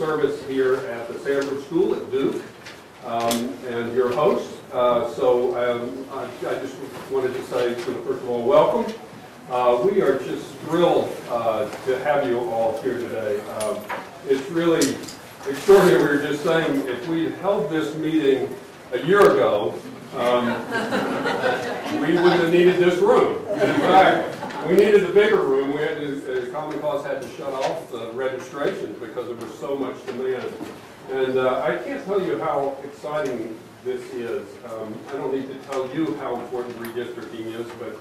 service here at the Sanford School at Duke, and your host. I just wanted to say, first of all, welcome. We are just thrilled to have you all here today. It's really extraordinary. We were just saying, if we had held this meeting a year ago, we wouldn't have needed this room. In fact, we needed a bigger room. We had to, Common Cause had to shut off the registrations because there was so much demand. And I can't tell you how exciting this is. I don't need to tell you how important redistricting is, but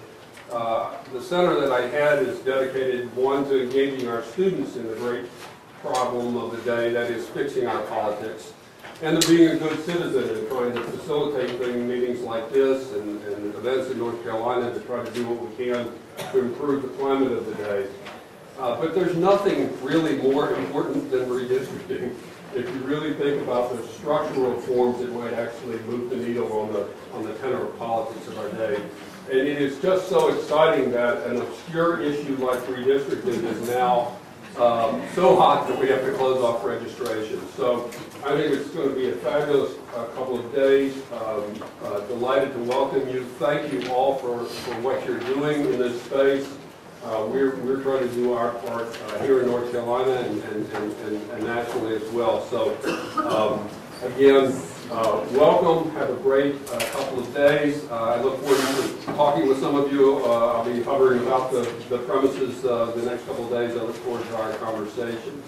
the center that I had is dedicated, one, to engaging our students in the great problem of the day, that is fixing our politics, and to being a good citizen and trying to facilitate meetings like this and events in North Carolina to try to do what we can to improve the climate of the day. But there's nothing really more important than redistricting. If you really think about the structural reforms that might actually move the needle on the tenor of politics of our day. And it is just so exciting that an obscure issue like redistricting is now so hot that we have to close off registration. So I think it's going to be a fabulous couple of days. Delighted to welcome you. Thank you all for what you're doing in this space. We're trying to do our part here in North Carolina and nationally as well. So again, welcome. Have a great couple of days. I look forward to talking with some of you. I'll be hovering about the premises the next couple of days. I look forward to our conversations.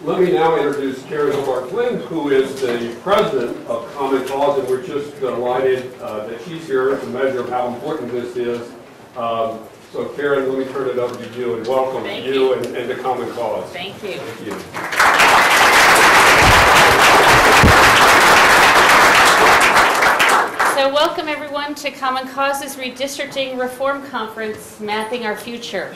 Let me now introduce Karen Hobart-Flynn, who is the president of Common Cause, and we're just delighted that she's here as a measure of how important this is. So Karen, let me turn it over to you and welcome you and to Common Cause. Thank you. Thank you. So welcome everyone to Common Cause's Redistricting Reform Conference, Mapping Our Future.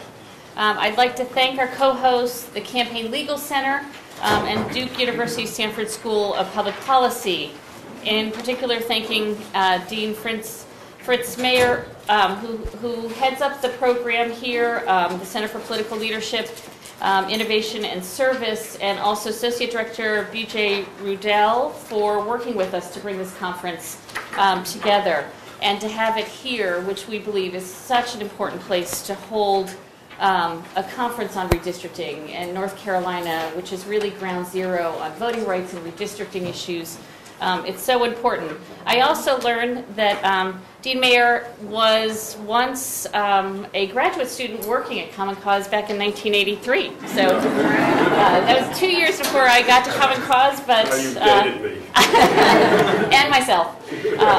I'd like to thank our co-hosts, the Campaign Legal Center and Duke University Sanford School of Public Policy. In particular, thanking Dean Fritz Mayer, who heads up the program here, the Center for Political Leadership, Innovation and Service, and also Associate Director B.J. Rudell for working with us to bring this conference together and to have it here, which we believe is such an important place to hold a conference on redistricting in North Carolina, which is really ground zero on voting rights and redistricting issues. It's so important. I also learned that Dean Mayer was once a graduate student working at Common Cause back in 1983. So that was 2 years before I got to Common Cause, but you dated me. and myself.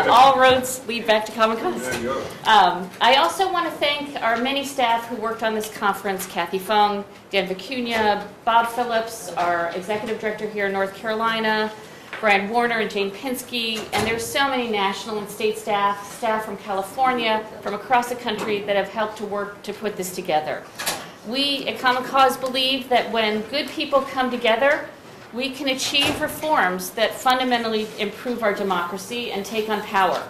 All roads lead back to Common Cause. There you go. I also want to thank our many staff who worked on this conference: Kathy Fung, Dan Vicuña, Bob Phillips, our executive director here in North Carolina, Brian Warner and Jane Pinsky, and there's so many national and state staff from California, from across the country that have helped to work to put this together. We at Common Cause believe that when good people come together, we can achieve reforms that fundamentally improve our democracy and take on power.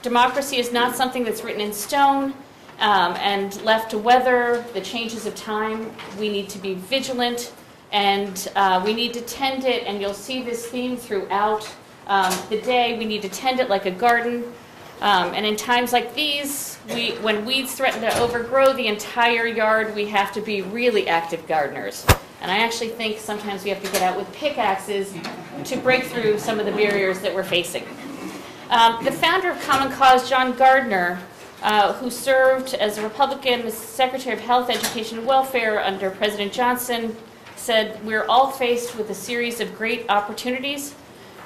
Democracy is not something that's written in stone and left to weather the changes of time. We need to be vigilant, and we need to tend it, and you'll see this theme throughout the day. We need to tend it like a garden. And in times like these, when weeds threaten to overgrow the entire yard, we have to be really active gardeners. And I actually think sometimes we have to get out with pickaxes to break through some of the barriers that we're facing. The founder of Common Cause, John Gardner, who served as a Republican Secretary of Health, Education, and Welfare under President Johnson, said, "We're all faced with a series of great opportunities,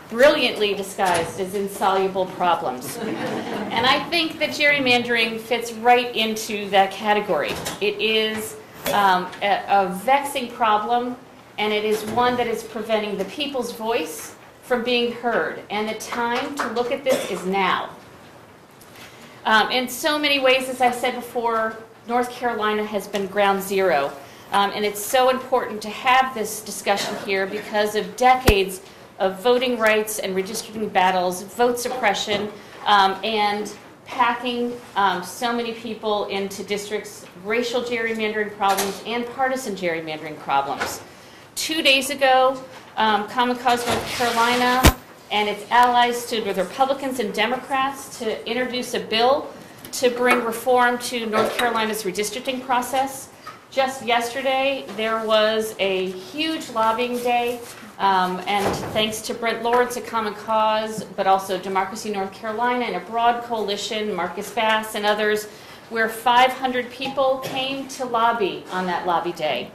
brilliantly disguised as insoluble problems." And I think that gerrymandering fits right into that category. It is a vexing problem, and it is one that is preventing the people's voice from being heard. And the time to look at this is now. In so many ways, as I said before, North Carolina has been ground zero. And it's so important to have this discussion here because of decades of voting rights and redistricting battles, vote suppression, and packing so many people into districts, racial gerrymandering problems, and partisan gerrymandering problems. 2 days ago, Common Cause North Carolina and its allies stood with Republicans and Democrats to introduce a bill to bring reform to North Carolina's redistricting process. Just yesterday, there was a huge lobbying day, and thanks to Brent Lawrence at Common Cause, but also Democracy North Carolina and a broad coalition, Marcus Bass and others, where 500 people came to lobby on that lobby day.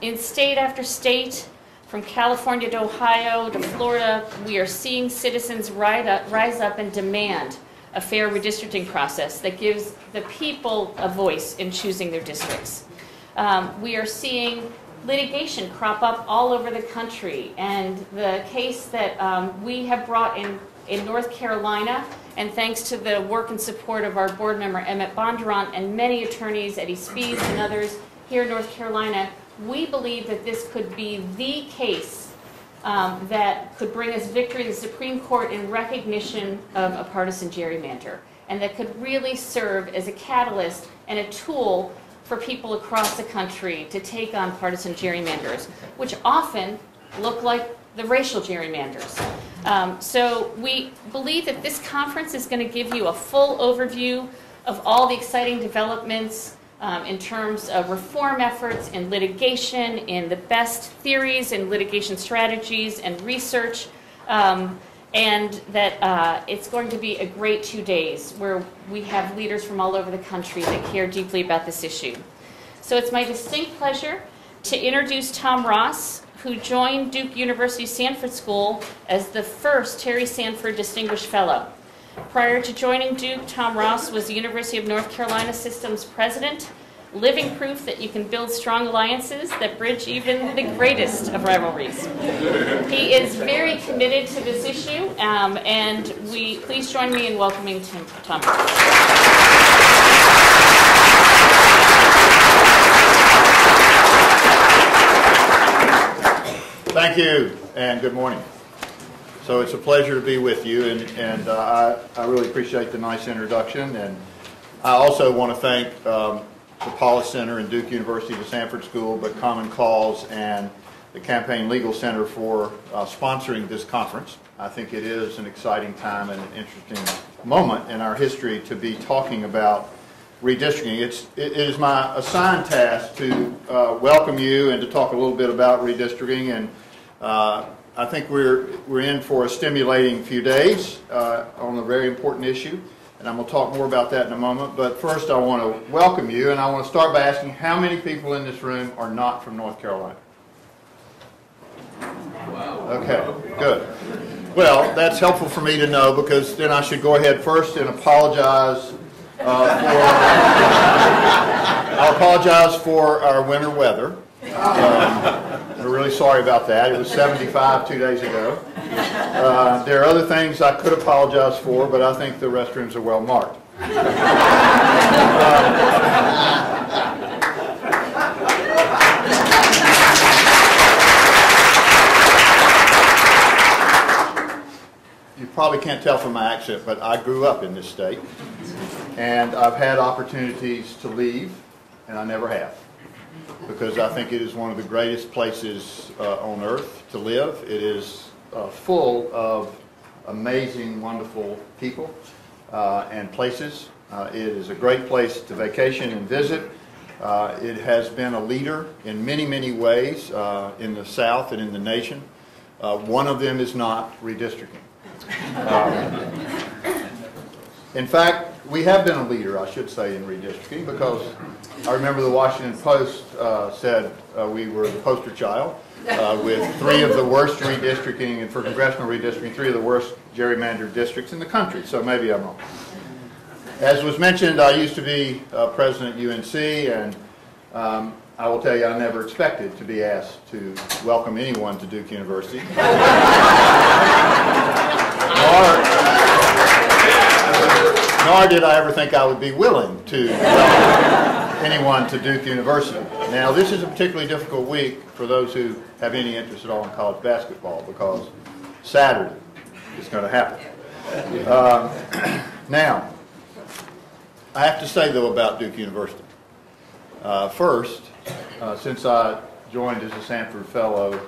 In state after state, from California to Ohio to Florida, we are seeing citizens rise up and demand a fair redistricting process that gives the people a voice in choosing their districts. We are seeing litigation crop up all over the country, and the case that we have brought in North Carolina, and thanks to the work and support of our board member Emmett Bondurant and many attorneys, Eddie Spees and others here in North Carolina, we believe that this could be the case that could bring us victory in the Supreme Court in recognition of a partisan gerrymander, and that could really serve as a catalyst and a tool for people across the country to take on partisan gerrymanders, which often look like the racial gerrymanders. So we believe that this conference is going to give you a full overview of all the exciting developments in terms of reform efforts in litigation, in the best theories and litigation strategies and research, and that it's going to be a great 2 days where we have leaders from all over the country that care deeply about this issue. So it's my distinct pleasure to introduce Tom Ross, who joined Duke University Sanford School as the first Terry Sanford Distinguished Fellow. Prior to joining Duke, Tom Ross was the University of North Carolina Systems President, living proof that you can build strong alliances that bridge even the greatest of rivalries. He is very committed to this issue, and please join me in welcoming Tom Ross. Thank you, and good morning. So it's a pleasure to be with you, and I really appreciate the nice introduction. And I also want to thank the POLIS Center and Duke University, the Sanford School, but Common Cause and the Campaign Legal Center for sponsoring this conference. I think it is an exciting time and an interesting moment in our history to be talking about redistricting. It is my assigned task to welcome you and to talk a little bit about redistricting, and I think we're in for a stimulating few days on a very important issue, and I'm going to talk more about that in a moment. But first I want to welcome you, and I want to start by asking how many people in this room are not from North Carolina? Wow. Okay, good. Well, that's helpful for me to know, because then I should go ahead first and apologize I'll apologize for our winter weather. We're really sorry about that. It was 75 2 days ago. There are other things I could apologize for, but I think the restrooms are well marked. You probably can't tell from my accent, but I grew up in this state, and I've had opportunities to leave, and I never have, because I think it is one of the greatest places on earth to live. It is full of amazing, wonderful people and places. It is a great place to vacation and visit. It has been a leader in many, many ways in the South and in the nation. One of them is not redistricting. In fact, we have been a leader, I should say, in redistricting, because I remember the Washington Post said we were the poster child with 3 of the worst redistricting, and for congressional redistricting, 3 of the worst gerrymandered districts in the country, so maybe I'm wrong. As was mentioned, I used to be president at UNC, and I will tell you, I never expected to be asked to welcome anyone to Duke University. Nor did I ever think I would be willing to welcome anyone to Duke University. Now, this is a particularly difficult week for those who have any interest at all in college basketball, because Saturday is going to happen. Now, I have to say, though, about Duke University. First, since I joined as a Sanford Fellow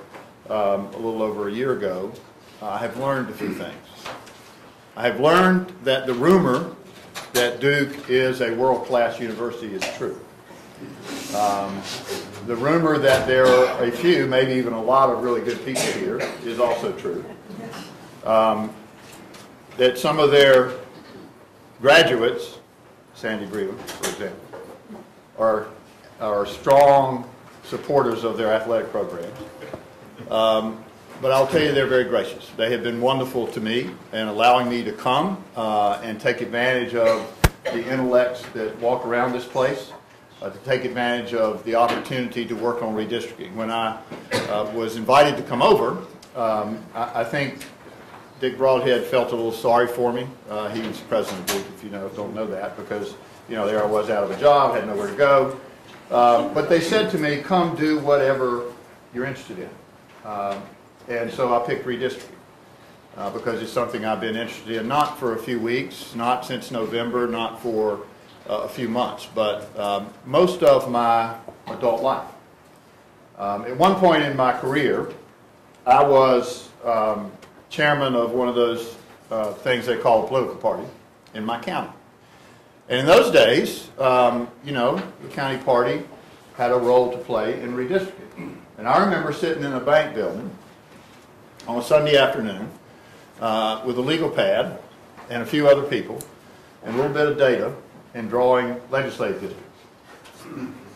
a little over a year ago, I have learned a few things. I have learned that the rumor that Duke is a world-class university is true. The rumor that there are a few, maybe even a lot of really good people here is also true. That some of their graduates, Sandy Grieven, for example, are strong supporters of their athletic programs. But I'll tell you, they're very gracious. They have been wonderful to me in allowing me to come and take advantage of the intellects that walk around this place, to take advantage of the opportunity to work on redistricting. When I was invited to come over, I think Dick Broadhead felt a little sorry for me. He was president of Duke, if you don't know that, because there I was out of a job, had nowhere to go. But they said to me, come do whatever you're interested in. And so I picked redistricting because it's something I've been interested in, not for a few weeks, not since November, not for a few months, but most of my adult life. At one point in my career, I was chairman of one of those things they call a political party in my county. And in those days, the county party had a role to play in redistricting. And I remember sitting in a bank building on a Sunday afternoon with a legal pad and a few other people and a little bit of data and drawing legislative districts.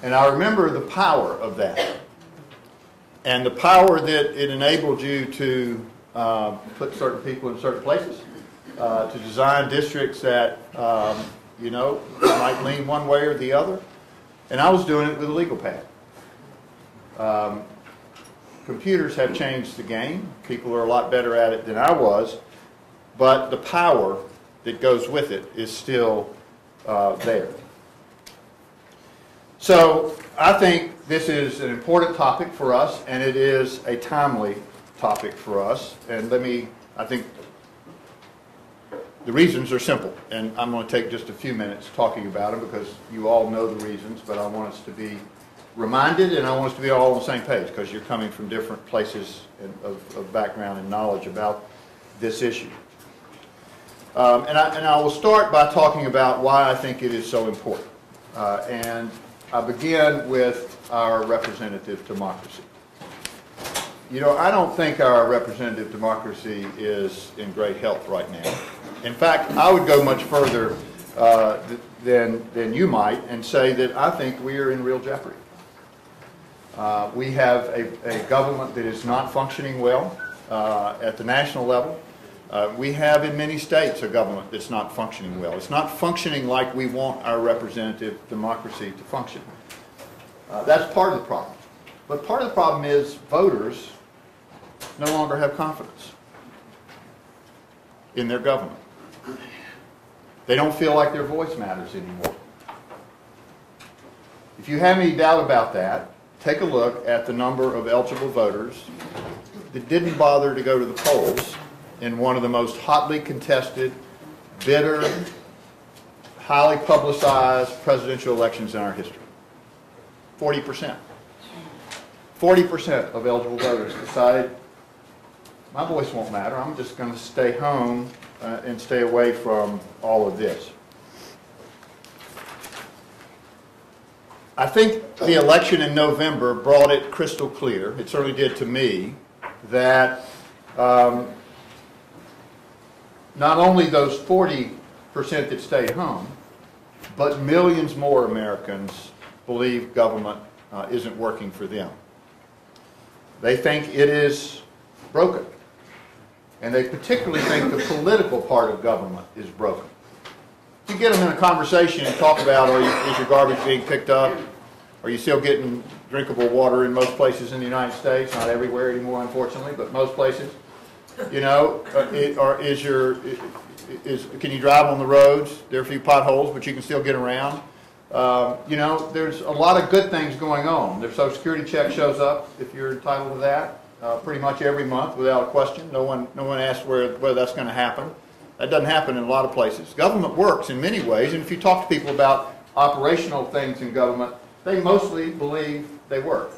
And I remember the power of that and the power that it enabled you to put certain people in certain places, to design districts that, might lean one way or the other. And I was doing it with a legal pad. Computers have changed the game. People are a lot better at it than I was, but the power that goes with it is still there. So I think this is an important topic for us, and it is a timely topic for us. And I think the reasons are simple, and I'm going to take just a few minutes talking about them because you all know the reasons, but I want us to be reminded, and I want us to be all on the same page because you're coming from different places of background and knowledge about this issue. And I will start by talking about why I think it is so important. And I begin with our representative democracy. I don't think our representative democracy is in great health right now. In fact, I would go much further than you might and say that I think we are in real jeopardy. We have a government that is not functioning well at the national level. We have in many states a government that's not functioning well. It's not functioning like we want our representative democracy to function. That's part of the problem. But part of the problem is voters no longer have confidence in their government. They don't feel like their voice matters anymore. If you have any doubt about that, take a look at the number of eligible voters that didn't bother to go to the polls in one of the most hotly contested, bitter, highly publicized presidential elections in our history. 40%. 40% of eligible voters decided, my voice won't matter, I'm just going to stay home and stay away from all of this. I think the election in November brought it crystal clear, it certainly did to me, that not only those 40% that stayed home, but millions more Americans believe government isn't working for them. They think it is broken. And they particularly think the political part of government is broken. If you get them in a conversation and talk about, is your garbage being picked up? Are you still getting drinkable water in most places in the United States? Not everywhere anymore, unfortunately, but most places. Can you drive on the roads? There are a few potholes, but you can still get around. There's a lot of good things going on. Their Social Security check shows up if you're entitled to that pretty much every month without a question. No one asks whether that's going to happen. That doesn't happen in a lot of places. Government works in many ways, and if you talk to people about operational things in government, they mostly believe they work.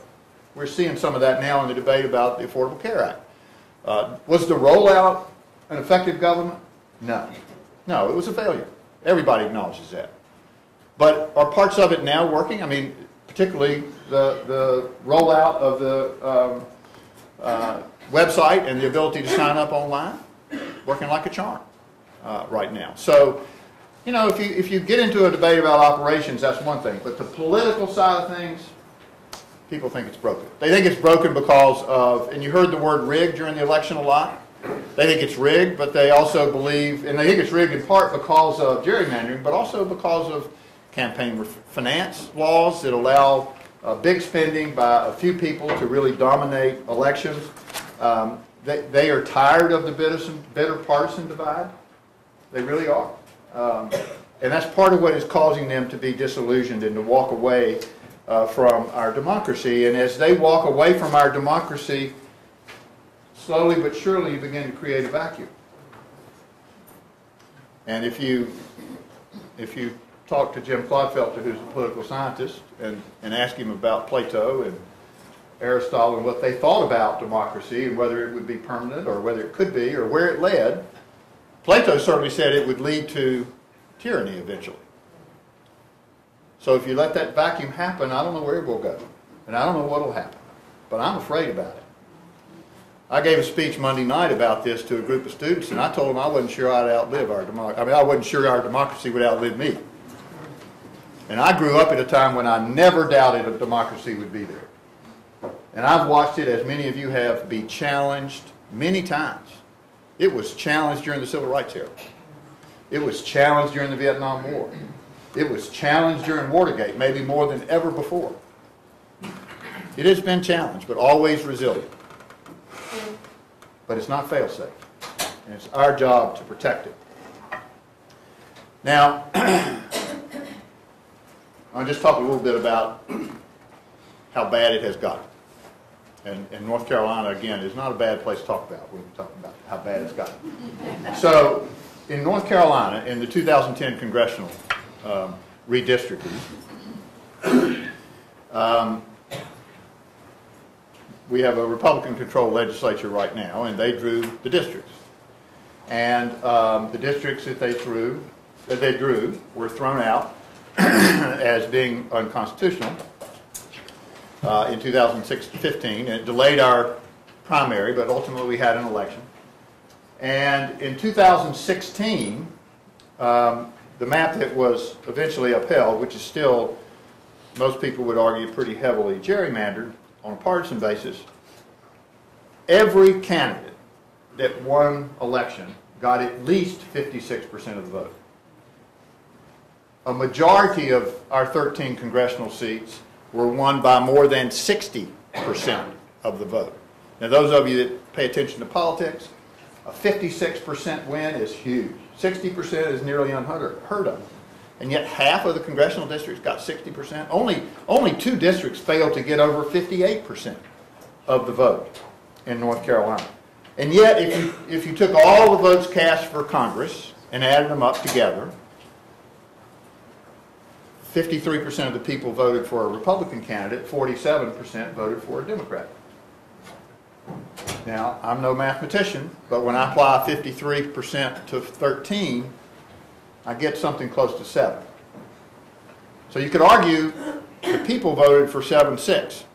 We're seeing some of that now in the debate about the Affordable Care Act. Was the rollout an effective government? No. No, it was a failure. Everybody acknowledges that. But are parts of it now working? I mean, particularly the rollout of the website and the ability to sign up online, working like a charm right now. So, you know, if you get into a debate about operations, that's one thing. But the political side of things, people think it's broken. They think it's broken because of, and you heard the word rigged during the election a lot. They think it's rigged, but they also believe, and they think it's rigged in part because of gerrymandering, but also because of campaign finance laws that allow big spending by a few people to really dominate elections. They are tired of the bitter partisan divide. They really are. And that's part of what is causing them to be disillusioned and to walk away from our democracy. And as they walk away from our democracy, slowly but surely you begin to create a vacuum. And if you talk to Jim Clodfelter, who's a political scientist, and ask him about Plato and Aristotle and what they thought about democracy and whether it would be permanent or whether it could be or where it led, Plato certainly said it would lead to tyranny eventually. So if you let that vacuum happen, I don't know where it will go. And I don't know what will happen. But I'm afraid about it. I gave a speech Monday night about this to a group of students, and I told them I wasn't sure I'd outlive our democracy. I mean, I wasn't sure our democracy would outlive me. And I grew up at a time when I never doubted a democracy would be there. And I've watched it, as many of you have, be challenged many times. It was challenged during the Civil Rights era. It was challenged during the Vietnam War. It was challenged during Watergate, maybe more than ever before. It has been challenged, but always resilient. But it's not fail-safe. And it's our job to protect it. Now, I'll just talk a little bit about how bad it has gotten. And North Carolina, again, is not a bad place to talk about when we're talking about how bad it's gotten. So, in North Carolina, in the 2010 congressional redistricting, we have a Republican-controlled legislature right now, and they drew the districts. And the districts that they drew were thrown out as being unconstitutional in 2015. It delayed our primary, but ultimately we had an election. And in 2016, the map that was eventually upheld, which is still, most people would argue, pretty heavily gerrymandered on a partisan basis, every candidate that won election got at least 56% of the vote. A majority of our 13 congressional seats were won by more than 60% of the vote. Now, those of you that pay attention to politics, a 56% win is huge. 60% is nearly unheard of. And yet half of the congressional districts got 60%. Only 2 districts failed to get over 58% of the vote in North Carolina. And yet, if you took all the votes cast for Congress and added them up together, 53% of the people voted for a Republican candidate, 47% voted for a Democrat. Now, I'm no mathematician, but when I apply 53% to 13, I get something close to 7. So you could argue the people voted for 7-6.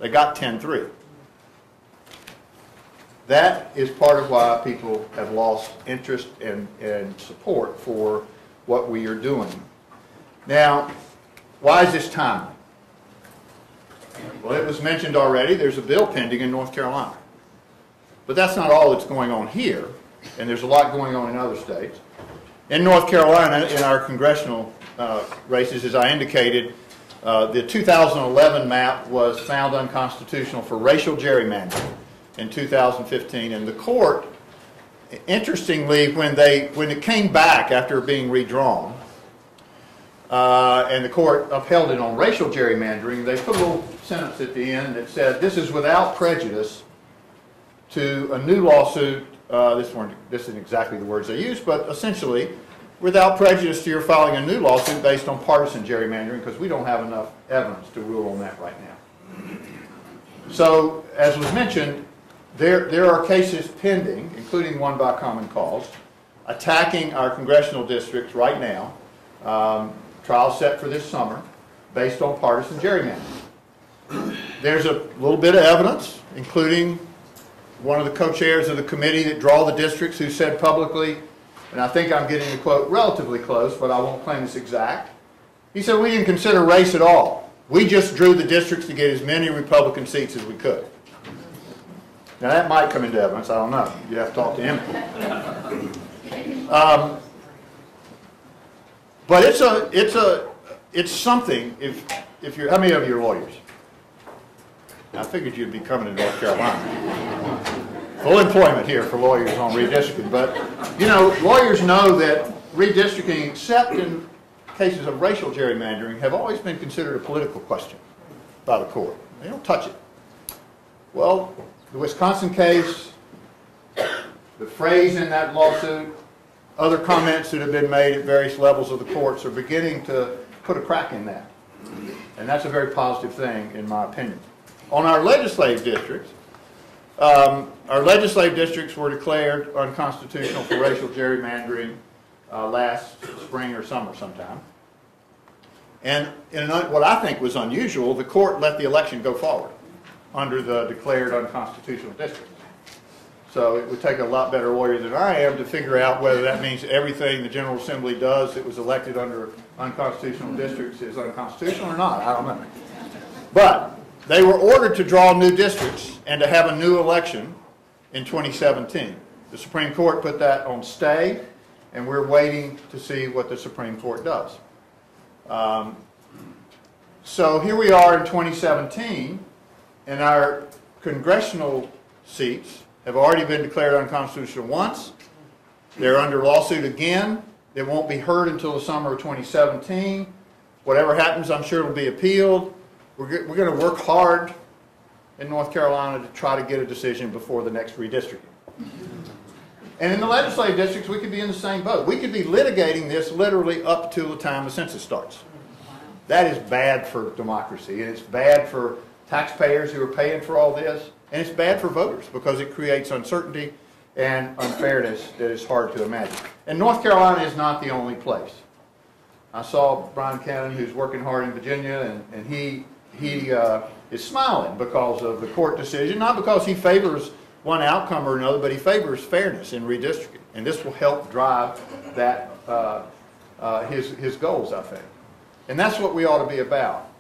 They got 10-3. That is part of why people have lost interest and support for what we are doing. Now, why is this timely? Well, it was mentioned already, there's a bill pending in North Carolina. But that's not all that's going on here, and there's a lot going on in other states. In North Carolina, in our congressional races, as I indicated, the 2011 map was found unconstitutional for racial gerrymandering in 2015, and the court, interestingly, when it came back after being redrawn, and the court upheld it on racial gerrymandering, they put a little sentence at the end that said, this is without prejudice to a new lawsuit. This isn't exactly the words they used, but essentially, without prejudice to your filing a new lawsuit based on partisan gerrymandering, because we don't have enough evidence to rule on that right now. So, as was mentioned, there are cases pending, including one by Common Cause, attacking our congressional districts right now, trial set for this summer, based on partisan gerrymandering. There's a little bit of evidence, including one of the co-chairs of the committee that draw the districts who said publicly, and I think I'm getting the quote relatively close, but I won't claim it's exact. He said, we didn't consider race at all. We just drew the districts to get as many Republican seats as we could. Now that might come into evidence, I don't know. You have to talk to him. But it's something, if you're, how many of you are lawyers? I figured you'd be coming to North Carolina. Full employment here for lawyers on redistricting, but you know, lawyers know that redistricting, except in cases of racial gerrymandering, have always been considered a political question by the court. They don't touch it. Well, the Wisconsin case, the phrase in that lawsuit, other comments that have been made at various levels of the courts are beginning to put a crack in that. And that's a very positive thing, in my opinion. On our legislative districts were declared unconstitutional for racial gerrymandering last spring or summer sometime. And in what I think was unusual, the court let the election go forward under the declared unconstitutional districts. So it would take a lot better lawyer than I am to figure out whether that means everything the General Assembly does that was elected under unconstitutional districts is unconstitutional or not. I don't know. But they were ordered to draw new districts and to have a new election in 2017. The Supreme Court put that on stay, and we're waiting to see what the Supreme Court does. So here we are in 2017, and our congressional seats have already been declared unconstitutional once. They're under lawsuit again. They won't be heard until the summer of 2017. Whatever happens, I'm sure it'll be appealed. We're going to work hard in North Carolina to try to get a decision before the next redistricting. And in the legislative districts, we could be in the same boat. We could be litigating this literally up to the time the census starts. That is bad for democracy, and it's bad for taxpayers who are paying for all this, and it's bad for voters because it creates uncertainty and unfairness that is hard to imagine. And North Carolina is not the only place. I saw Brian Cannon, who's working hard in Virginia, and he is smiling because of the court decision, not because he favors one outcome or another, but he favors fairness in redistricting. And this will help drive that his goals, I think. And that's what we ought to be about.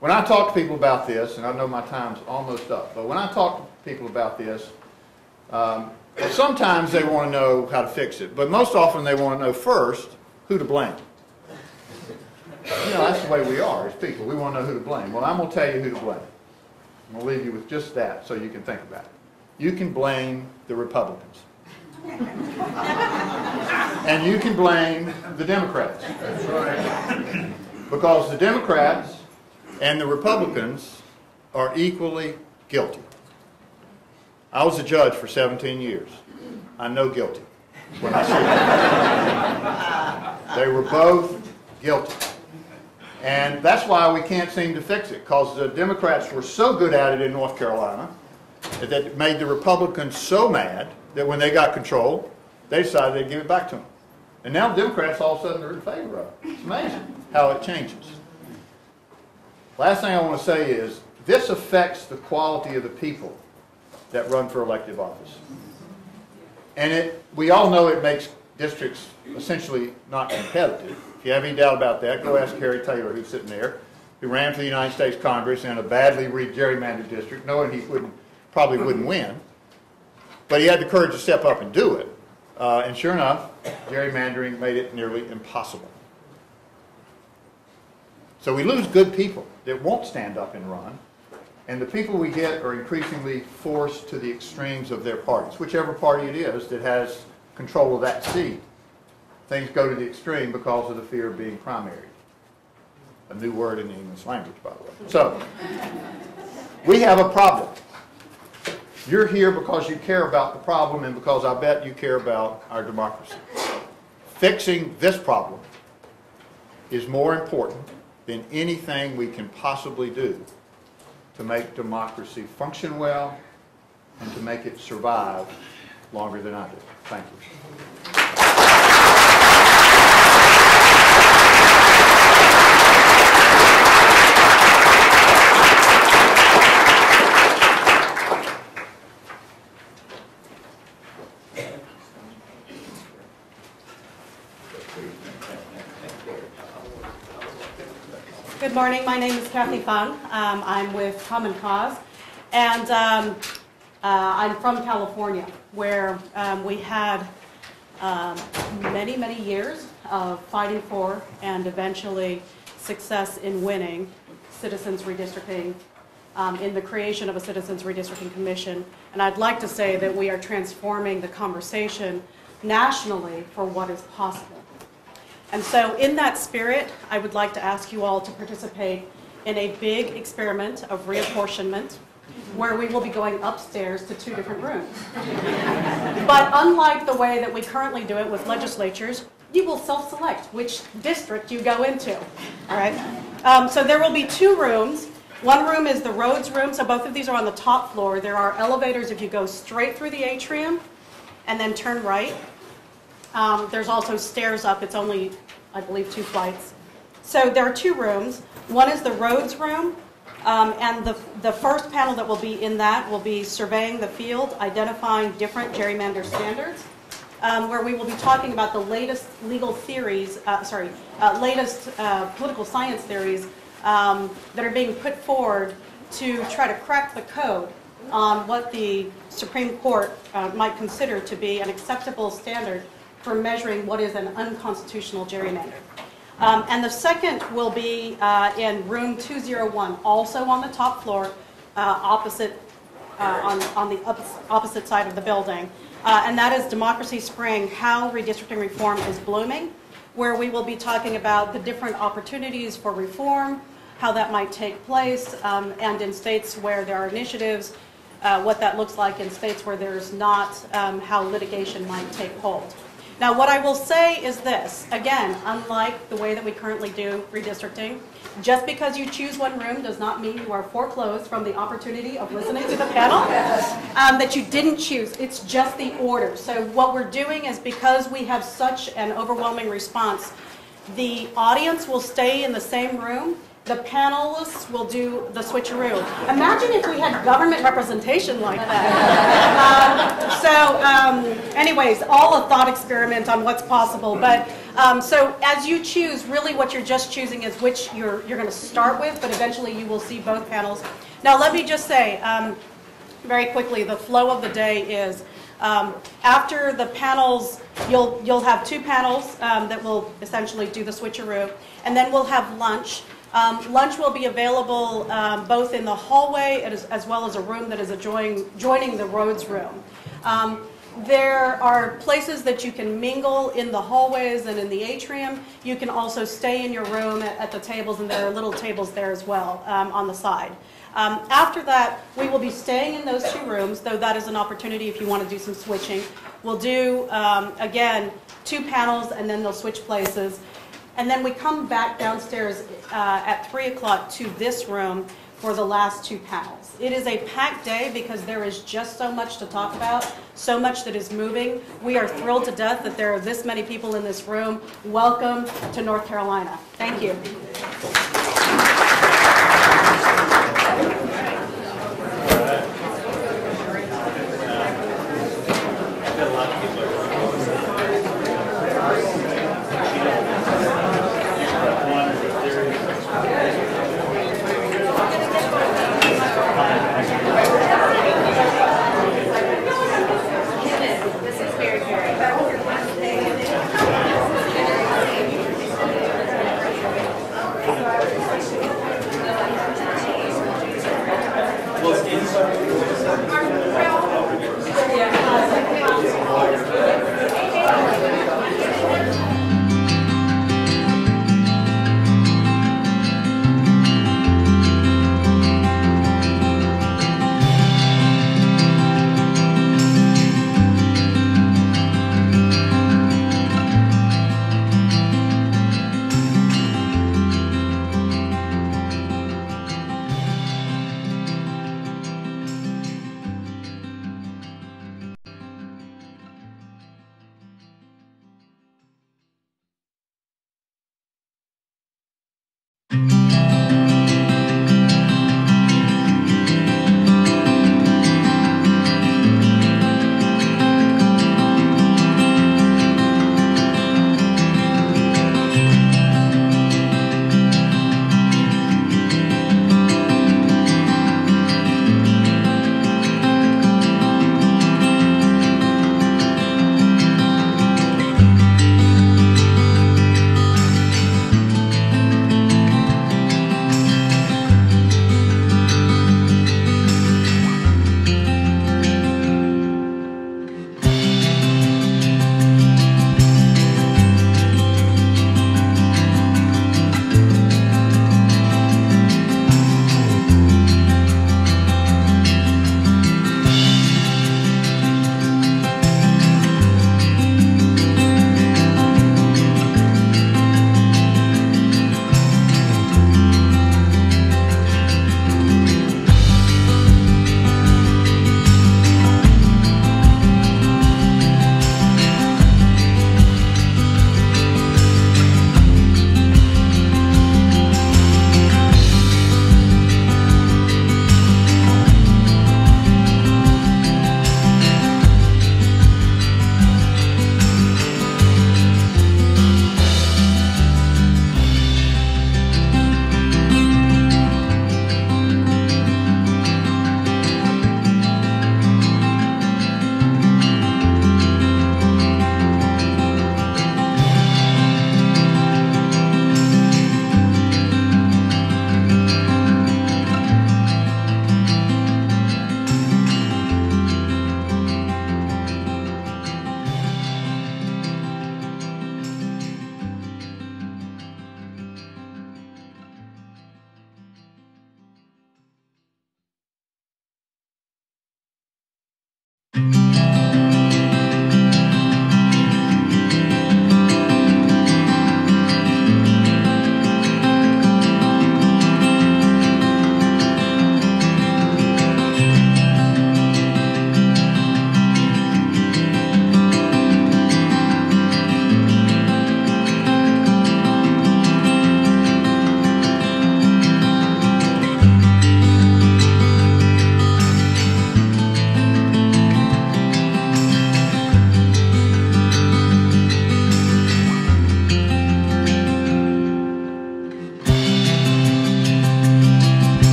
When I talk to people about this, and I know my time's almost up, but when I talk to people about this, sometimes they want to know how to fix it, but most often they want to know first who to blame. You know, that's the way we are as people. We want to know who to blame. Well, I'm going to tell you who to blame. I'm going to leave you with just that so you can think about it. You can blame the Republicans. And you can blame the Democrats. That's right. Because the Democrats and the Republicans are equally guilty. I was a judge for 17 years. I know guilty when I see it. They were both guilty. And that's why we can't seem to fix it, because the Democrats were so good at it in North Carolina that it made the Republicans so mad that when they got control, they decided they'd give it back to them. And now the Democrats all of a sudden are in favor of it. It's amazing how it changes. Last thing I want to say is, this affects the quality of the people that run for elective office. And we all know it makes districts essentially not competitive. If you have any doubt about that, go ask Harry Taylor, who's sitting there, who ran for the United States Congress in a badly gerrymandered district, knowing he probably wouldn't win. But he had the courage to step up and do it. And sure enough, gerrymandering made it nearly impossible. So we lose good people that won't stand up and run. And the people we get are increasingly forced to the extremes of their parties, whichever party it is that has control of that seat. Things go to the extreme because of the fear of being primaried. A new word in the English language, by the way. So, we have a problem. You're here because you care about the problem and because I bet you care about our democracy. Fixing this problem is more important than anything we can possibly do to make democracy function well and to make it survive longer than I do. Thank you. Good morning. My name is Kathy Fung. I'm with Common Cause, and I'm from California, where we had many, many years of fighting for and eventually success in winning citizens redistricting, in the creation of a Citizens Redistricting Commission. And I'd like to say that we are transforming the conversation nationally for what is possible. And so in that spirit, I would like to ask you all to participate in a big experiment of reapportionment where we will be going upstairs to 2 different rooms. But unlike the way that we currently do it with legislatures, you will self-select which district you go into. All right? So there will be 2 rooms. One room is the roads room, so both of these are on the top floor. There are elevators if you go straight through the atrium and then turn right. There's also stairs up. It's only, I believe, 2 flights. So there are 2 rooms. One is the roads room, and the first panel that will be in that will be surveying the field, identifying different gerrymander standards, where we will be talking about the latest legal theories, latest political science theories that are being put forward to try to crack the code on what the Supreme Court might consider to be an acceptable standard for measuring what is an unconstitutional gerrymander. And the second will be in room 201, also on the top floor, opposite on the opposite side of the building. And that is Democracy Spring, How Redistricting Reform is Blooming, where we will be talking about the different opportunities for reform, how that might take place, and in states where there are initiatives, what that looks like in states where there's not, how litigation might take hold. Now, what I will say is this. Again, unlike the way that we currently do redistricting, just because you choose one room does not mean you are foreclosed from the opportunity of listening to the panel that you didn't choose. It's just the order. So what we're doing is, because we have such an overwhelming response, the audience will stay in the same room. The panelists will do the switcheroo. Imagine if we had government representation like that. Anyways, all a thought experiment on what's possible. But so as you choose, really what you're just choosing is which you're going to start with, but eventually you will see both panels. Now let me just say very quickly, the flow of the day is after the panels, you'll have 2 panels that will essentially do the switcheroo, and then we'll have lunch. Lunch will be available both in the hallway as well as a room that is joining the roads room. There are places that you can mingle in the hallways and in the atrium. You can also stay in your room at the tables, and there are little tables there as well on the side. After that, we will be staying in those 2 rooms, though that is an opportunity if you want to do some switching. We'll do, again, 2 panels, and then they'll switch places. And then we come back downstairs at 3 o'clock to this room for the last 2 panels. It is a packed day because there is just so much to talk about, so much that is moving. We are thrilled to death that there are this many people in this room. Welcome to North Carolina. Thank you.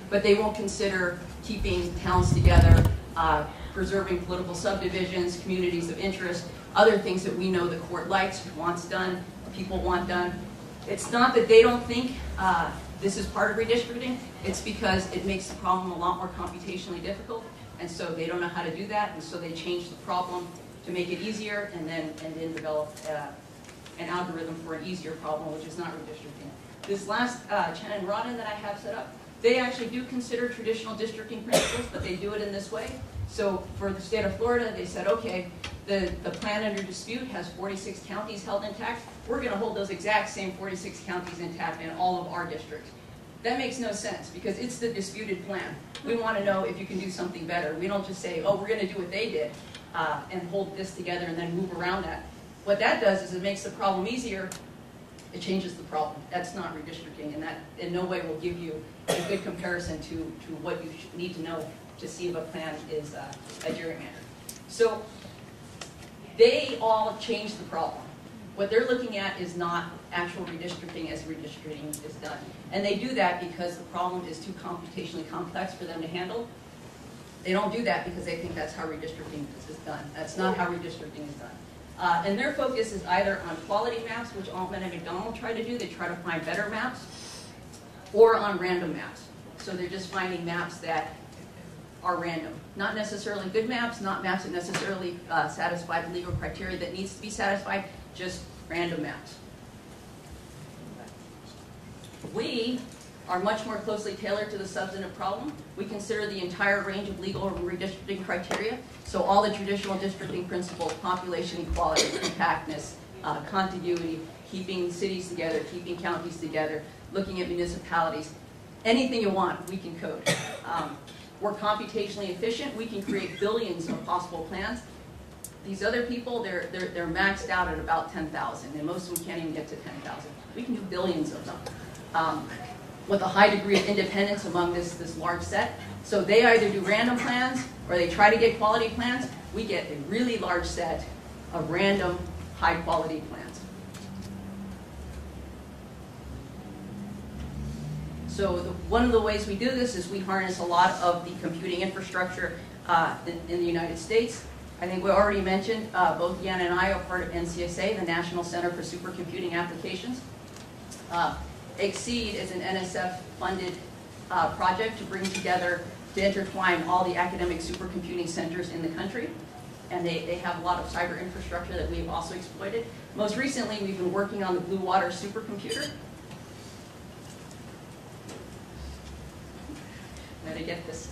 but they won't consider keeping towns together, preserving political subdivisions, communities of interest, other things that we know the court likes, wants done, people want done. It's not that they don't think this is part of redistricting, it's because it makes the problem a lot more computationally difficult, and so they don't know how to do that, and so they change the problem to make it easier, and then develop an algorithm for an easier problem, which is not redistricting. This last Chen Rodden that I have set up, they actually do consider traditional districting principles, but they do it in this way. So for the state of Florida, they said, okay, the plan under dispute has 46 counties held intact. We're going to hold those exact same 46 counties intact in all of our districts. That makes no sense because it's the disputed plan. We want to know if you can do something better. We don't just say, oh, we're going to do what they did and hold this together and then move around that. What that does is it makes the problem easier. It changes the problem. That's not redistricting, and that in no way will give you a good comparison to what you need to know to see if a plan is a gerrymander. So they all change the problem. What they're looking at is not actual redistricting as redistricting is done. And they do that because the problem is too computationally complex for them to handle. They don't do that because they think that's how redistricting is done. That's not how redistricting is done. And their focus is either on quality maps, which Altman and McDonald try to do, they try to find better maps, or on random maps. So they're just finding maps that are random. Not necessarily good maps, not maps that necessarily satisfy the legal criteria that needs to be satisfied, just random maps. We are much more closely tailored to the substantive problem. We consider the entire range of legal redistricting criteria, so all the traditional districting principles, population equality, compactness, contiguity, keeping cities together, keeping counties together, looking at municipalities, anything you want, we can code. We're computationally efficient. We can create billions of possible plans. These other people, they're maxed out at about 10,000, and most of them can't even get to 10,000. We can do billions of them. With a high degree of independence among this large set. So they either do random plans or they try to get quality plans. We get a really large set of random, high quality plans. So one of the ways we do this is we harness a lot of the computing infrastructure in the United States. I think we already mentioned, both Yan and I are part of NCSA, the National Center for Supercomputing Applications. Exceed is an NSF-funded project to bring together, to intertwine all the academic supercomputing centers in the country. And they have a lot of cyber infrastructure that we've also exploited. Most recently, we've been working on the Blue Water supercomputer. Let me get this.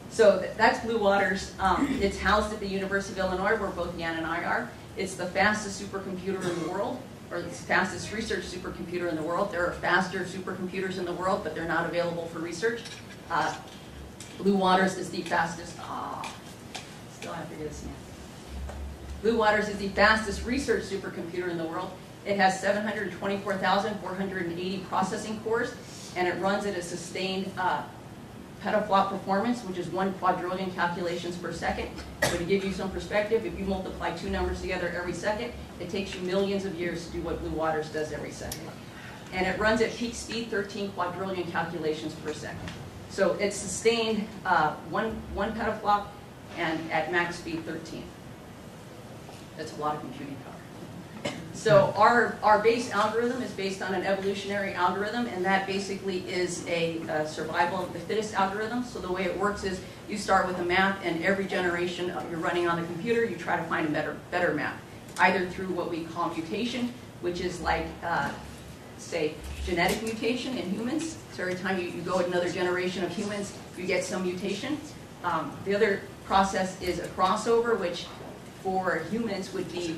So that's Blue Water's. It's housed at the University of Illinois, where both Yan and I are. It's the fastest supercomputer in the world, or the fastest research supercomputer in the world. There are faster supercomputers in the world, but they're not available for research. Blue Waters is the fastest. Still have to get this name. Blue Waters is the fastest research supercomputer in the world. It has 724,480 processing cores, and it runs at a sustained petaflop performance, which is 1 quadrillion calculations per second. So to give you some perspective, if you multiply two numbers together every second, it takes you millions of years to do what Blue Waters does every second. And it runs at peak speed, 13 quadrillion calculations per second. So it's sustained one petaflop, and at max speed, 13. That's a lot of computing power. So our base algorithm is based on an evolutionary algorithm, and that basically is a survival of the fittest algorithm. So the way it works is you start with a map, and every generation you're running on the computer, you try to find a better map, either through what we call mutation, which is like, say, genetic mutation in humans. So every time you go at another generation of humans, you get some mutation. The other process is a crossover, which for humans would be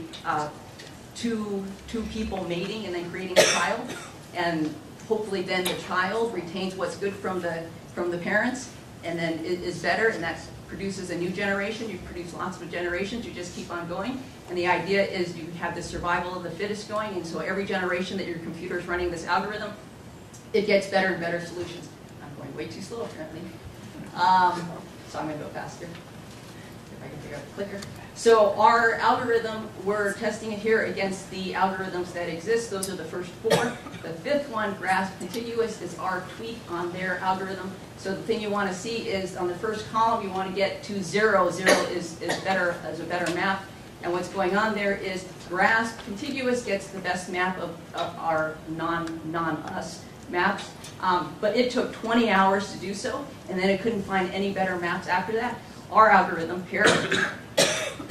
two people mating and then creating a child, and hopefully then the child retains what's good from the parents, and then it is better, and that produces a new generation. You produce lots of generations. You just keep on going, and the idea is you have the survival of the fittest going, and so every generation that your computer is running this algorithm, it gets better and better solutions. I'm going way too slow apparently, so I'm going to go faster if I I can figure out the clicker. So our algorithm, we're testing it here against the algorithms that exist. Those are the first 4. The 5th one, grasp contiguous, is our tweak on their algorithm. So the thing you want to see is on the first column, you want to get to 0. 0 is a better map. And what's going on there is grasp contiguous gets the best map of our non-us maps. But it took 20 hours to do so, and then it couldn't find any better maps after that. Our algorithm, here,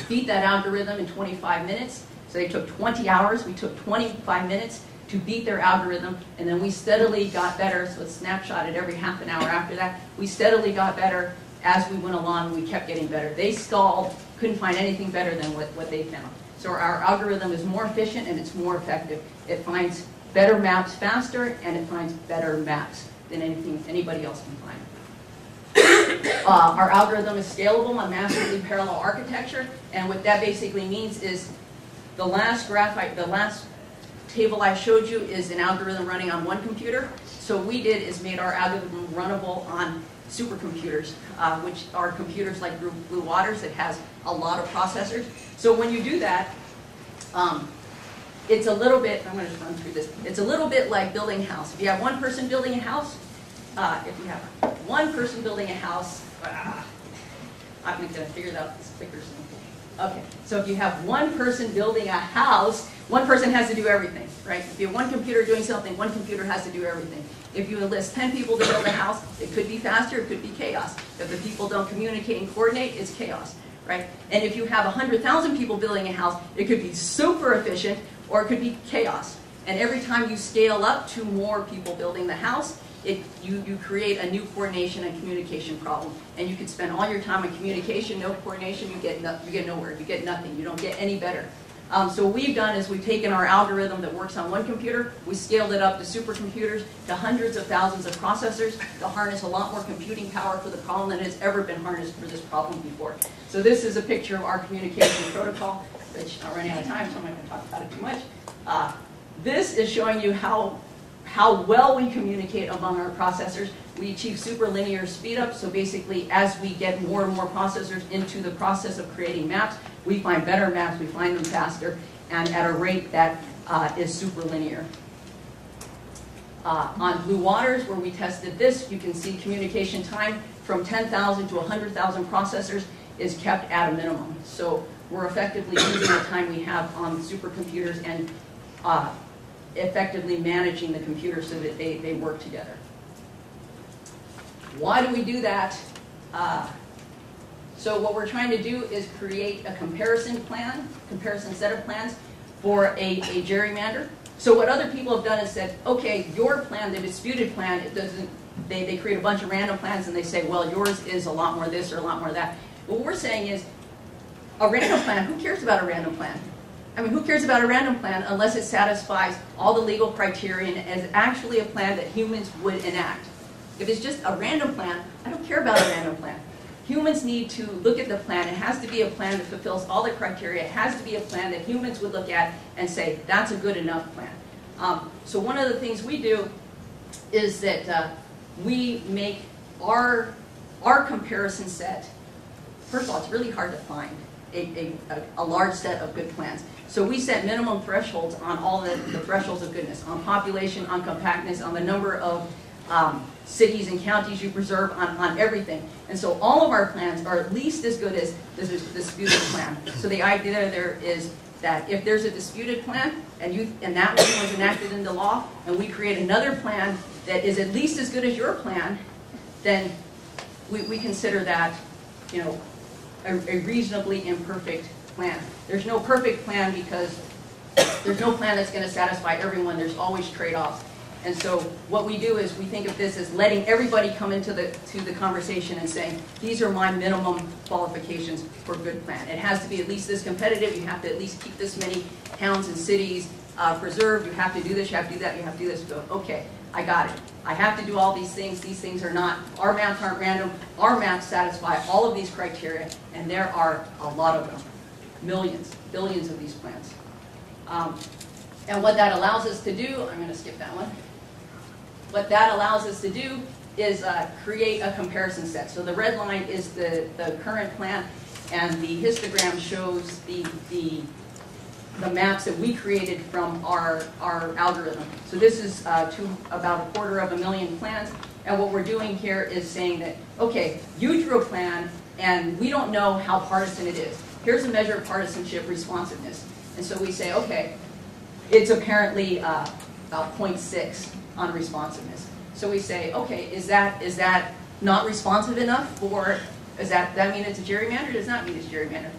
beat that algorithm in 25 minutes. So they took 20 hours. We took 25 minutes to beat their algorithm, and then we steadily got better. So it's snapshotted every half an hour after that. We steadily got better as we went along, and we kept getting better. They stalled, couldn't find anything better than what they found. So our algorithm is more efficient and it's more effective. It finds better maps faster, and it finds better maps than anybody else can find. Our algorithm is scalable on massively parallel architecture, and what that basically means is the last table I showed you is an algorithm running on one computer. So what we did is made our algorithm runnable on supercomputers, which are computers like Blue Waters that has a lot of processors. So when you do that, it's a little bit, I'm going to just run through this, it's a little bit like building a house. If you have one person building a house, I'm going to figure out this quicker. Okay, so if you have one person building a house, one person has to do everything, right? If you have one computer doing something, one computer has to do everything. If you enlist 10 people to build a house, it could be faster, it could be chaos. If the people don't communicate and coordinate, it's chaos, right? And if you have 100,000 people building a house, it could be super efficient, or it could be chaos. And every time you scale up to more people building the house, you create a new coordination and communication problem. And you could spend all your time on communication, no coordination, you get nowhere, you get nothing, you don't get any better. So what we've done is we've taken our algorithm that works on one computer, we scaled it up to supercomputers, to hundreds of thousands of processors to harness a lot more computing power for the problem than has ever been harnessed for this problem before. So this is a picture of our communication protocol, which I'm running out of time, so I'm not going to talk about it too much. This is showing you how well we communicate among our processors. We achieve super linear speed up, so basically as we get more and more processors into the process of creating maps, we find better maps, we find them faster, and at a rate that is super linear. On Blue Waters, where we tested this, you can see communication time from 10,000 to 100,000 processors is kept at a minimum. So we're effectively using the time we have on supercomputers and effectively managing the computers so that they work together. Why do we do that? So what we're trying to do is create a comparison set of plans for a gerrymander. So what other people have done is said, okay, your plan, the disputed plan, it doesn't. They create a bunch of random plans and they say, well, yours is a lot more this or a lot more that. What we're saying is, a random plan, who cares about a random plan? I mean, who cares about a random plan unless it satisfies all the legal criteria and is actually a plan that humans would enact? If it's just a random plan, I don't care about a random plan. Humans need to look at the plan. It has to be a plan that fulfills all the criteria. It has to be a plan that humans would look at and say, that's a good enough plan. So one of the things we do is that we make our comparison set. First of all, it's really hard to find a large set of good plans. So we set minimum thresholds on all the thresholds of goodness, on population, on compactness, on the number of cities and counties you preserve, on everything. And so all of our plans are at least as good as the disputed plan. So the idea there is that if there's a disputed plan and that one was enacted into law, and we create another plan that is at least as good as your plan, then we consider that, you know, a reasonably imperfect plan. There's no perfect plan because there's no plan that's going to satisfy everyone. There's always trade-offs. And so what we do is we think of this as letting everybody come into the conversation and saying, these are my minimum qualifications for a good plan. It has to be at least this competitive. You have to at least keep this many towns and cities preserved. You have to do this, you have to do that, you have to do this. Go, okay, I got it. I have to do all these things. These things are not, our maps aren't random. Our maps satisfy all of these criteria, and there are a lot of them. Millions, billions of these plans. And what that allows us to do, I'm going to skip that one. What that allows us to do is create a comparison set. So the red line is the current plan, and the histogram shows the maps that we created from our algorithm. So this is to about 250,000 plans, and what we're doing here is saying that, okay, you drew a plan, and we don't know how partisan it is. Here's a measure of partisanship responsiveness. And so we say, okay, it's apparently about 0.6 on responsiveness. So we say, okay, is that not responsive enough, or does that mean it's a gerrymander? Does not mean it's gerrymander?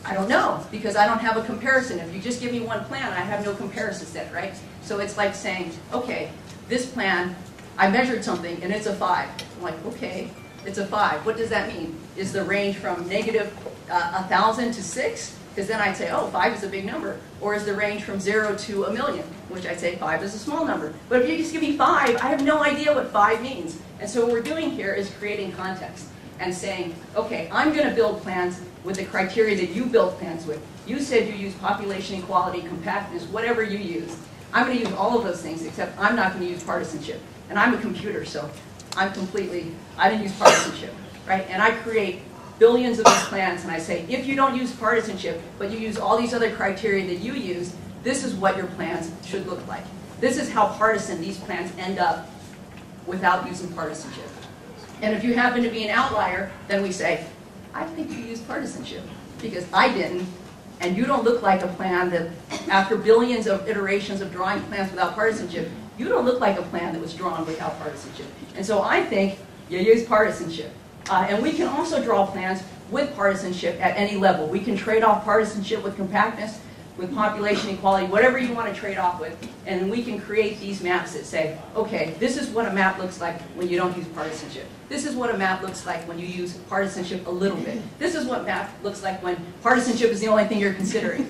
I don't know, because I don't have a comparison. If you just give me one plan, I have no comparison set, right? So it's like saying, okay, this plan, I measured something and it's a 5. I'm like, okay, it's a 5. What does that mean? Is the range from negative 1,000 to 6? Because then I'd say, oh, 5 is a big number. Or is the range from 0 to 1,000,000, which I'd say 5 is a small number. But if you just give me 5, I have no idea what 5 means. And so what we're doing here is creating context and saying, okay, I'm going to build plans with the criteria that you build plans with. You said you use population equality, compactness, whatever you use. I'm going to use all of those things, except I'm not going to use partisanship. And I'm a computer, so I didn't use partisanship, right? And I create billions of these plans, and I say, if you don't use partisanship, but you use all these other criteria that you use, this is what your plans should look like. This is how partisan these plans end up without using partisanship. And if you happen to be an outlier, then we say, I think you used partisanship, because I didn't, and you don't look like a plan that, after billions of iterations of drawing plans without partisanship, you don't look like a plan that was drawn without partisanship. And so I think you use partisanship. And we can also draw plans with partisanship at any level. We can trade off partisanship with compactness, with population equality, whatever you want to trade off with, and we can create these maps that say, okay, this is what a map looks like when you don't use partisanship. This is what a map looks like when you use partisanship a little bit. This is what map looks like when partisanship is the only thing you're considering.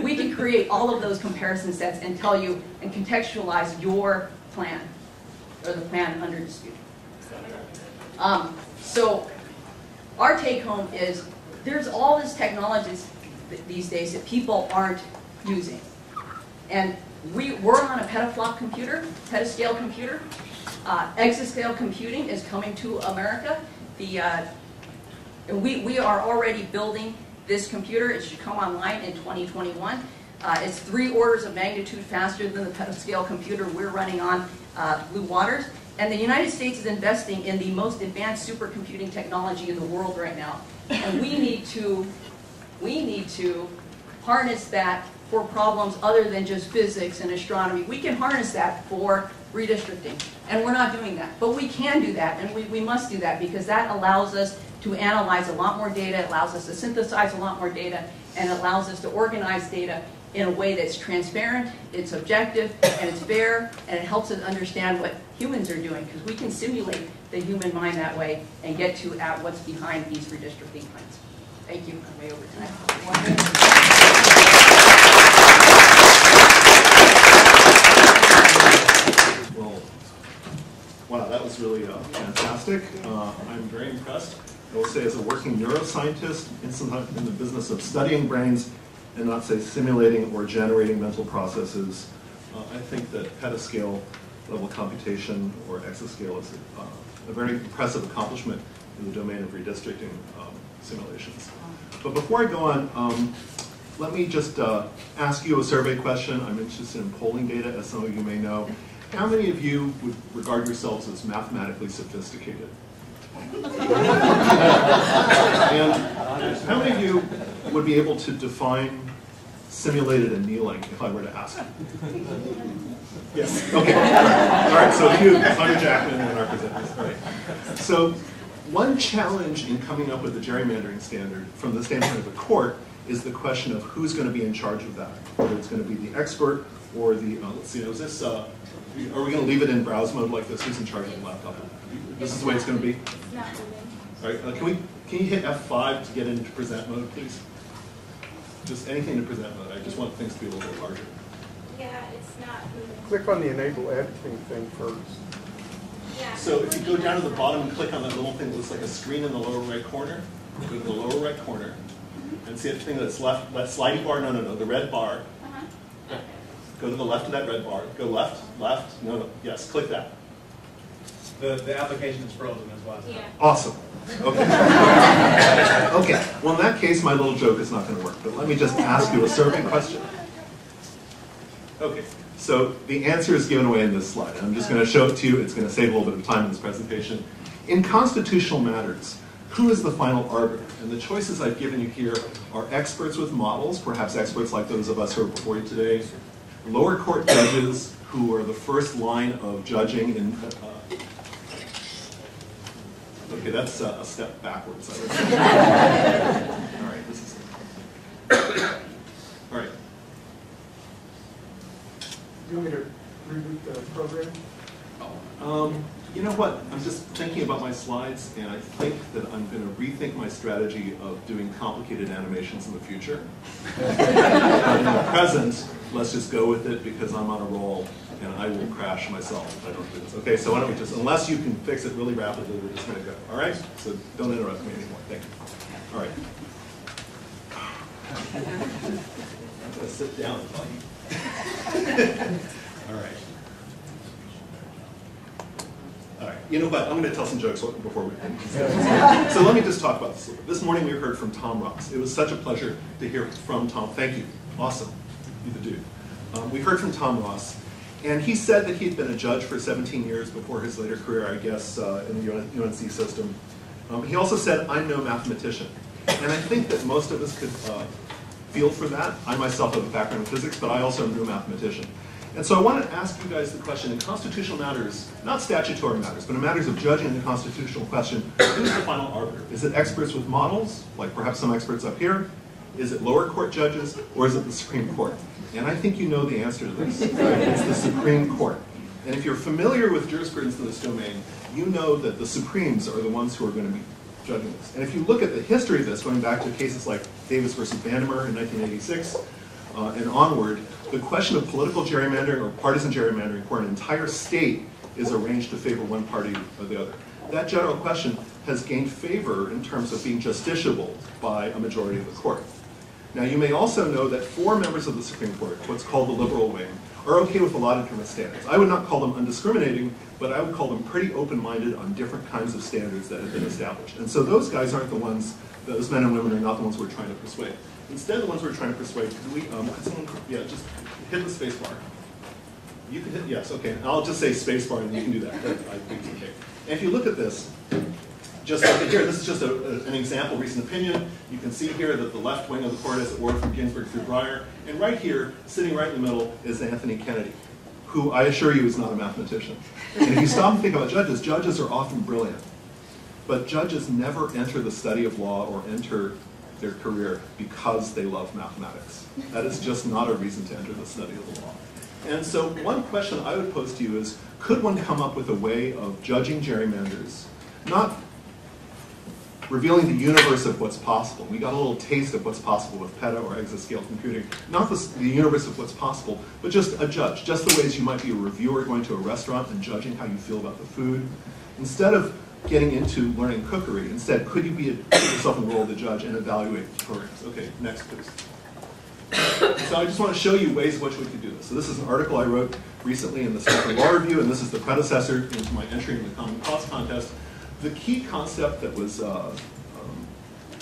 We can create all of those comparison sets and tell you and contextualize your plan, or the plan under dispute. So our take home is there's all this technology these days that people aren't using. And we're on a petaflop computer, petascale computer. Exascale computing is coming to America. We are already building this computer. It should come online in 2021. It's 3 orders of magnitude faster than the petascale computer we're running on Blue Waters. And the United States is investing in the most advanced supercomputing technology in the world right now. And we need to harness that for problems other than just physics and astronomy. We can harness that for redistricting. And we're not doing that. But we can do that, and we must do that, because that allows us to analyze a lot more data, it allows us to synthesize a lot more data, and it allows us to organize data in a way that's transparent, it's objective, and it's fair, and it helps us understand what humans are doing, because we can simulate the human mind that way and get to at what's behind these redistricting plans. Thank you. I'm way over time. Well, wow, that was really fantastic. I'm very impressed. I will say, as a working neuroscientist in the business of studying brains and not, say, simulating or generating mental processes, I think that petascale level computation or exascale is a very impressive accomplishment in the domain of redistricting simulations. But before I go on, let me just ask you a survey question. I'm interested in polling data, as some of you may know. How many of you would regard yourselves as mathematically sophisticated? And how many of you would be able to define simulated annealing if I were to ask you? Yes. Okay. All right. So a few, Hunter Jackman and our presenters. All right. So one challenge in coming up with the gerrymandering standard from the standpoint of the court is the question of who's going to be in charge of that. Whether it's going to be the expert or the, let's see, is this, are we going to leave it in browse mode like this? Who's in charge of the laptop? This is the way it's going to be? It's not moving. All right, can you hit F5 to get into present mode, please? Just anything to present mode. I just want things to be a little bit larger. Yeah, it's not moving. Click on the enable editing thing first. Yeah. So if you go down to the bottom and click on that little thing that looks like a screen in the lower right corner, go to the lower right corner, and see the thing that's left, that sliding bar, no, the red bar. Okay. Go to the left of that red bar. Go left, no, yes, click that. The application is frozen as well. Yeah. Awesome. Okay. Okay. Well, in that case, my little joke is not going to work. But let me just ask you a survey question. Okay. So the answer is given away in this slide. I'm just going to show it to you. It's going to save a little bit of time in this presentation. In constitutional matters, who is the final arbiter? And the choices I've given you here are experts with models, perhaps experts like those of us who are before you today, lower court judges who are the first line of judging in okay, that's a step backwards, I would say. All right, this is all right. You want me to reboot the program? You know what? I'm just thinking about my slides, and I think that I'm going to rethink my strategy of doing complicated animations in the future. But in the present, let's just go with it because I'm on a roll, and I will crash myself if I don't do this. Okay, so why don't we just, unless you can fix it really rapidly, we're just going to go. All right? So don't interrupt me anymore. Thank you. All right. I'm going to sit down and tell you. All right. All right, you know what? I'm going to tell some jokes before we finish. So let me just talk about this a little bit. This morning we heard from Tom Ross. It was such a pleasure to hear from Tom. Thank you. Awesome. You're the dude. We heard from Tom Ross, and he said that he'd been a judge for 17 years before his later career, I guess, in the UNC system. He also said, I'm no mathematician. And I think that most of us could feel for that. I myself have a background in physics, but I also am no mathematician. And so I want to ask you guys the question, in constitutional matters, not statutory matters, but in matters of judging the constitutional question, who's the final arbiter? Is it experts with models, like perhaps some experts up here? Is it lower court judges, or is it the Supreme Court? And I think you know the answer to this, right? It's the Supreme Court. And if you're familiar with jurisprudence in this domain, you know that the Supremes are the ones who are going to be judging this. And if you look at the history of this, going back to cases like Davis versus Vandermeer in 1986, and onward, the question of political gerrymandering or partisan gerrymandering where an entire state is arranged to favor one party or the other. That general question has gained favor in terms of being justiciable by a majority of the court. Now you may also know that 4 members of the Supreme Court, what's called the liberal wing, are okay with a lot of different standards. I would not call them undiscriminating, but I would call them pretty open-minded on different kinds of standards that have been established. And so those guys aren't the ones, those men and women are not the ones we're trying to persuade. Instead, the ones we're trying to persuade, could someone, yeah, just hit the space bar. You can hit, yes, okay. I'll just say space bar and you can do that. I think it's okay. And if you look at this, just like here, this is just an example recent opinion. You can see here that the left wing of the court is at war from Ginsburg through Breyer. And right here, sitting right in the middle, is Anthony Kennedy, who I assure you is not a mathematician. And if you stop and think about judges, judges are often brilliant. But judges never enter the study of law or enter their career because they love mathematics. That is just not a reason to enter the study of the law. And so one question I would pose to you is, could one come up with a way of judging gerrymanders, not revealing the universe of what's possible. We got a little taste of what's possible with PETA or exascale computing. Not the universe of what's possible, but just a judge. Just the ways you might be a reviewer going to a restaurant and judging how you feel about the food. Instead of getting into learning cookery, instead, could you put yourself in the role of the judge and evaluate programs? Okay, next please. So I just want to show you ways in which we could do this. So this is an article I wrote recently in the Stanford Law Review, and this is the predecessor into my entry in the Common Cause contest. The key concept that was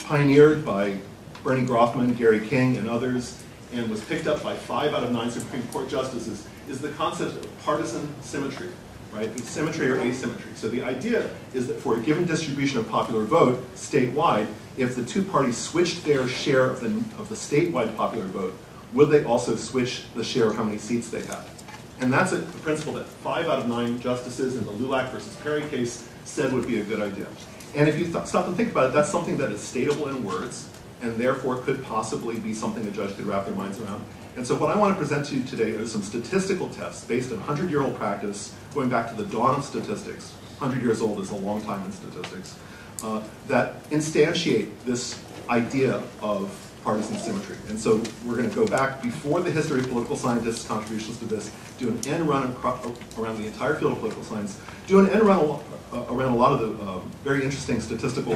pioneered by Bernie Grothman, Gary King, and others, and was picked up by 5 out of 9 Supreme Court justices, is the concept of partisan symmetry, right? Symmetry or asymmetry. So the idea is that for a given distribution of popular vote, statewide, if the 2 parties switched their share of the statewide popular vote, would they also switch the share of how many seats they had? And that's a principle that 5 out of 9 justices in the Lulac versus Perry case said would be a good idea. And if you stop and think about it, that's something that is statable in words, and therefore could possibly be something a judge could wrap their minds around. And so what I want to present to you today are some statistical tests based on 100-year-old practice, going back to the dawn of statistics. 100 years old is a long time in statistics, that instantiate this idea of partisan symmetry. And so we're going to go back before the history of political scientists' contributions to this, do an end run around the entire field of political science, do an end run around a lot of the very interesting statistical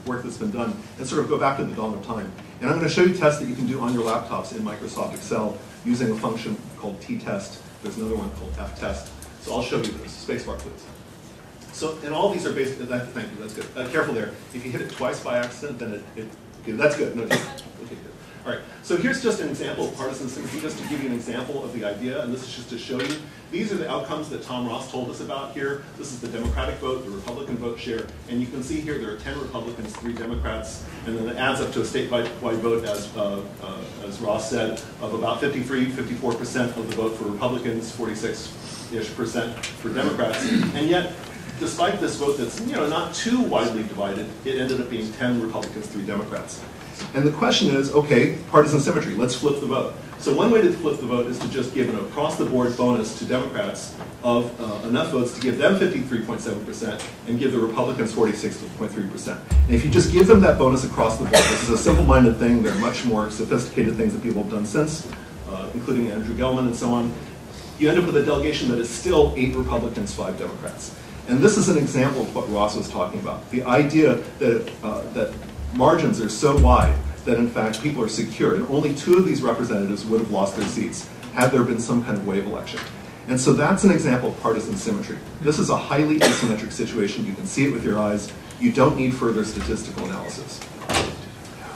work that's been done, and sort of go back to the dawn of time. And I'm going to show you tests that you can do on your laptops in Microsoft Excel using a function called t-test. There's another one called f-test. So I'll show you this. Spacebar, please. So, and all these are based, thank you, that's good. Careful there. If you hit it twice by accident, then okay, that's good. No, just, okay, good. All right, so here's just an example of partisan symmetry, just to give you an example of the idea, and this is just to show you. These are the outcomes that Tom Ross told us about here. This is the Democratic vote, the Republican vote share, and you can see here there are 10 Republicans, 3 Democrats, and then it adds up to a statewide vote, as Ross said, of about 54% of the vote for Republicans, 46-ish% for Democrats, and yet, despite this vote that's not too widely divided, it ended up being 10 Republicans, 3 Democrats. And the question is, okay, partisan symmetry, let's flip the vote. So one way to flip the vote is to just give an across-the-board bonus to Democrats of enough votes to give them 53.7% and give the Republicans 46.3%. And if you just give them that bonus across the board, this is a simple-minded thing, there are much more sophisticated things that people have done since, including Andrew Gelman and so on, you end up with a delegation that is still 8 Republicans, 5 Democrats. And this is an example of what Ross was talking about. The idea that, that margins are so wide that in fact people are secure, and only 2 of these representatives would have lost their seats had there been some kind of wave election. And so that's an example of partisan symmetry. This is a highly asymmetric situation. You can see it with your eyes. You don't need further statistical analysis.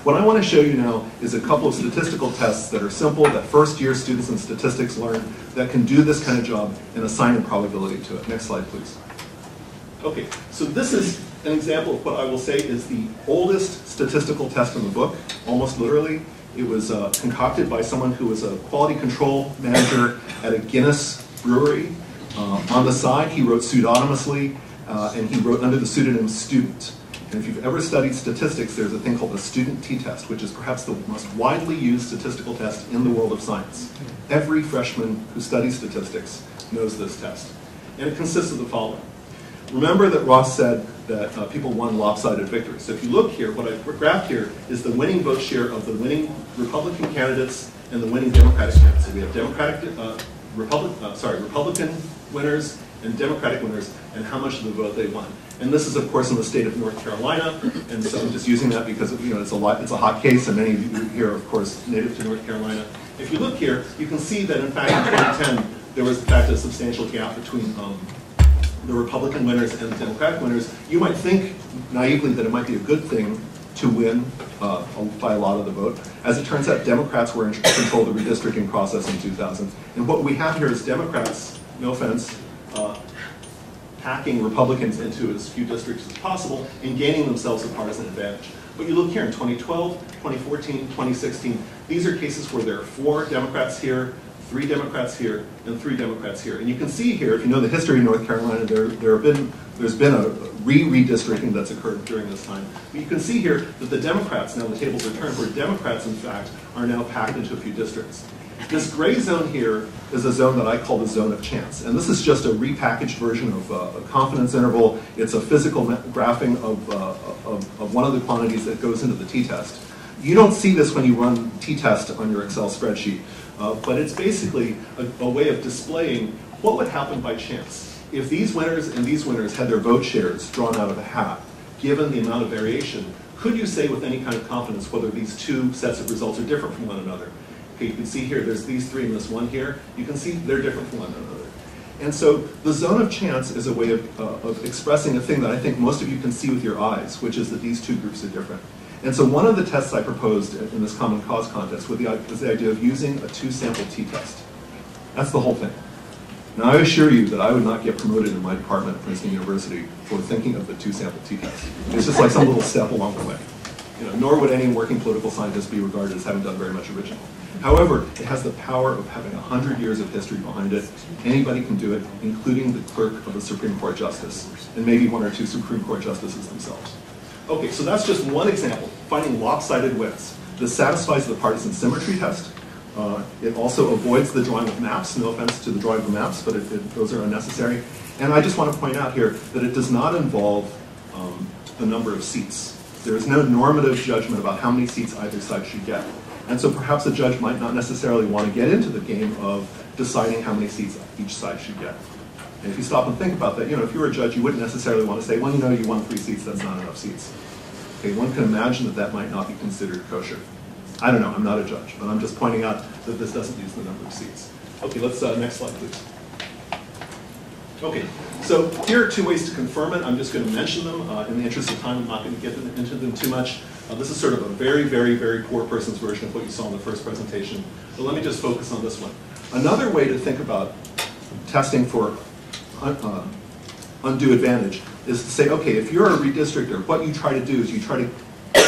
What I want to show you now is a couple of statistical tests that are simple, that first-year students in statistics learn, that can do this kind of job and assign a probability to it. Next slide, please. Okay, so this is an example of what I will say is the oldest statistical test in the book, almost literally. It was concocted by someone who was a quality control manager at a Guinness brewery. On the side, he wrote pseudonymously, and he wrote under the pseudonym student. And if you've ever studied statistics, there's a thing called the student t-test, which is perhaps the most widely used statistical test in the world of science. Every freshman who studies statistics knows this test. And it consists of the following. Remember that Ross said that people won lopsided victories. So if you look here, what I've graphed here is the winning vote share of the winning Republican candidates and the winning Democratic candidates. So we have Republican winners and Democratic winners, and how much of the vote they won. And this is, of course, in the state of North Carolina, and so I'm just using that because it's a hot case, and many of you here are, of course, native to North Carolina. If you look here, you can see that, in fact, in 2010, there was, in fact, a substantial gap between the Republican winners and the Democratic winners. You might think naively that it might be a good thing to win by a lot of the vote. As it turns out, Democrats were in control of the redistricting process in 2000. And what we have here is Democrats, no offense, hacking Republicans into as few districts as possible and gaining themselves a partisan advantage. But you look here in 2012, 2014, 2016, these are cases where there are 4 Democrats here, 3 Democrats here, and 3 Democrats here. And you can see here, if you know the history of North Carolina, there's been a redistricting that's occurred during this time. But you can see here that the Democrats, now the tables are turned, where Democrats, in fact, are now packed into a few districts. This gray zone here is a zone that I call the zone of chance. And this is just a repackaged version of a confidence interval. It's a physical graphing of one of the quantities that goes into the t-test. You don't see this when you run t-test on your Excel spreadsheet. But it's basically a way of displaying what would happen by chance. If these winners and these winners had their vote shares drawn out of a hat, given the amount of variation, could you say with any kind of confidence whether these 2 sets of results are different from one another? Okay, you can see here, there's these 3 and this 1 here. You can see they're different from one another. And so the zone of chance is a way of expressing a thing that I think most of you can see with your eyes, which is that these 2 groups are different. And so one of the tests I proposed in this Common Cause contest was the idea of using a 2-sample t-test. That's the whole thing. Now I assure you that I would not get promoted in my department at Princeton University for thinking of the 2-sample t-test. It's just like some little step along the way. Nor would any working political scientist be regarded as having done very much original. However, it has the power of having 100 years of history behind it. Anybody can do it, including the clerk of the Supreme Court Justice, and maybe 1 or 2 Supreme Court justices themselves. Okay, so that's just one example, finding lopsided wins. This satisfies the partisan symmetry test. It also avoids the drawing of maps. No offense to the drawing of maps, but those are unnecessary. And I just want to point out here that it does not involve the number of seats. There is no normative judgment about how many seats either side should get. And so perhaps a judge might not necessarily want to get into the game of deciding how many seats each side should get. And if you stop and think about that, if you were a judge, you wouldn't necessarily want to say, well, you won 3 seats, that's not enough seats. Okay, one can imagine that that might not be considered kosher. I don't know, I'm not a judge, but I'm just pointing out that this doesn't use the number of seats. Okay, let's, next slide, please. Okay, so here are two ways to confirm it. I'm just going to mention them. In the interest of time, I'm not going to get into them too much. This is sort of a very, very, very poor person's version of what you saw in the first presentation. But let me just focus on this one. Another way to think about testing for undue advantage is to say, okay, if you're a redistrictor, what you try to do is you try to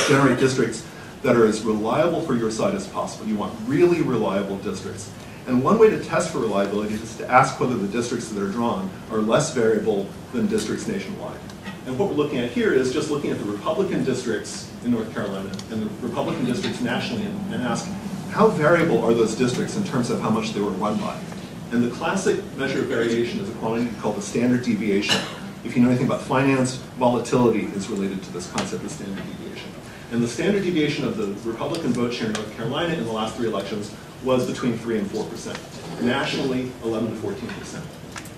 generate districts that are as reliable for your side as possible. You want really reliable districts. And one way to test for reliability is to ask whether the districts that are drawn are less variable than districts nationwide. And what we're looking at here is just looking at the Republican districts in North Carolina and the Republican districts nationally and ask, how variable are those districts in terms of how much they were run by? And the classic measure of variation is a quantity called the standard deviation. If you know anything about finance, volatility is related to this concept of standard deviation. And the standard deviation of the Republican vote share in North Carolina in the last 3 elections was between 3 and 4%. Nationally, 11 to 14%.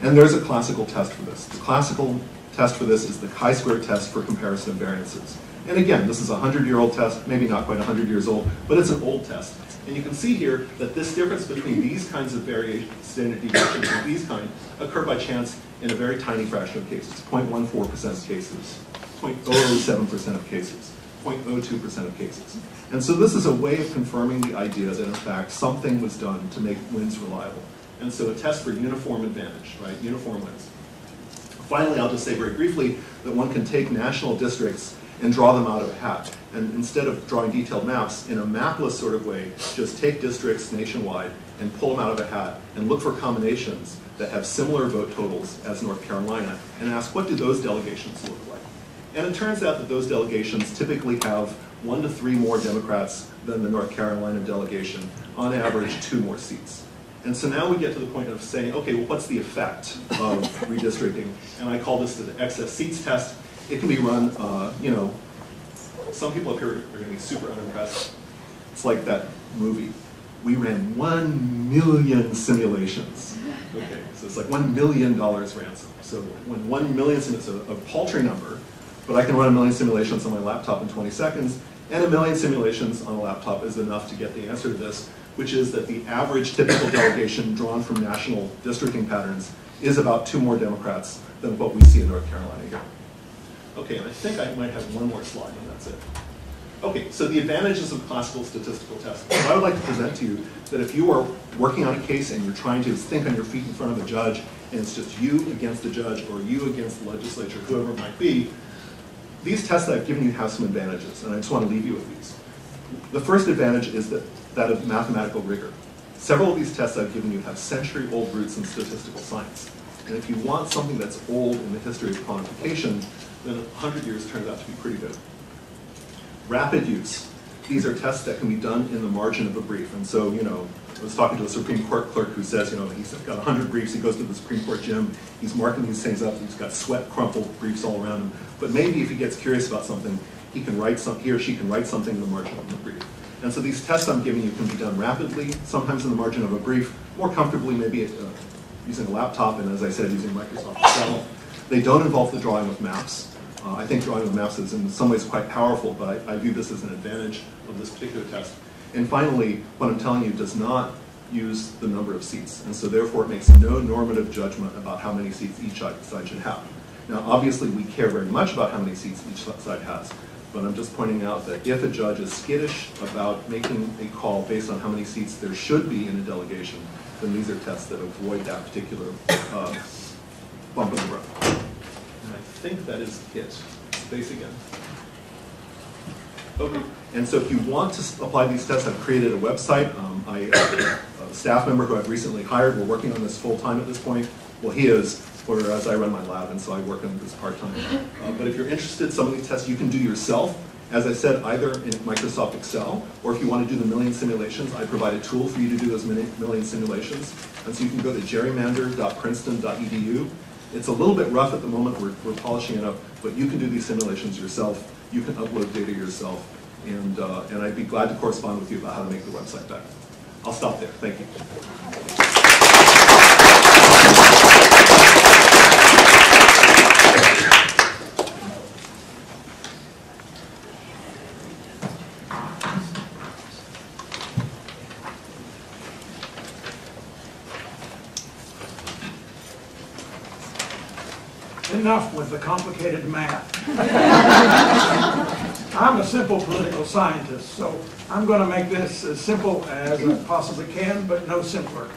And there's a classical test for this. The classical test for this is the chi-square test for comparison of variances. And again, this is a 100-year-old test, maybe not quite 100 years old, but it's an old test. And you can see here that this difference between these kinds of variation, standard deviations and these kind, occur by chance in a very tiny fraction of cases, 0.14% of cases, 0.007% of cases, 0.02% of cases. And so this is a way of confirming the idea that in fact something was done to make wins reliable. And so a test for uniform advantage, right, uniform wins. Finally, I'll just say very briefly that one can take national districts and draw them out of a hat. And instead of drawing detailed maps, in a mapless sort of way, just take districts nationwide and pull them out of a hat and look for combinations that have similar vote totals as North Carolina and ask, what do those delegations look like? And it turns out that those delegations typically have 1 to 3 more Democrats than the North Carolina delegation, on average 2 more seats. And so now we get to the point of saying, okay, well, what's the effect of redistricting? And I call this the excess seats test. It can be run, you know, some people up here are going to be super unimpressed. It's like that movie. We ran 1 million simulations. Okay, so it's like $1 million ransom. So when 1 million simulations, a paltry number, but I can run 1 million simulations on my laptop in 20 seconds, and 1 million simulations on a laptop is enough to get the answer to this, which is that the average typical delegation drawn from national districting patterns is about 2 more Democrats than what we see in North Carolina here. Okay, and I think I might have one more slide, and that's it. Okay, so the advantages of classical statistical testing. So I would like to present to you that if you are working on a case and you're trying to think on your feet in front of a judge, and it's just you against the judge or you against the legislature, whoever it might be, these tests that I've given you have some advantages, and I just want to leave you with these. The first advantage is that of mathematical rigor. Several of these tests I've given you have century-old roots in statistical science. And if you want something that's old in the history of quantification, then 100 years turns out to be pretty good. Rapid use. These are tests that can be done in the margin of a brief. And so, you know, I was talking to a Supreme Court clerk who says, you know, he's got 100 briefs, he goes to the Supreme Court gym, he's marking these things up, he's got sweat crumpled briefs all around him. But maybe if he gets curious about something, he or she can write something in the margin of the brief. And so these tests I'm giving you can be done rapidly, sometimes in the margin of a brief, more comfortably maybe using a laptop, and as I said, using Microsoft Excel. They don't involve the drawing of maps. I think drawing of maps is in some ways quite powerful, but I view this as an advantage of this particular test. And finally, what I'm telling you does not use the number of seats, and so therefore it makes no normative judgment about how many seats each side should have. Now, obviously, we care very much about how many seats each side has, but I'm just pointing out that if a judge is skittish about making a call based on how many seats there should be in a delegation, then these are tests that avoid that particular bump in the road. And I think that is it. Space again. Okay, and so if you want to apply these tests, I've created a website. A staff member who I've recently hired, we're working on this full-time at this point. Well, he is, whereas I run my lab, and so I work on this part-time. But if you're interested, some of these tests you can do yourself. As I said, either in Microsoft Excel, or if you want to do the million simulations, I provide a tool for you to do those million simulations. And so you can go to gerrymander.princeton.edu. It's a little bit rough at the moment, we're polishing it up, but you can do these simulations yourself. You can upload data yourself, and I'd be glad to correspond with you about how to make the website better. I'll stop there. Thank you. enough with the complicated math. I'm a simple political scientist, so I'm going to make this as simple as I possibly can, but no simpler.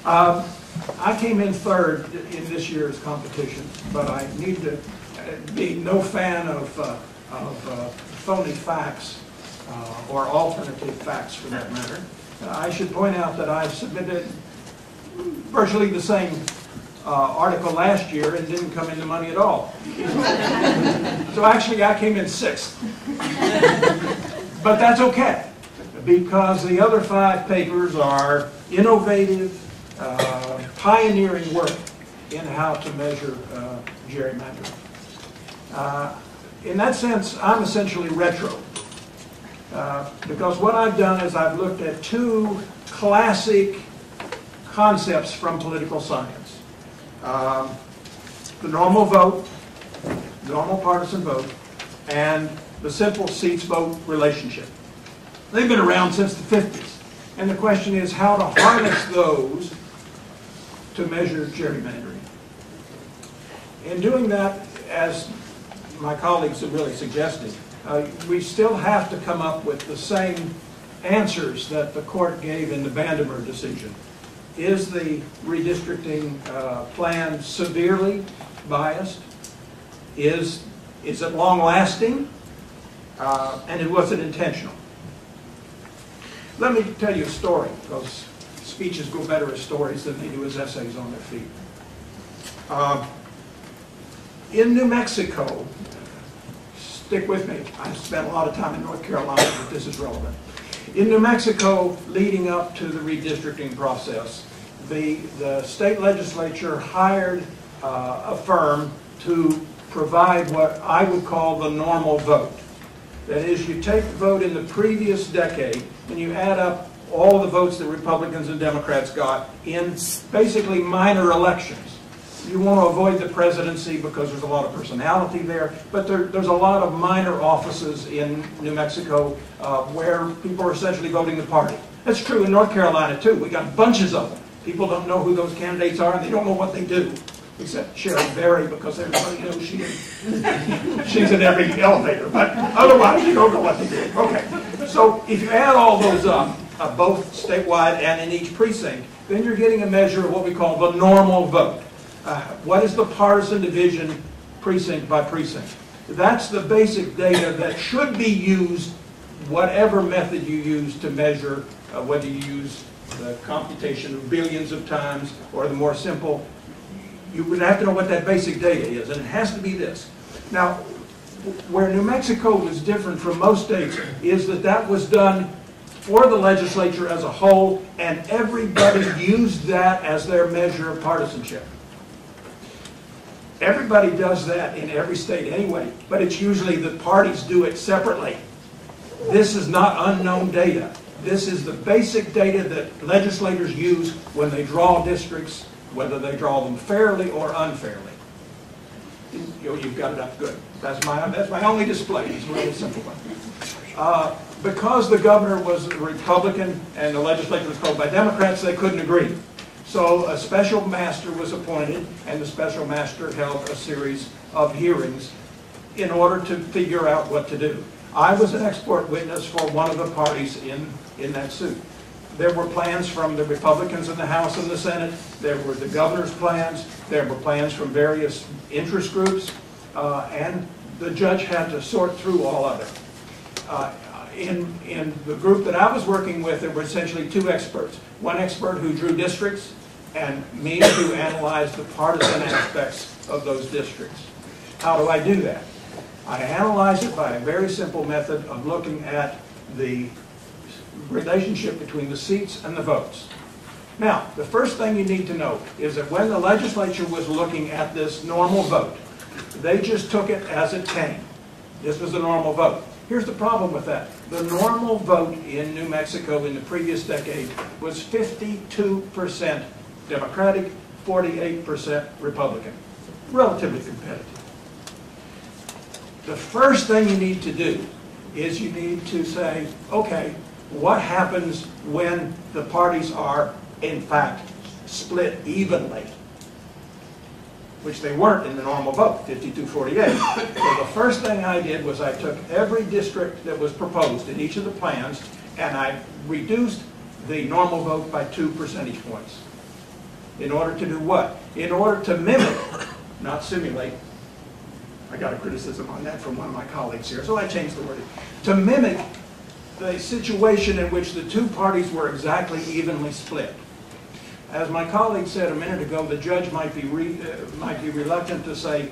I came in third in this year's competition, but I need to be no fan of phony facts or alternative facts for that matter. I should point out that I submitted virtually the same article last year and didn't come in the money at all. So actually I came in sixth. But that's okay, because the other 5 papers are innovative, pioneering work in how to measure gerrymandering. In that sense, I'm essentially retro. Because what I've done is I've looked at 2 classic concepts from political science. The normal vote, normal partisan vote, and the simple seats vote relationship. They've been around since the 50s. And the question is how to harness those to measure gerrymandering. In doing that, as my colleagues have really suggested, we still have to come up with the same answers that the court gave in the Vandiver decision. Is the redistricting plan severely biased? Is it long-lasting? And was it intentional? Let me tell you a story, because speeches go better as stories than they do as essays on their feet. In New Mexico, stick with me, I spent a lot of time in North Carolina, but this is relevant. In New Mexico, leading up to the redistricting process, the state legislature hired a firm to provide what I would call the normal vote. That is, you take the vote in the previous decade and you add up all the votes that Republicans and Democrats got in basically minor elections. You want to avoid the presidency because there's a lot of personality there, but there's a lot of minor offices in New Mexico where people are essentially voting the party. That's true in North Carolina too. We got bunches of them. People don't know who those candidates are and they don't know what they do. Except Sherry Berry, because everybody knows she's in every elevator. But otherwise, you don't know what they do. Okay. So if you add all those up, both statewide and in each precinct, then you're getting a measure of what we call the normal vote. What is the partisan division precinct by precinct? That's the basic data that should be used, whatever method you use to measure, whether you use the computation of billions of times or the more simple. You would have to know what that basic data is, and it has to be this. Now, where New Mexico was different from most states is that that was done for the legislature as a whole, and everybody used that as their measure of partisanship. Everybody does that in every state anyway, but it's usually the parties do it separately. This is not unknown data. This is the basic data that legislators use when they draw districts, whether they draw them fairly or unfairly. You've got it up good. That's my only display. It's a really simple one. Because the governor was a Republican and the legislature was controlled by Democrats, they couldn't agree. So a special master was appointed, and the special master held a series of hearings in order to figure out what to do. I was an expert witness for one of the parties in that suit. There were plans from the Republicans in the House and the Senate. There were the governor's plans. There were plans from various interest groups. And the judge had to sort through all of it. In the group that I was working with, there were essentially 2 experts. One expert who drew districts, and me who analyzed the partisan aspects of those districts. How do I do that? I analyze it by a very simple method of looking at the relationship between the seats and the votes. Now, the first thing you need to know is that when the legislature was looking at this normal vote, they just took it as it came. This was the normal vote. Here's the problem with that. The normal vote in New Mexico in the previous decade was 52% Democratic, 48% Republican. Relatively competitive. The first thing you need to do is you need to say, okay, what happens when the parties are, in fact, split evenly? which they weren't in the normal vote, 52-48. So the first thing I did was I took every district that was proposed in each of the plans, and I reduced the normal vote by 2 percentage points. In order to do what? In order to mimic, not simulate. I got a criticism on that from one of my colleagues here, so I changed the wording. To mimic the situation in which the two parties were exactly evenly split. As my colleague said a minute ago, the judge might be reluctant to say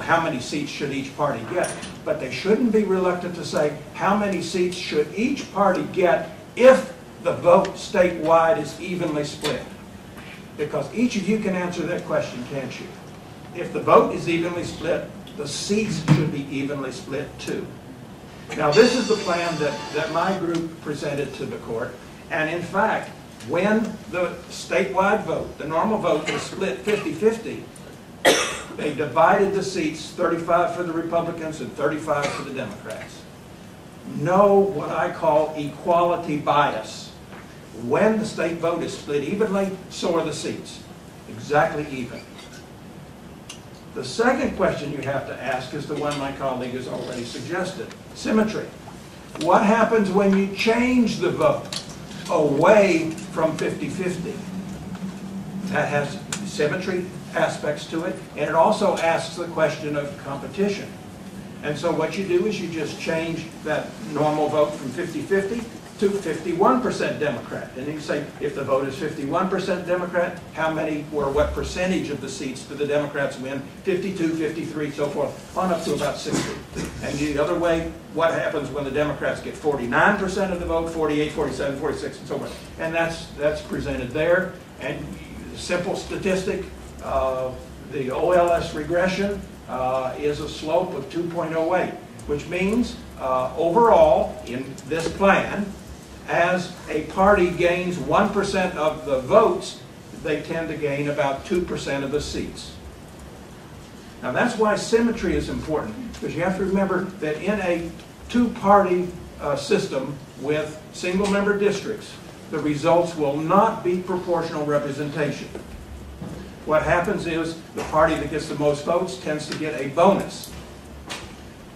how many seats should each party get, but they shouldn't be reluctant to say how many seats should each party get if the vote statewide is evenly split. Because each of you can answer that question, can't you? If the vote is evenly split, the seats should be evenly split too. Now this is the plan that my group presented to the court, and in fact, when the statewide vote, the normal vote, was split 50-50, they divided the seats, 35 for the Republicans and 35 for the Democrats. No, what I call equality bias. When the state vote is split evenly, so are the seats. Exactly even. The second question you have to ask is the one my colleague has already suggested. Symmetry. What happens when you change the vote away from 50-50? That has symmetry aspects to it, and it also asks the question of competition. And so what you do is you just change that normal vote from 50-50 to 51% Democrat. And you say, if the vote is 51% Democrat, how many or what percentage of the seats do the Democrats win? 52, 53, so forth, on up to about 60. And the other way, what happens when the Democrats get 49% of the vote, 48, 47, 46, and so forth? And that's presented there. And simple statistic, the OLS regression is a slope of 2.08, which means overall in this plan, as a party gains 1% of the votes, they tend to gain about 2% of the seats. Now that's why symmetry is important, because you have to remember that in a two-party system with single-member districts, the results will not be proportional representation. What happens is the party that gets the most votes tends to get a bonus.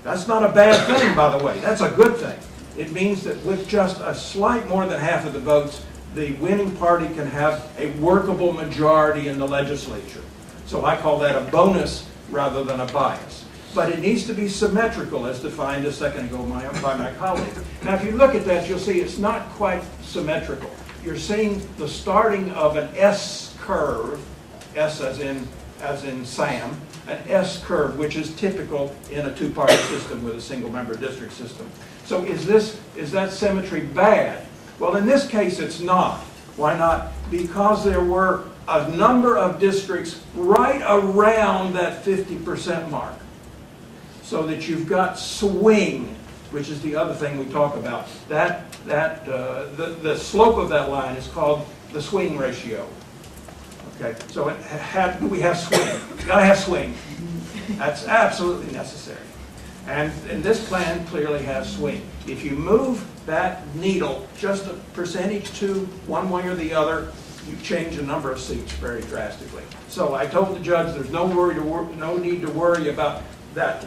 That's not a bad thing, by the way. That's a good thing. It means that with just a slight more than half of the votes, the winning party can have a workable majority in the legislature. So I call that a bonus rather than a bias. But it needs to be symmetrical, as defined a second ago by my colleague. Now, if you look at that, you'll see it's not quite symmetrical. You're seeing the starting of an S curve, S as in Sam, an S curve, which is typical in a two-party system with a single-member district system. So is that symmetry bad? Well, in this case, it's not. Why not? Because there were a number of districts right around that 50% mark. So that you've got swing, which is the other thing we talk about. The slope of that line is called the swing ratio. Okay, so we have swing. You've got to have swing. That's absolutely necessary. And this plan clearly has swing. If you move that needle just a percentage to one way or the other, you change the number of seats very drastically. So I told the judge there's no need to worry about that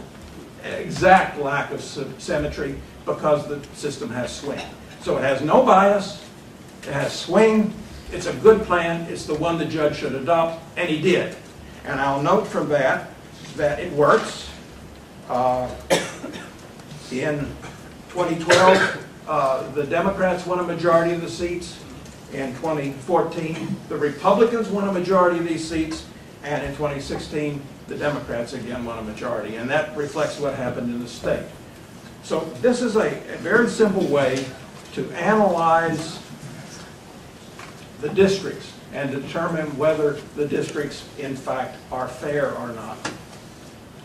exact lack of symmetry because the system has swing. So it has no bias, it has swing, it's a good plan, it's the one the judge should adopt, and he did. And I'll note from that it works. In 2012, the Democrats won a majority of the seats. In 2014, the Republicans won a majority of these seats. And in 2016, the Democrats again won a majority. And that reflects what happened in the state. So this is a very simple way to analyze the districts and determine whether the districts, in fact, are fair or not.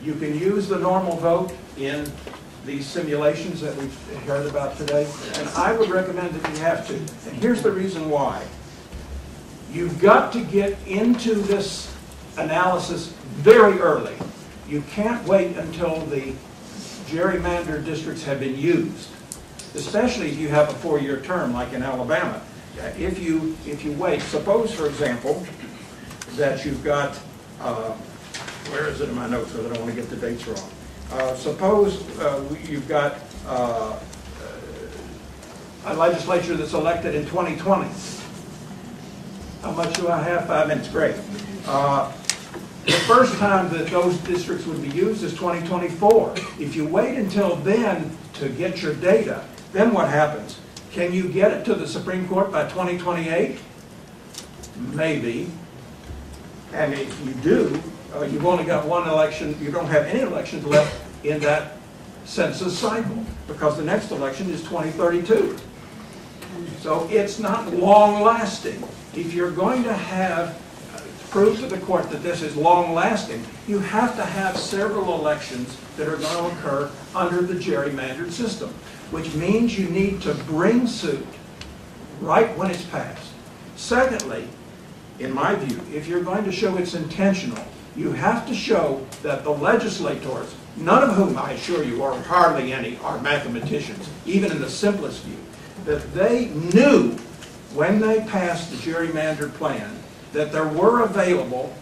You can use the normal vote in these simulations that we've heard about today, and I would recommend that you have to. And here's the reason why. You've got to get into this analysis very early. You can't wait until the gerrymandered districts have been used, especially if you have a 4-year term like in Alabama. If you wait, suppose, for example, that you've got where is it in my notes, because I don't want to get the dates wrong. Suppose you've got a legislature that's elected in 2020. How much do I have? 5 minutes, great. The first time that those districts would be used is 2024. If you wait until then to get your data, then what happens? Can you get it to the Supreme Court by 2028? Maybe. And if you do, you've only got one election, you don't have any elections left in that census cycle, because the next election is 2032. So it's not long-lasting. If you're going to have prove to the court that this is long-lasting, you have to have several elections that are going to occur under the gerrymandered system, which means you need to bring suit right when it's passed. Secondly, in my view, if you're going to show it's intentional, you have to show that the legislators, none of whom I assure you, or hardly any, are mathematicians, even in the simplest view, that they knew when they passed the gerrymandered plan that there were available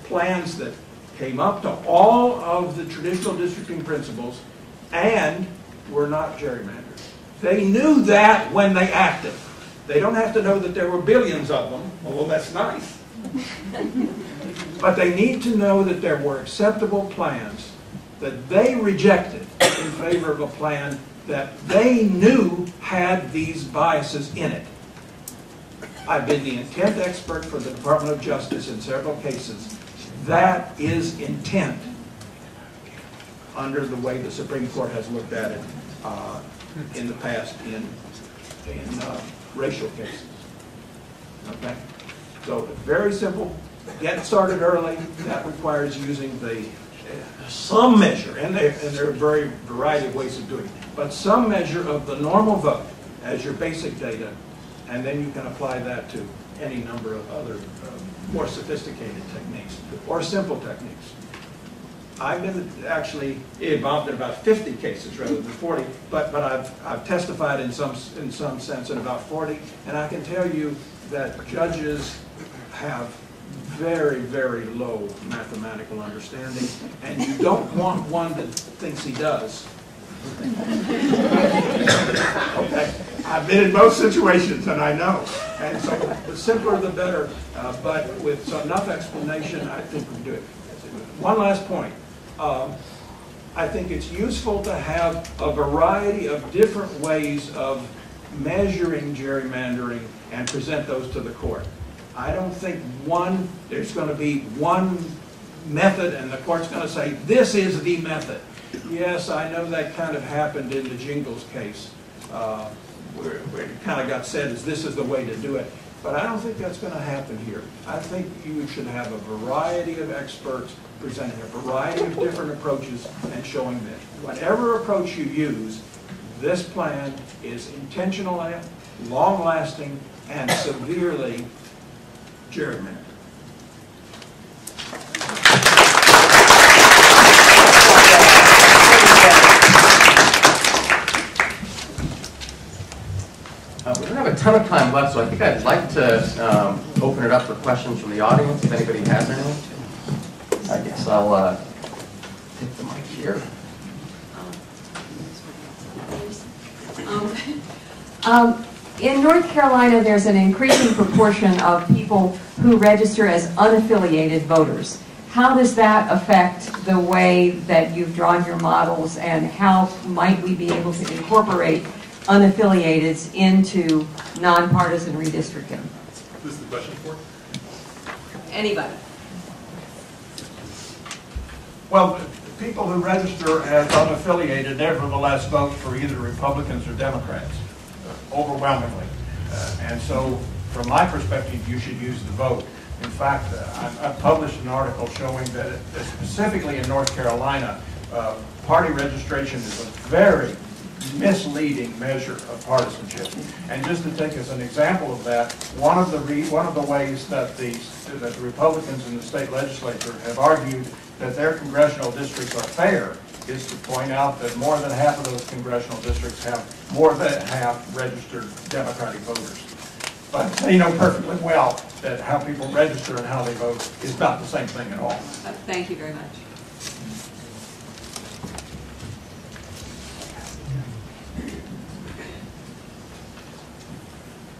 plans that came up to all of the traditional districting principles and were not gerrymandered. They knew that when they acted. They don't have to know that there were billions of them, although that's nice. But they need to know that there were acceptable plans that they rejected in favor of a plan that they knew had these biases in it. I've been the intent expert for the Department of Justice in several cases. That is intent under the way the Supreme Court has looked at it in the past in racial cases. Okay? So very simple. Get started early. That requires using some measure, and there are a very variety of ways of doing it, but some measure of the normal vote as your basic data, and then you can apply that to any number of other more sophisticated techniques or simple techniques. I've been actually involved in about 50 cases rather than 40, but I've testified in some sense in about 40, and I can tell you that judges have very, very low mathematical understanding, and you don't want one that thinks he does. Okay. I've been in most situations, and I know. And so the simpler the better, but with enough explanation, I think we do it. One last point. I think it's useful to have a variety of different ways of measuring gerrymandering and present those to the court. I don't think there's going to be one method and the court's going to say, this is the method. Yes, I know that kind of happened in the Jingles case, where it kind of got said as this is the way to do it. But I don't think that's going to happen here. I think you should have a variety of experts presenting a variety of different approaches and showing that whatever approach you use, this plan is intentional, long-lasting, and severely gerrymandered. We don't have a ton of time left, so I think I'd like to open it up for questions from the audience, if anybody has any. I guess I'll take the mic here. In North Carolina, there's an increasing proportion of people who register as unaffiliated voters. How does that affect the way that you've drawn your models, and how might we be able to incorporate unaffiliateds into nonpartisan redistricting? Who's the question for? Anybody. Well, people who register as unaffiliated nevertheless vote for either Republicans or Democrats, overwhelmingly. And so, from my perspective, you should use the vote. In fact, I've published an article showing that specifically in North Carolina, party registration is a very misleading measure of partisanship. And just to take as an example of that, one of the ways that the Republicans in the state legislature have argued that their congressional districts are fair is to point out that more than half of those congressional districts have more than half registered Democratic voters. But they know perfectly well that how people register and how they vote is about the same thing at all. Thank you very much.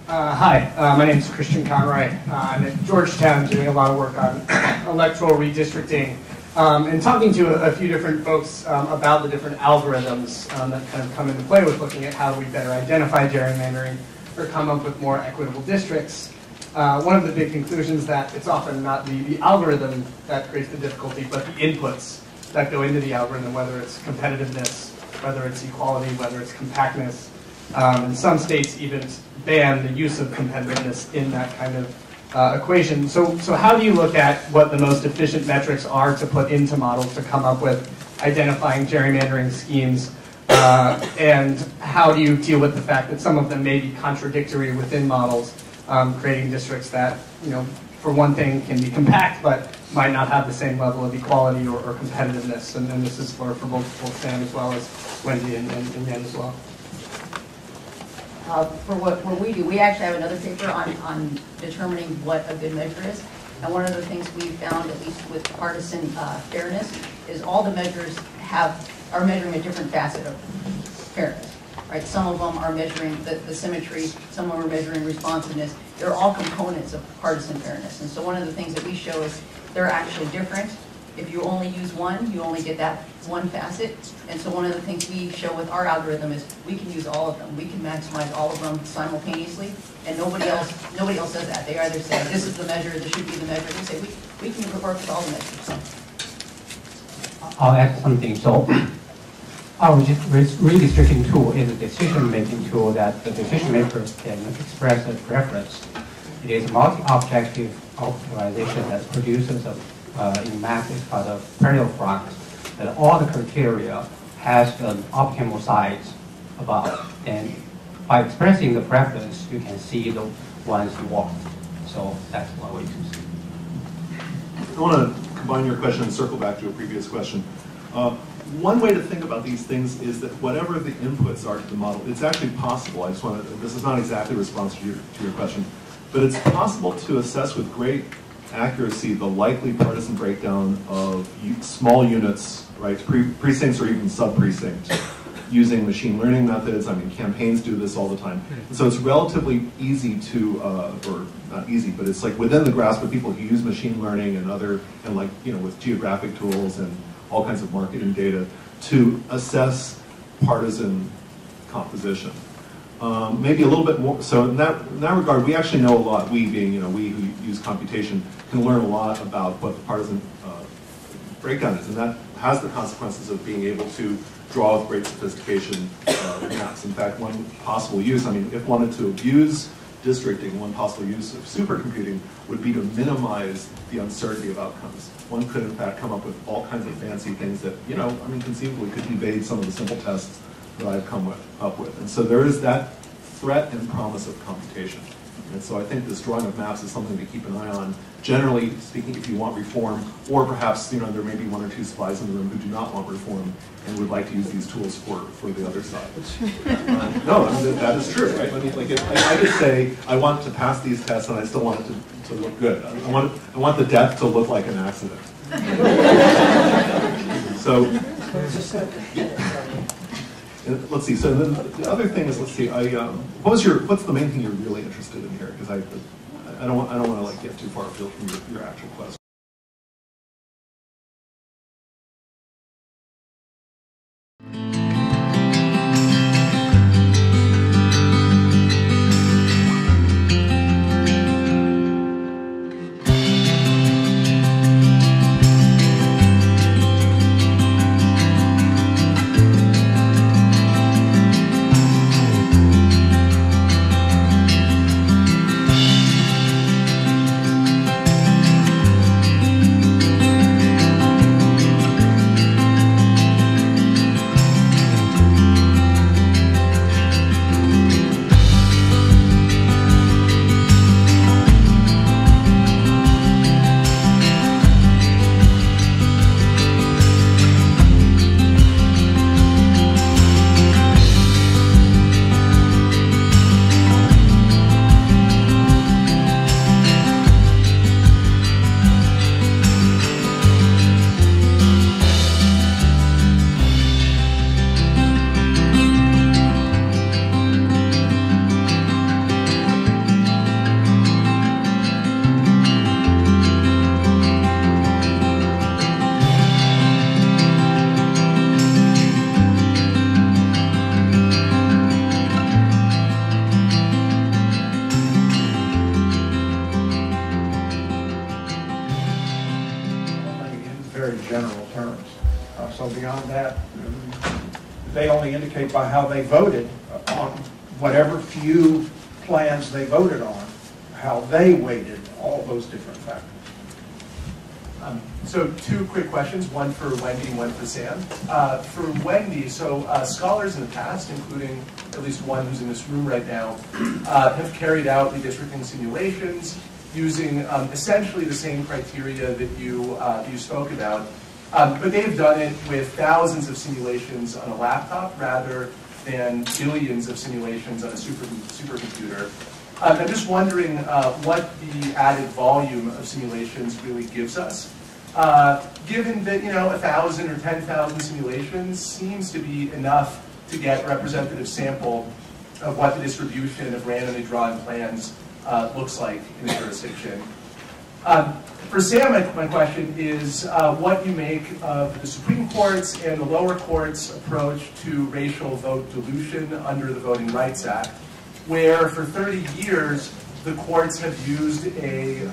Hi, my name is Christian Conroy. I'm at Georgetown doing a lot of work on electoral redistricting and talking to a few different folks about the different algorithms that kind of come into play with looking at how we better identify gerrymandering or come up with more equitable districts. One of the big conclusions that it's often not the algorithm that creates the difficulty, but the inputs that go into the algorithm, whether it's competitiveness, whether it's equality, whether it's compactness. And some states even ban the use of competitiveness in that kind of equation. So how do you look at what the most efficient metrics are to put into models to come up with identifying gerrymandering schemes? And how do you deal with the fact that some of them may be contradictory within models, creating districts that, for one thing can be compact, but might not have the same level of equality or competitiveness? And this is for both Sam as well as Wendy and Yen as well. For what we do, we actually have another paper on determining what a good measure is. And one of the things we found, at least with partisan fairness, is all the measures are measuring a different facet of fairness. Right? Some of them are measuring the symmetry, some of them are measuring responsiveness. They're all components of partisan fairness. And so one of the things that we show is they're actually different. If you only use one, you only get that one facet. And so one of the things we show with our algorithm is we can use all of them. We can maximize all of them simultaneously, and nobody else does that. They either say, this is the measure, this should be the measure. They say, we can work with all the measures. I'll add something. So our redistricting tool is a decision-making tool that the decision makers can express a preference. It is a multi-objective optimization that produces in math is called a parallel front, that all the criteria has an optimal size above. And by expressing the preference, you can see the ones you want. So that's one way to see. I want to combine your question and circle back to a previous question. One way to think about these things is that whatever the inputs are to the model, it's actually possible. I just want to, this is not exactly a response to your question, but it's possible to assess with great accuracy the likely partisan breakdown of small units, right, precincts or even sub-precincts, using machine learning methods. I mean, campaigns do this all the time. And so it's relatively easy to, or not easy, but it's like within the grasp of people who use machine learning and like, with geographic tools and all kinds of marketing data to assess partisan composition. Maybe a little bit more, so in that regard, we actually know a lot. We being, we who use computation can learn a lot about what the partisan breakdown is, and that has the consequences of being able to draw with great sophistication maps. In fact, one possible use, if one wanted to abuse districting, one possible use of supercomputing would be to minimize the uncertainty of outcomes. One could, in fact, come up with all kinds of fancy things that, conceivably could evade some of the simple tests that I've come up with. And so there is that threat and promise of computation. And so I think this drawing of maps is something to keep an eye on. Generally speaking, if you want reform, or perhaps there may be one or two spies in the room who do not want reform and would like to use these tools for the other side. No, that is true, right? I could say I want to pass these tests and I still want it to look good. I want the death to look like an accident. So. Let's see. So then the other thing is, let's see. What's the main thing you're really interested in here? Because I don't want to get too far afield from your actual question. So beyond that, they only indicate by how they voted on whatever few plans they voted on, how they weighted all those different factors. So 2 quick questions, one for Wendy and one for Sam. For Wendy, so scholars in the past, including at least one who's in this room right now, have carried out redistricting simulations using essentially the same criteria that you spoke about, but they've done it with thousands of simulations on a laptop rather than billions of simulations on a supercomputer. I'm just wondering what the added volume of simulations really gives us. Given that 1,000 or 10,000 simulations seems to be enough to get a representative sample of what the distribution of randomly drawn plans looks like in a jurisdiction. For Sam, my question is what you make of the Supreme Court's and the lower court's approach to racial vote dilution under the Voting Rights Act, where for 30 years the courts have used a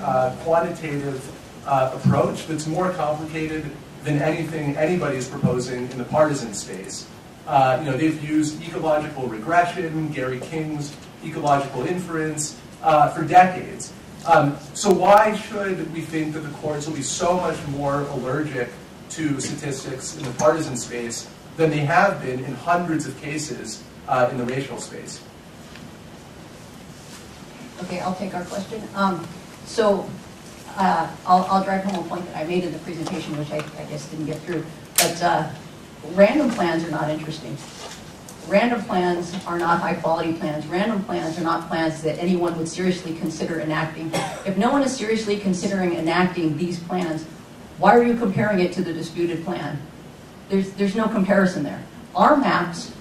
quantitative approach that's more complicated than anything anybody is proposing in the partisan space. They've used ecological regression, Gary King's ecological inference for decades. So why should we think that the courts will be so much more allergic to statistics in the partisan space than they have been in hundreds of cases in the racial space? Okay, I'll take our question. I'll drive home a point that I made in the presentation, which I guess didn't get through. But random plans are not interesting. Random plans are not high-quality plans. Random plans are not plans that anyone would seriously consider enacting. If no one is seriously considering enacting these plans, why are you comparing it to the disputed plan? There's no comparison there. Our maps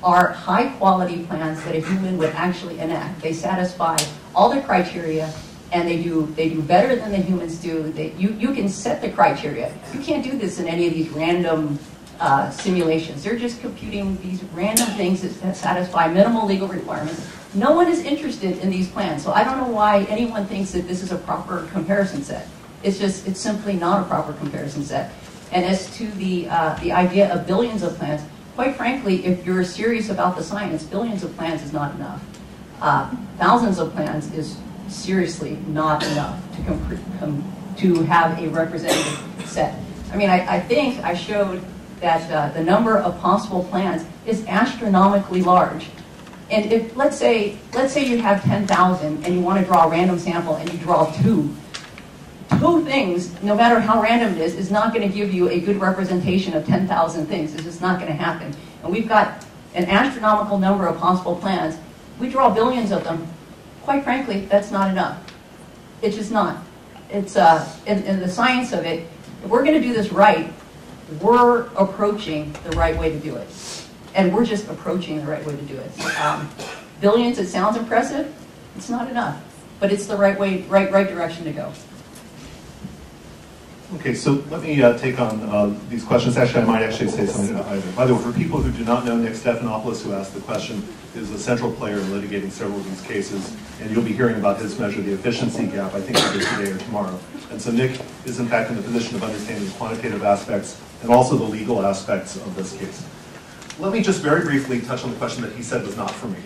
are high-quality plans that a human would actually enact. They satisfy all the criteria, and they do better than the humans do. You can set the criteria. You can't do this in any of these random simulations. They're just computing these random things that satisfy minimal legal requirements. No one is interested in these plans, so I don't know why anyone thinks that this is a proper comparison set. It's simply not a proper comparison set. And as to the idea of billions of plans, quite frankly, if you're serious about the science, billions of plans is not enough. Thousands of plans is seriously not enough to have a representative set. I mean, I think I showed that the number of possible plans is astronomically large. And if, let's say you have 10,000 and you want to draw a random sample and you draw two things, no matter how random it is not going to give you a good representation of 10,000 things. It's just not going to happen. And we've got an astronomical number of possible plans. We draw billions of them. Quite frankly, that's not enough. It's just not. It's in the science of it, if we're going to do this right, we're approaching the right way to do it. And we're just approaching the right way to do it. Billions, it sounds impressive. It's not enough. But it's the right way, right direction to go. Okay, so let me take on these questions. Actually, I might actually say something about either. By the way, for people who do not know, Nick Stephanopoulos, who asked the question, is a central player in litigating several of these cases, and you'll be hearing about his measure, the efficiency gap, I think either today or tomorrow. And so Nick is in fact in the position of understanding the quantitative aspects and also the legal aspects of this case. Let me just very briefly touch on the question that he said was not for me.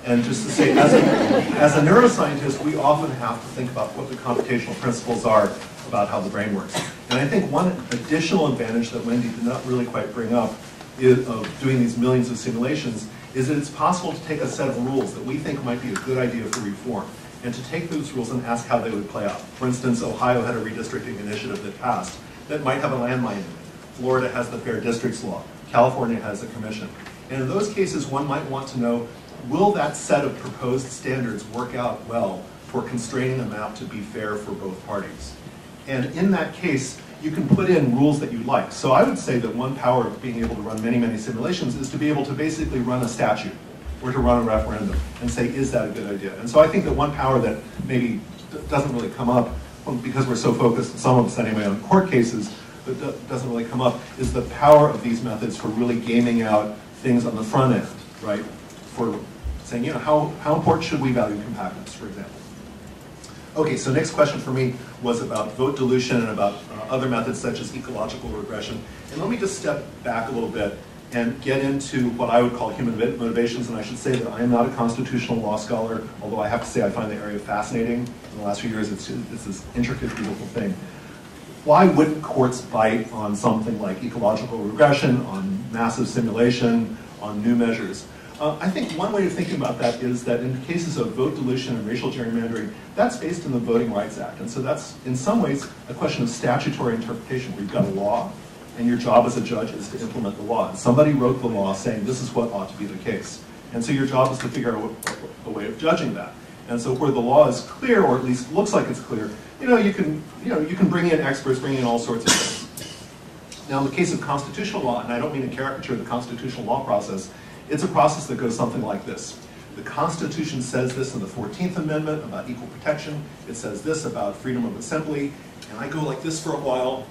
And just to say, as a neuroscientist, we often have to think about what the computational principles are about how the brain works. And I think one additional advantage that Wendy did not really quite bring up of doing these millions of simulations is that it's possible to take a set of rules that we think might be a good idea for reform and to take those rules and ask how they would play out. For instance, Ohio had a redistricting initiative that passed that might have a landmine in it. Florida has the Fair Districts Law. California has a commission. And in those cases, one might want to know, will that set of proposed standards work out well for constraining a map to be fair for both parties? And in that case, you can put in rules that you like. So I would say that one power of being able to run many, many simulations is to be able to basically run a statute or to run a referendum and say, is that a good idea? And so I think that one power that maybe doesn't really come up, because we're so focused, some of us anyway, on court cases, but doesn't really come up, is the power of these methods for really gaming out things on the front end, right? For saying, how important should we value compactness, for example? Okay, so next question for me was about vote dilution and about other methods such as ecological regression. And let me just step back a little bit and get into what I would call human motivations. And I should say that I am not a constitutional law scholar, although I have to say I find the area fascinating. In the last few years, it's this intricate, beautiful thing. Why wouldn't courts bite on something like ecological regression, on massive simulation, on new measures? I think one way of thinking about that is that in cases of vote dilution and racial gerrymandering, that's based in the Voting Rights Act. And so that's, in some ways, a question of statutory interpretation, where you've got a law, and your job as a judge is to implement the law. And somebody wrote the law saying this is what ought to be the case. And so your job is to figure out a way of judging that. And so where the law is clear, or at least looks like it's clear, you can bring in experts, bring in all sorts of things. Now, in the case of constitutional law, and I don't mean to caricature the constitutional law process, it's a process that goes something like this. The Constitution says this in the 14th Amendment about equal protection. It says this about freedom of assembly. And I go like this for a while.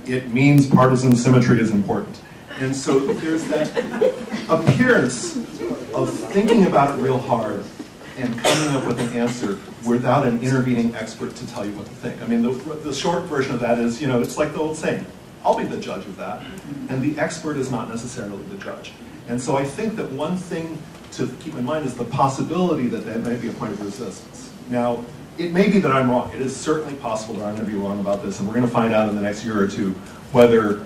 It means partisan symmetry is important. And so there's that appearance of thinking about it real hard and coming up with an answer without an intervening expert to tell you what to think. I mean, the short version of that is, it's like the old saying, I'll be the judge of that, and the expert is not necessarily the judge. And so I think that one thing to keep in mind is the possibility that that may be a point of resistance. Now, it may be that I'm wrong. It is certainly possible that I'm going to be wrong about this, and we're going to find out in the next year or two whether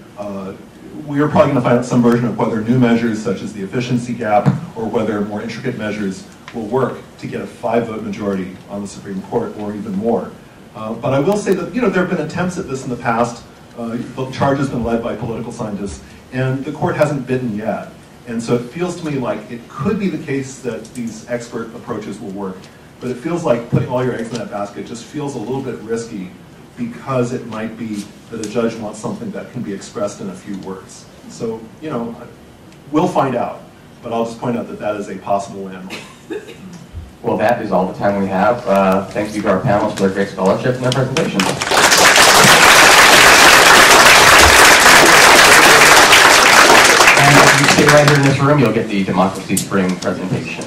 we are probably going to find out some version of whether new measures such as the efficiency gap or whether more intricate measures will work to get a 5-vote majority on the Supreme Court or even more. But I will say that there have been attempts at this in the past. The charge has been led by political scientists, and the court hasn't bitten yet. And so it feels to me like it could be the case that these expert approaches will work, but it feels like putting all your eggs in that basket just feels a little bit risky because it might be that a judge wants something that can be expressed in a few words. So, we'll find out, but I'll just point out that that is a possible landmark. Well, that is all the time we have. Thank you to our panelists for their great scholarship and their presentations. And if you stay right here in this room, you'll get the Democracy Spring presentation.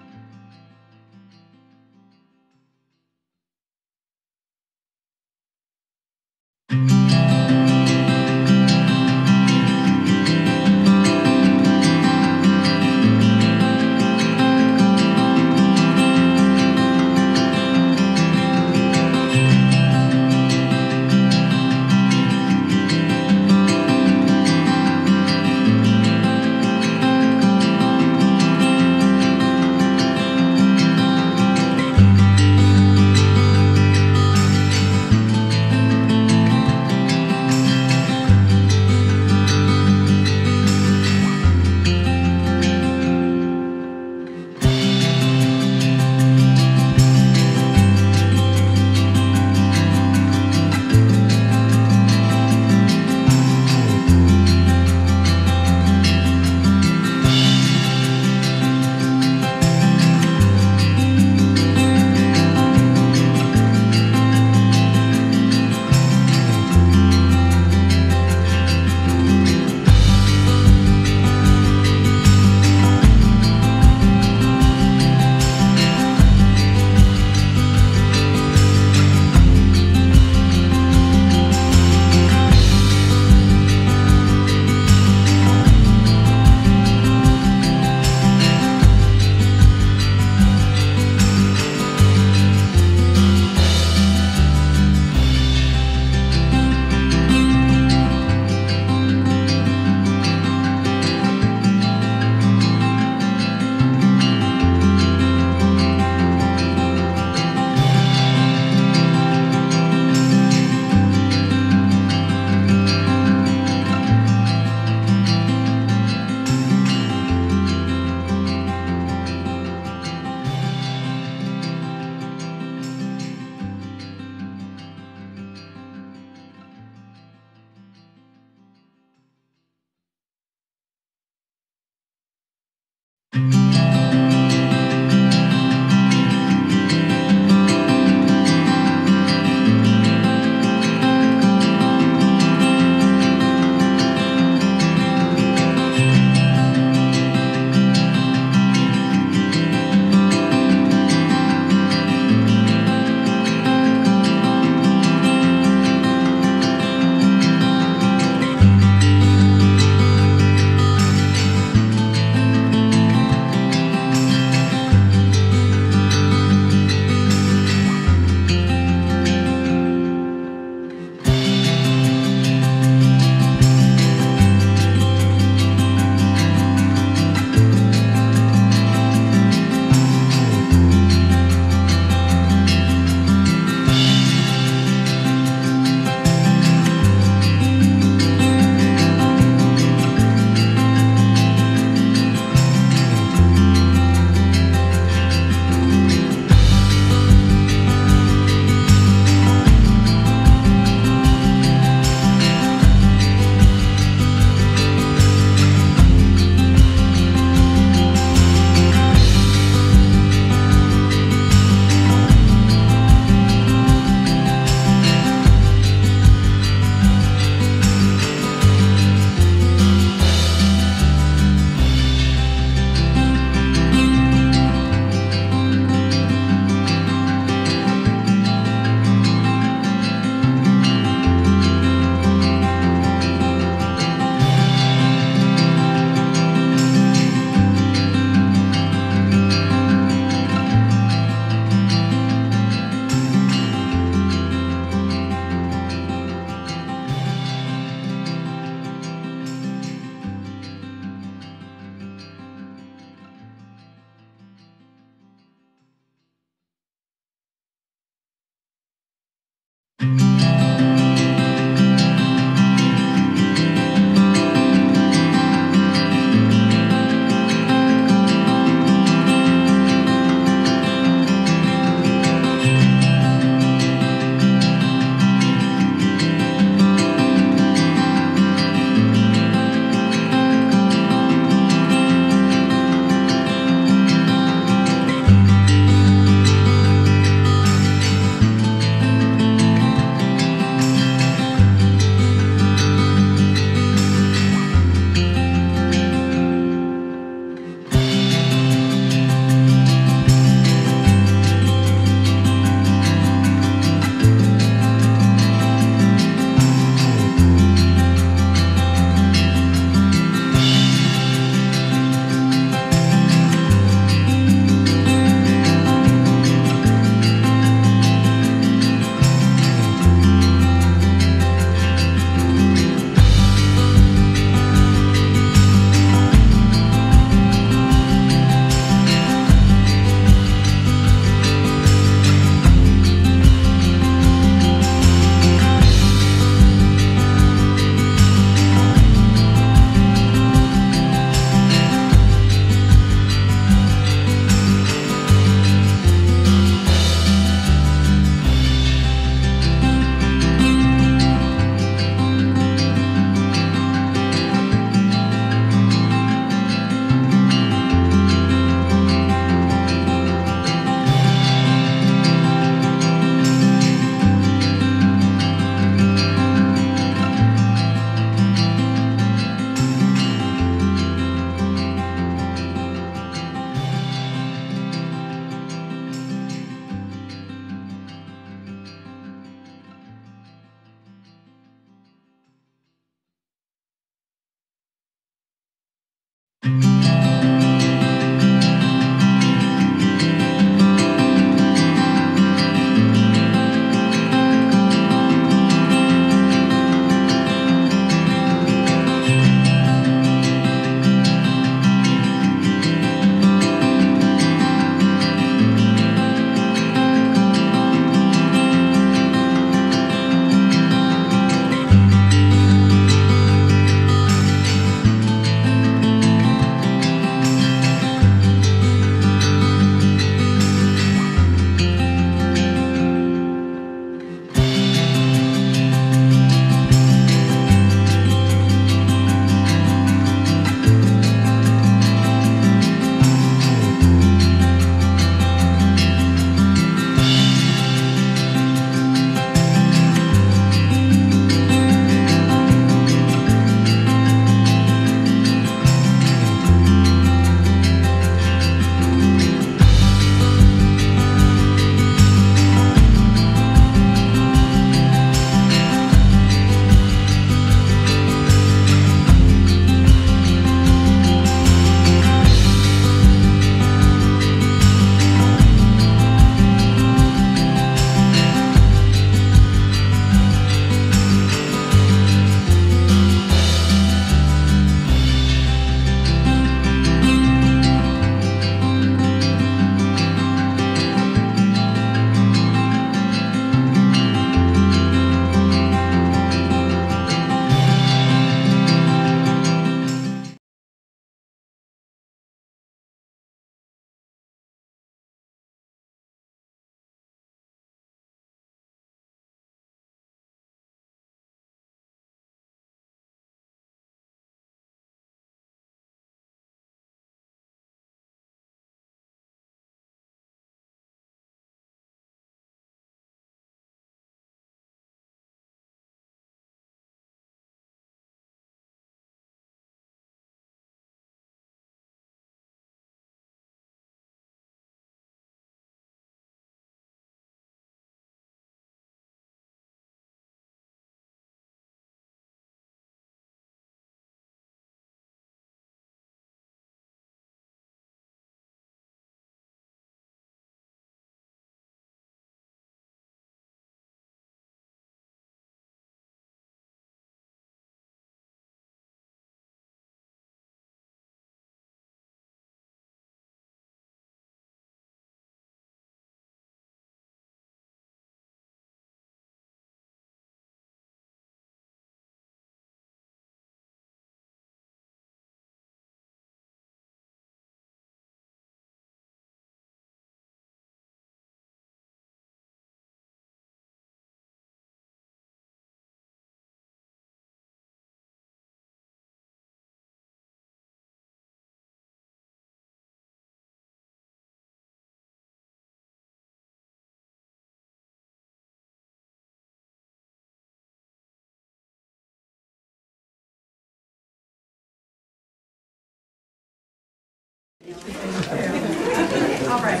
All right.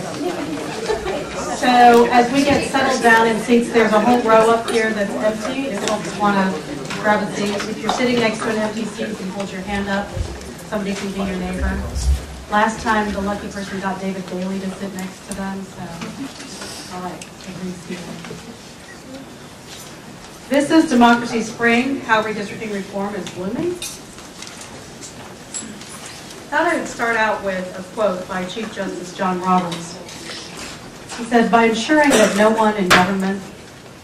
So as we get settled down in seats, there's a whole row up here that's empty. If folks want to grab a seat, if you're sitting next to an empty seat, you can hold your hand up. Somebody can be your neighbor. Last time, the lucky person got David Daly to sit next to them. So, all right. This is Democracy Spring, how redistricting reform is blooming. I thought I would start out with a quote by Chief Justice John Roberts. He said, "By ensuring that no one in government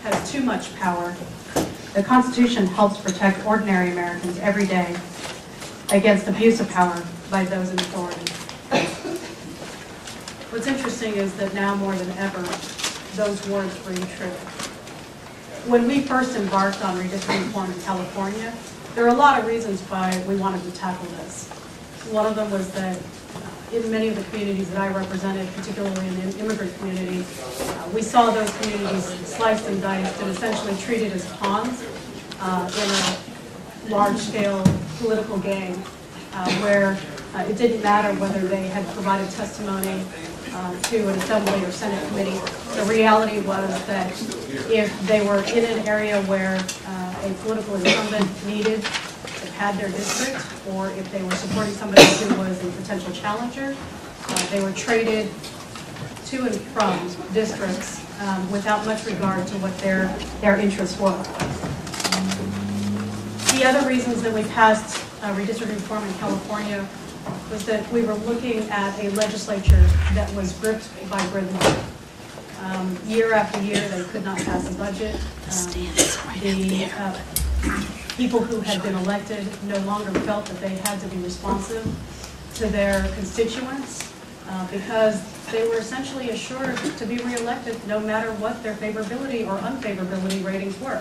has too much power, the Constitution helps protect ordinary Americans every day against abuse of power by those in authority." What's interesting is that now more than ever, those words ring true. When we first embarked on redistricting reform in California, there are a lot of reasons why we wanted to tackle this. One of them was that in many of the communities that I represented, particularly in the immigrant community, we saw those communities sliced and diced and essentially treated as pawns in a large-scale political game where it didn't matter whether they had provided testimony to an assembly or Senate committee. The reality was that if they were in an area where a political incumbent needed to pad their district, or if they were supporting somebody who was a potential challenger, they were traded to and from districts without much regard to what their interests were. The other reasons that we passed redistricting reform in California was that we were looking at a legislature that was gripped by gridlock. Year after year, they could not pass a budget. The people who had been elected no longer felt that they had to be responsive to their constituents because they were essentially assured to be reelected no matter what their favorability or unfavorability ratings were.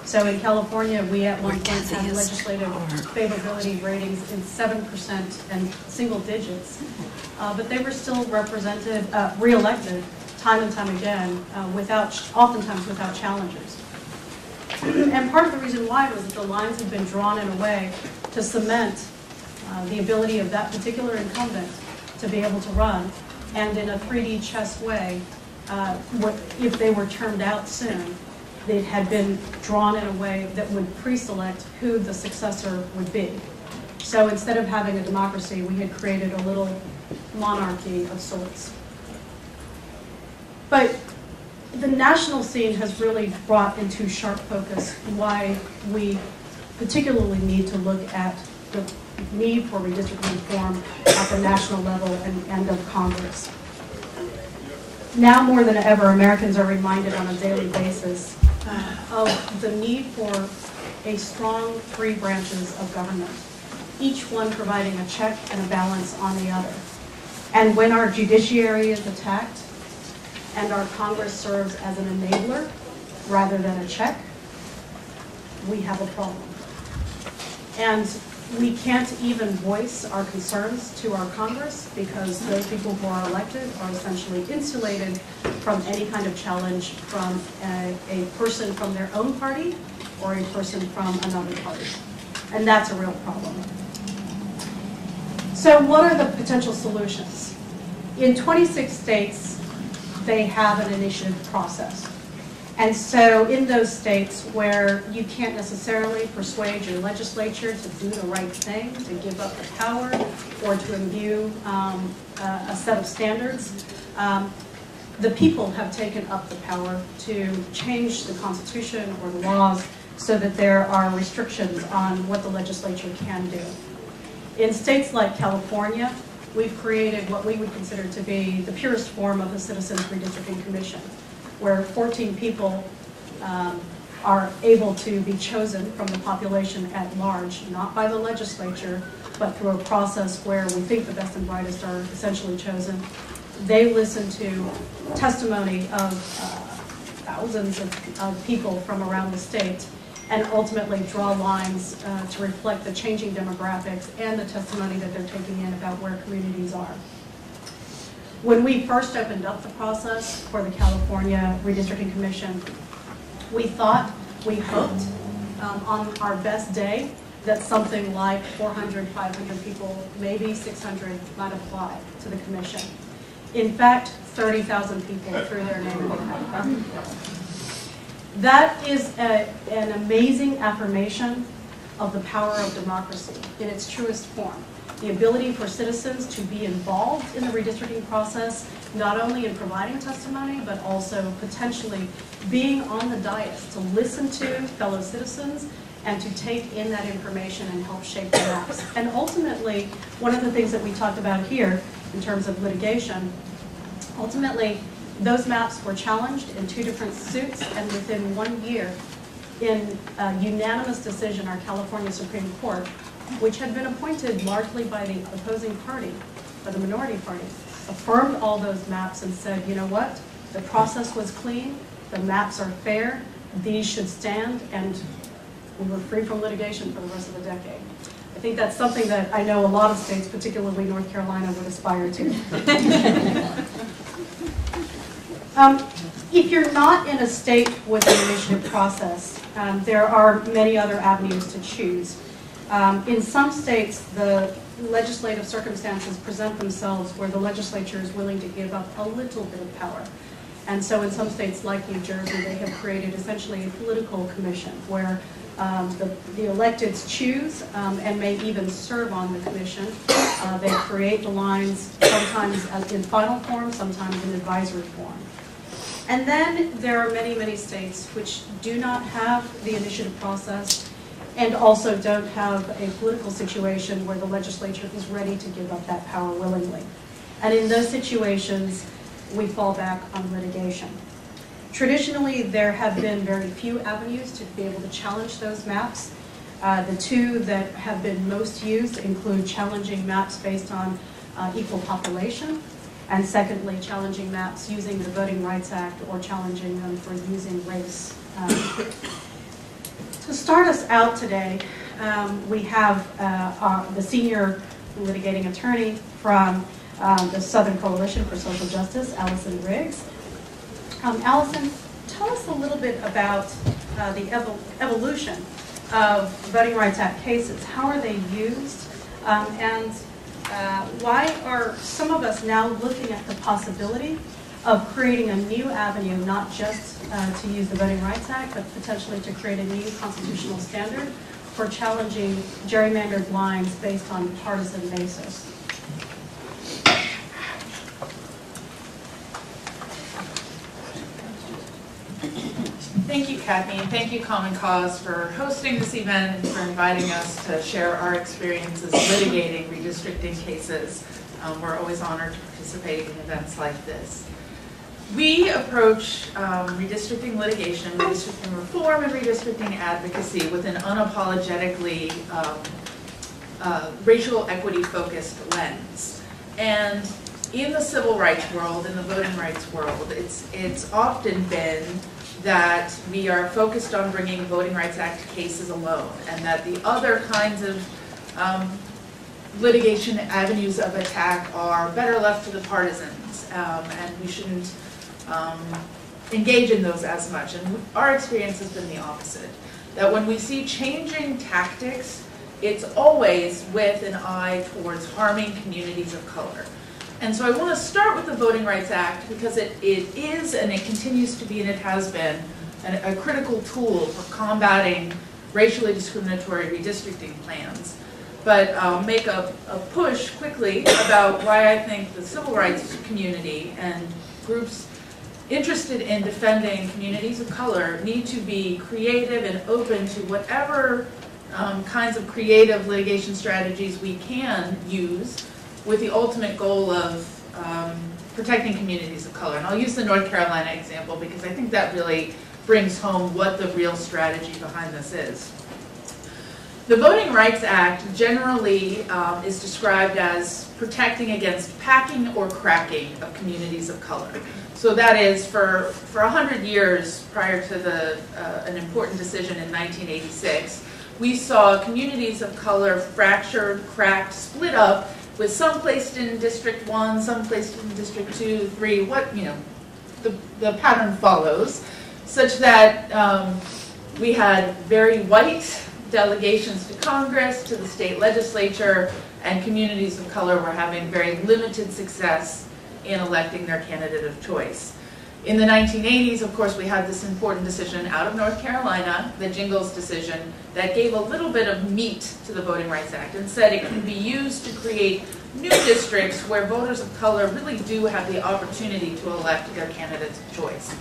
So in California, we at one point had legislative favorability ratings in 7% and single digits, but they were still reelected time and time again, oftentimes without challengers. And part of the reason why was that the lines had been drawn in a way to cement the ability of that particular incumbent to be able to run, and in a 3D chess way, if they were turned out soon, it had been drawn in a way that would pre-select who the successor would be. So instead of having a democracy, we had created a little monarchy of sorts. But the national scene has really brought into sharp focus why we particularly need to look at the need for redistricting reform at the national level and of Congress. Now more than ever, Americans are reminded on a daily basis of the need for a strong three branches of government, each one providing a check and a balance on the other. And when our judiciary is attacked and our Congress serves as an enabler rather than a check, we have a problem. And we can't even voice our concerns to our Congress because those people who are elected are essentially insulated from any kind of challenge from a person from their own party or a person from another party. And that's a real problem. So what are the potential solutions? In 26 states, they have an initiative process. And so in those states where you can't necessarily persuade your legislature to do the right thing, to give up the power, or to imbue a set of standards, the people have taken up the power to change the Constitution or the laws so that there are restrictions on what the legislature can do. In states like California, we've created what we would consider to be the purest form of a Citizens Redistricting Commission, where 14 people are able to be chosen from the population at large, not by the legislature, but through a process where we think the best and brightest are essentially chosen. They listen to testimony of thousands of people from around the state and ultimately draw lines to reflect the changing demographics and the testimony that they're taking in about where communities are. When we first opened up the process for the California Redistricting Commission, we hoped on our best day that something like 400, 500 people, maybe 600 might apply to the commission. In fact, 30,000 people threw their name in. That is an amazing affirmation of the power of democracy in its truest form. The ability for citizens to be involved in the redistricting process, not only in providing testimony, but also potentially being on the dais to listen to fellow citizens and to take in that information and help shape the maps. And ultimately, one of the things that we talked about here in terms of litigation, ultimately, those maps were challenged in 2 different suits, and within 1 year, in a unanimous decision, our California Supreme Court, which had been appointed largely by the opposing party, by the minority party, affirmed all those maps and said, you know what, the process was clean, the maps are fair, these should stand, and we were free from litigation for the rest of the decade. I think that's something that I know a lot of states, particularly North Carolina, would aspire to. If you're not in a state with an initiative process, there are many other avenues to choose. In some states, the legislative circumstances present themselves where the legislature is willing to give up a little bit of power. And so in some states like New Jersey, they have created essentially a political commission where the electeds choose and may even serve on the commission. They create the lines sometimes in final form, sometimes in advisory form. And then there are many, many states which do not have the initiative process and also don't have a political situation where the legislature is ready to give up that power willingly. And in those situations, we fall back on litigation. Traditionally, there have been very few avenues to be able to challenge those maps. The 2 that have been most used include challenging maps based on equal population, and secondly, challenging maps using the Voting Rights Act or challenging them for using race. To start us out today, we have the senior litigating attorney from the Southern Coalition for Social Justice, Allison Riggs. Allison, tell us a little bit about the evolution of Voting Rights Act cases. How are they used? And why are some of us now looking at the possibility of creating a new avenue, not just to use the Voting Rights Act, but potentially to create a new constitutional standard for challenging gerrymandered lines based on partisan basis? Thank you, Kathy, and thank you, Common Cause, for hosting this event and for inviting us to share our experiences litigating redistricting cases. We're always honored to participate in events like this. We approach redistricting litigation, redistricting reform, and redistricting advocacy with an unapologetically racial equity-focused lens. And in the civil rights world, in the voting rights world, it's often been that we are focused on bringing Voting Rights Act cases alone, and that the other kinds of litigation avenues of attack are better left to the partisans, and we shouldn't engage in those as much. And our experience has been the opposite, that when we see changing tactics, it's always with an eye towards harming communities of color. And so I want to start with the Voting Rights Act because it is, and it continues to be, and it has been, a critical tool for combating racially discriminatory redistricting plans. But I'll make a push quickly about why I think the civil rights community and groups interested in defending communities of color need to be creative and open to whatever kinds of creative litigation strategies we can use with the ultimate goal of protecting communities of color. And I'll use the North Carolina example because I think that really brings home what the real strategy behind this is. The Voting Rights Act generally is described as protecting against packing or cracking of communities of color. So that is, for 100 years prior to an important decision in 1986, we saw communities of color fractured, cracked, split up, with some placed in District 1, some placed in District 2, 3, the pattern follows, such that we had very white delegations to Congress, to the state legislature, and communities of color were having very limited success in electing their candidate of choice. In the 1980s, of course, we had this important decision out of North Carolina, the Jingles decision, that gave a little bit of meat to the Voting Rights Act and said it can be used to create new districts where voters of color really do have the opportunity to elect their candidates of choice.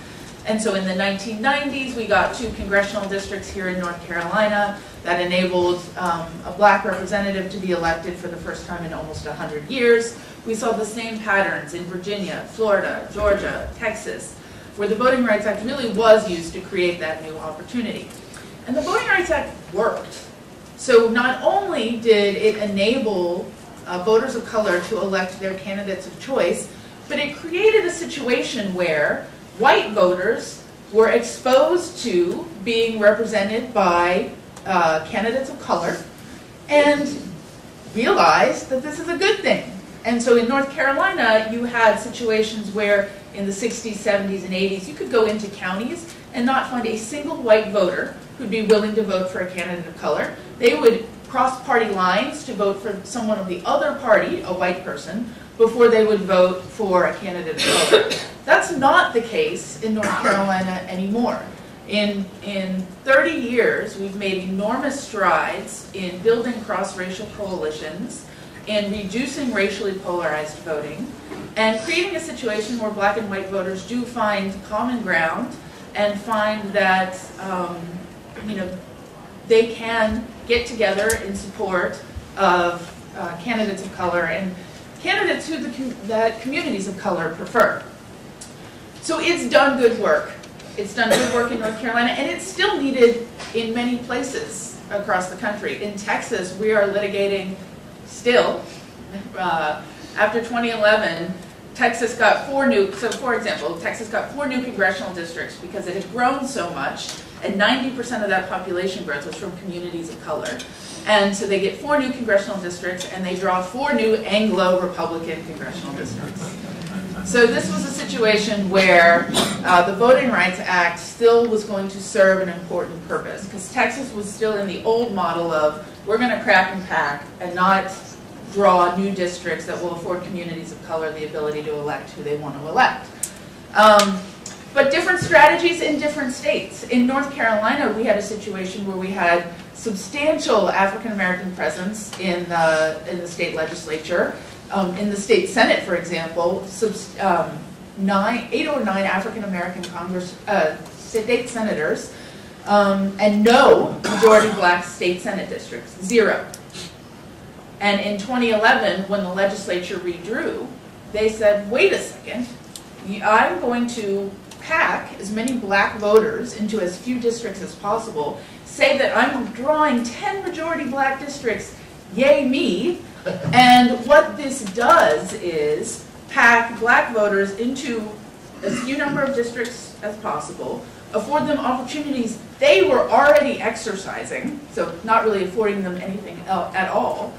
And so in the 1990s, we got 2 congressional districts here in North Carolina that enabled a black representative to be elected for the first time in almost 100 years. We saw the same patterns in Virginia, Florida, Georgia, Texas, where the Voting Rights Act really was used to create that new opportunity. And the Voting Rights Act worked. So not only did it enable voters of color to elect their candidates of choice, but it created a situation where white voters were exposed to being represented by candidates of color and realized that this is a good thing. And so in North Carolina, you had situations where in the 60s, 70s, and 80s, you could go into counties and not find a single white voter who'd be willing to vote for a candidate of color. They would cross party lines to vote for someone of the other party, a white person, before they would vote for a candidate of color. That's not the case in North Carolina anymore. In 30 years, we've made enormous strides in building cross-racial coalitions, in reducing racially polarized voting, and creating a situation where black and white voters do find common ground and find that they can get together in support of candidates of color and candidates that communities of color prefer. So it's done good work. It's done good work in North Carolina, and it's still needed in many places across the country. In Texas, we are litigating still. After 2011, Texas got 4 new, so for example, Texas got 4 new congressional districts because it had grown so much, and 90% of that population growth was from communities of color. And so they get 4 new congressional districts, and they draw 4 new Anglo-Republican congressional districts. So this was a situation where the Voting Rights Act still was going to serve an important purpose, because Texas was still in the old model of, we're going to crack and pack and not draw new districts that will afford communities of color the ability to elect who they want to elect. But different strategies in different states. In North Carolina, we had a situation where we had substantial African American presence in the state legislature. In the state Senate, for example, 8 or 9 African American state senators, and no majority black state Senate districts, 0. And in 2011, when the legislature redrew, they said, wait a second, I'm going to pack as many black voters into as few districts as possible, say that I'm drawing 10 majority black districts, yay me, and what this does is pack black voters into as few number of districts as possible, afford them opportunities they were already exercising, so not really affording them anything at all,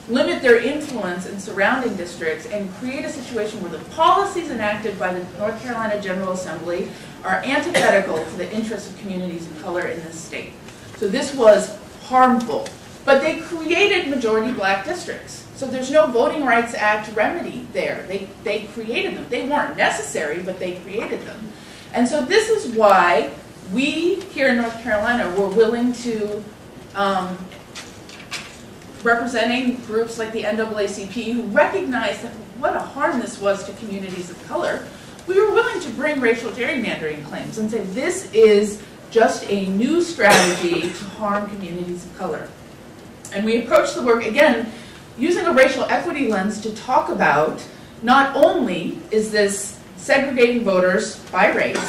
limit their influence in surrounding districts, and create a situation where the policies enacted by the North Carolina General Assembly are antithetical to the interests of communities of color in this state. So this was harmful. But they created majority black districts. So there's no Voting Rights Act remedy there. They created them. They weren't necessary, but they created them. And so this is why we here in North Carolina were willing to, representing groups like the NAACP who recognized that what a harm this was to communities of color, we were willing to bring racial gerrymandering claims and say this is just a new strategy to harm communities of color. And we approached the work, again, using a racial equity lens to talk about not only is this segregating voters by race,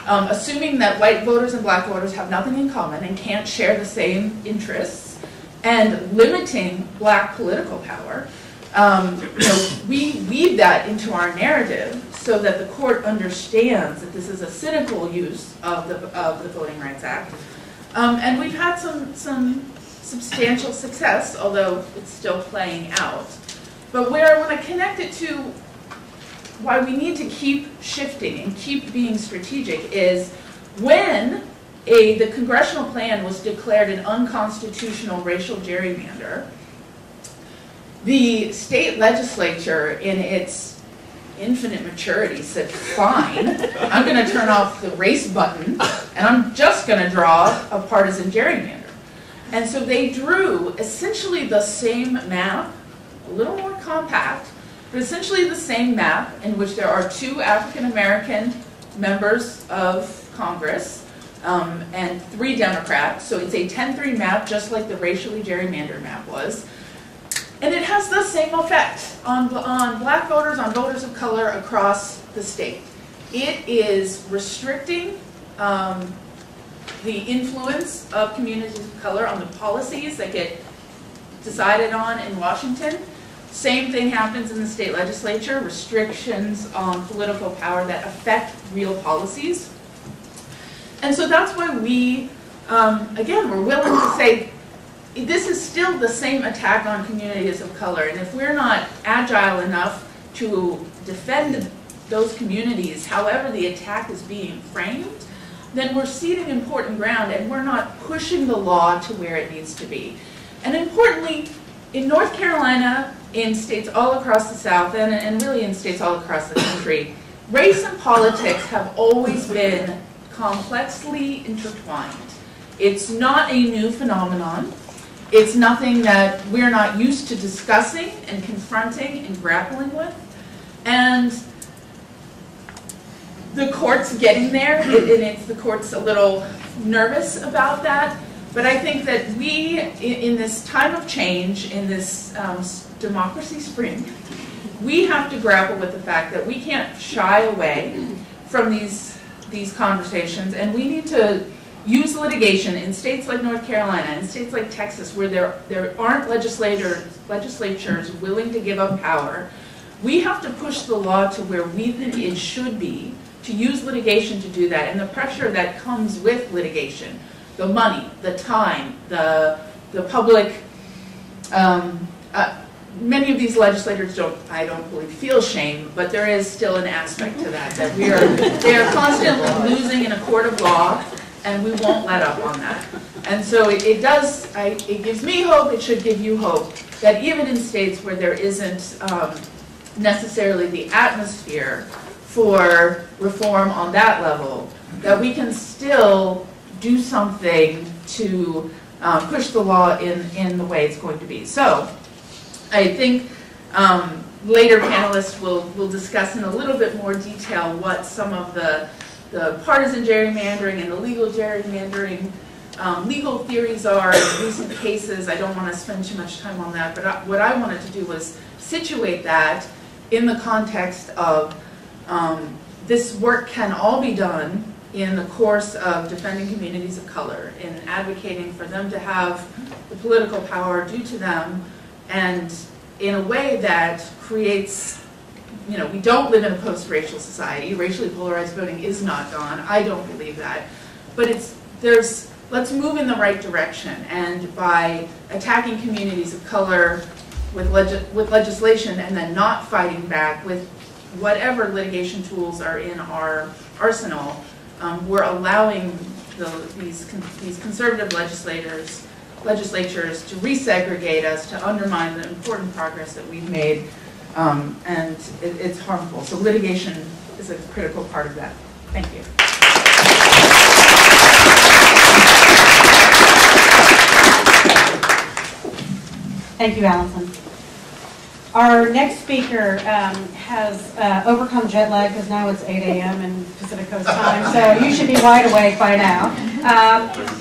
assuming that white voters and black voters have nothing in common and can't share the same interests, and limiting black political power, we weave that into our narrative so that the court understands that this is a cynical use of the Voting Rights Act. And we've had some substantial success, although it's still playing out. But where I want to connect it to why we need to keep shifting and keep being strategic is when the congressional plan was declared an unconstitutional racial gerrymander, the state legislature, in its infinite maturity, said, fine, I'm going to turn off the race button, and I'm just going to draw a partisan gerrymander. And so they drew essentially the same map, a little more compact, but essentially the same map in which there are 2 African American members of Congress and 3 Democrats. So it's a 10-3 map, just like the racially gerrymandered map was. And it has the same effect on black voters, on voters of color across the state. It is restricting the influence of communities of color on the policies that get decided on in Washington. Same thing happens in the state legislature, restrictions on political power that affect real policies. And so that's why we, again, we're willing to say, this is still the same attack on communities of color, and if we're not agile enough to defend those communities, however the attack is being framed, then we're ceding important ground and we're not pushing the law to where it needs to be. And importantly, in North Carolina, in states all across the South, and really in states all across the country, race and politics have always been complexly intertwined. It's not a new phenomenon. It's nothing that we're not used to discussing and confronting and grappling with. And the court's getting there, and the court's a little nervous about that. But I think that we, in this time of change, in this democracy spring, we have to grapple with the fact that we can't shy away from these conversations, and we need to use litigation in states like North Carolina, in states like Texas, where there aren't legislatures willing to give up power. We have to push the law to where we think it should be, to use litigation to do that, and the pressure that comes with litigation, the money, the time, the public. Many of these legislators I don't believe, feel shame, but there is still an aspect to that they are constantly losing in a court of law, and we won't let up on that. And so it gives me hope, it should give you hope, that even in states where there isn't necessarily the atmosphere for reform on that level, that we can still do something to push the law in the way it's going to be. So I think later panelists will discuss in a little bit more detail what some of the partisan gerrymandering and the legal gerrymandering legal theories are in recent cases. I don't want to spend too much time on that, but what I wanted to do was situate that in the context of this work can all be done in the course of defending communities of color, in advocating for them to have the political power due to them, and in a way that creates, we don't live in a post-racial society. Racially polarized voting is not gone. I don't believe that. But let's move in the right direction, and by attacking communities of color with legislation and then not fighting back with whatever litigation tools are in our arsenal, we're allowing these conservative legislatures to resegregate us, to undermine the important progress that we've made, and it's harmful. So litigation is a critical part of that. Thank you. Thank you, Allison. Our next speaker has overcome jet lag because now it's 8 a.m. in Pacific Coast time, so you should be wide awake by now.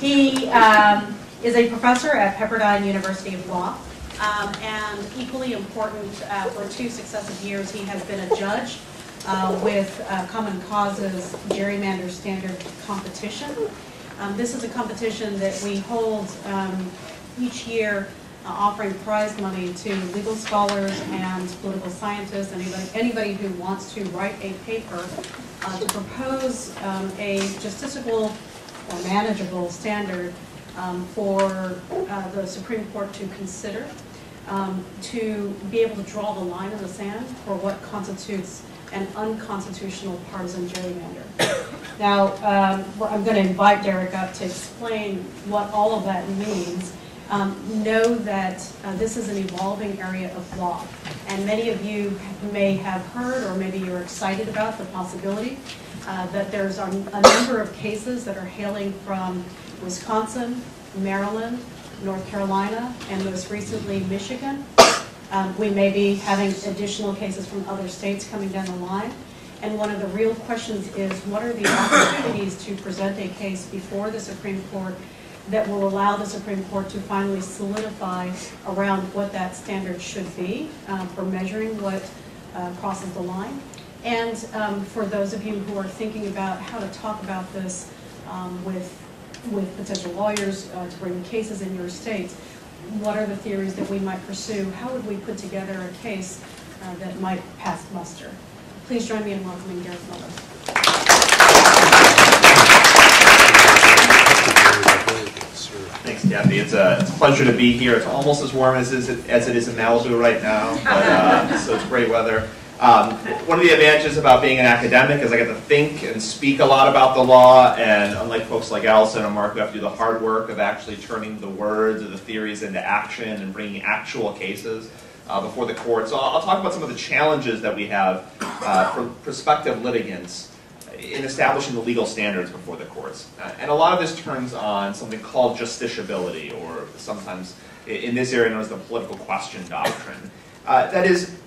He is a professor at Pepperdine University of Law, and equally important, for 2 successive years, he has been a judge with Common Cause's Gerrymander Standard competition. This is a competition that we hold each year, offering prize money to legal scholars and political scientists, anybody who wants to write a paper to propose a justiciable or manageable standard for the Supreme Court to consider, to be able to draw the line in the sand for what constitutes and unconstitutional partisan gerrymander. Now, I'm going to invite Derek up to explain what all of that means. Know that this is an evolving area of law, and many of you may have heard, or maybe you're excited about the possibility that there's a number of cases that are hailing from Wisconsin, Maryland, North Carolina, and most recently Michigan. We may be having additional cases from other states coming down the line. And one of the real questions is, what are the opportunities to present a case before the Supreme Court that will allow the Supreme Court to finally solidify around what that standard should be for measuring what crosses the line. And for those of you who are thinking about how to talk about this with potential lawyers to bring cases in your states, what are the theories that we might pursue? How would we put together a case that might pass muster? Please join me in welcoming Derek Miller. Thanks, Kathy. It's a pleasure to be here. It's almost as warm as it is in Malibu right now, but, so it's great weather. One of the advantages about being an academic is I get to think and speak a lot about the law, and unlike folks like Allison and Mark who have to do the hard work of actually turning the words or the theories into action and bringing actual cases before the court. So I'll talk about some of the challenges that we have for prospective litigants in establishing the legal standards before the courts. And a lot of this turns on something called justiciability, or sometimes in this area known as the political question doctrine. That is,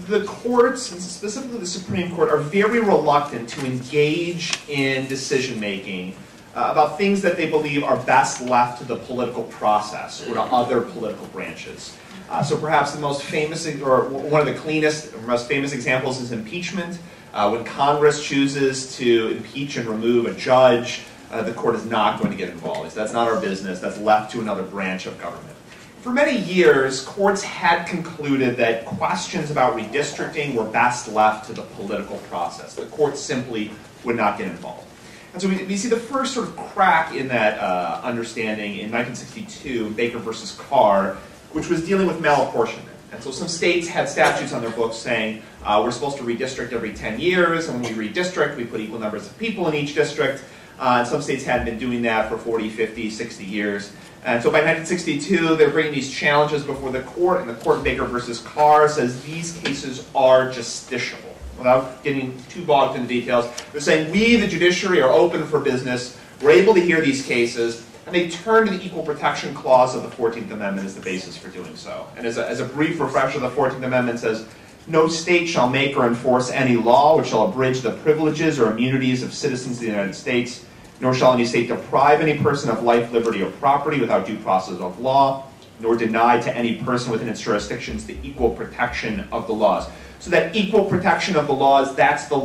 the courts, and specifically the Supreme Court, are very reluctant to engage in decision-making about things that they believe are best left to the political process or to other political branches. So perhaps the most famous, or one of the cleanest, or most famous examples is impeachment. When Congress chooses to impeach and remove a judge, the court is not going to get involved. That's not our business. That's left to another branch of government. For many years, courts had concluded that questions about redistricting were best left to the political process. The courts simply would not get involved. And so we see the first sort of crack in that understanding in 1962, Baker versus Carr, which was dealing with malapportionment. And so some states had statutes on their books saying we're supposed to redistrict every 10 years, and when we redistrict, we put equal numbers of people in each district. And some states hadn't been doing that for 40, 50, 60 years. And so by 1962, they're bringing these challenges before the court, and the court in Baker versus Carr says these cases are justiciable. Without getting too bogged into details, they're saying we, the judiciary, are open for business. We're able to hear these cases. And they turn to the Equal Protection Clause of the 14th Amendment as the basis for doing so. And as a brief refresher, the 14th Amendment says, no state shall make or enforce any law which shall abridge the privileges or immunities of citizens of the United States, nor shall any state deprive any person of life, liberty, or property without due process of law, nor deny to any person within its jurisdictions the equal protection of the laws. So that equal protection of the laws, that's the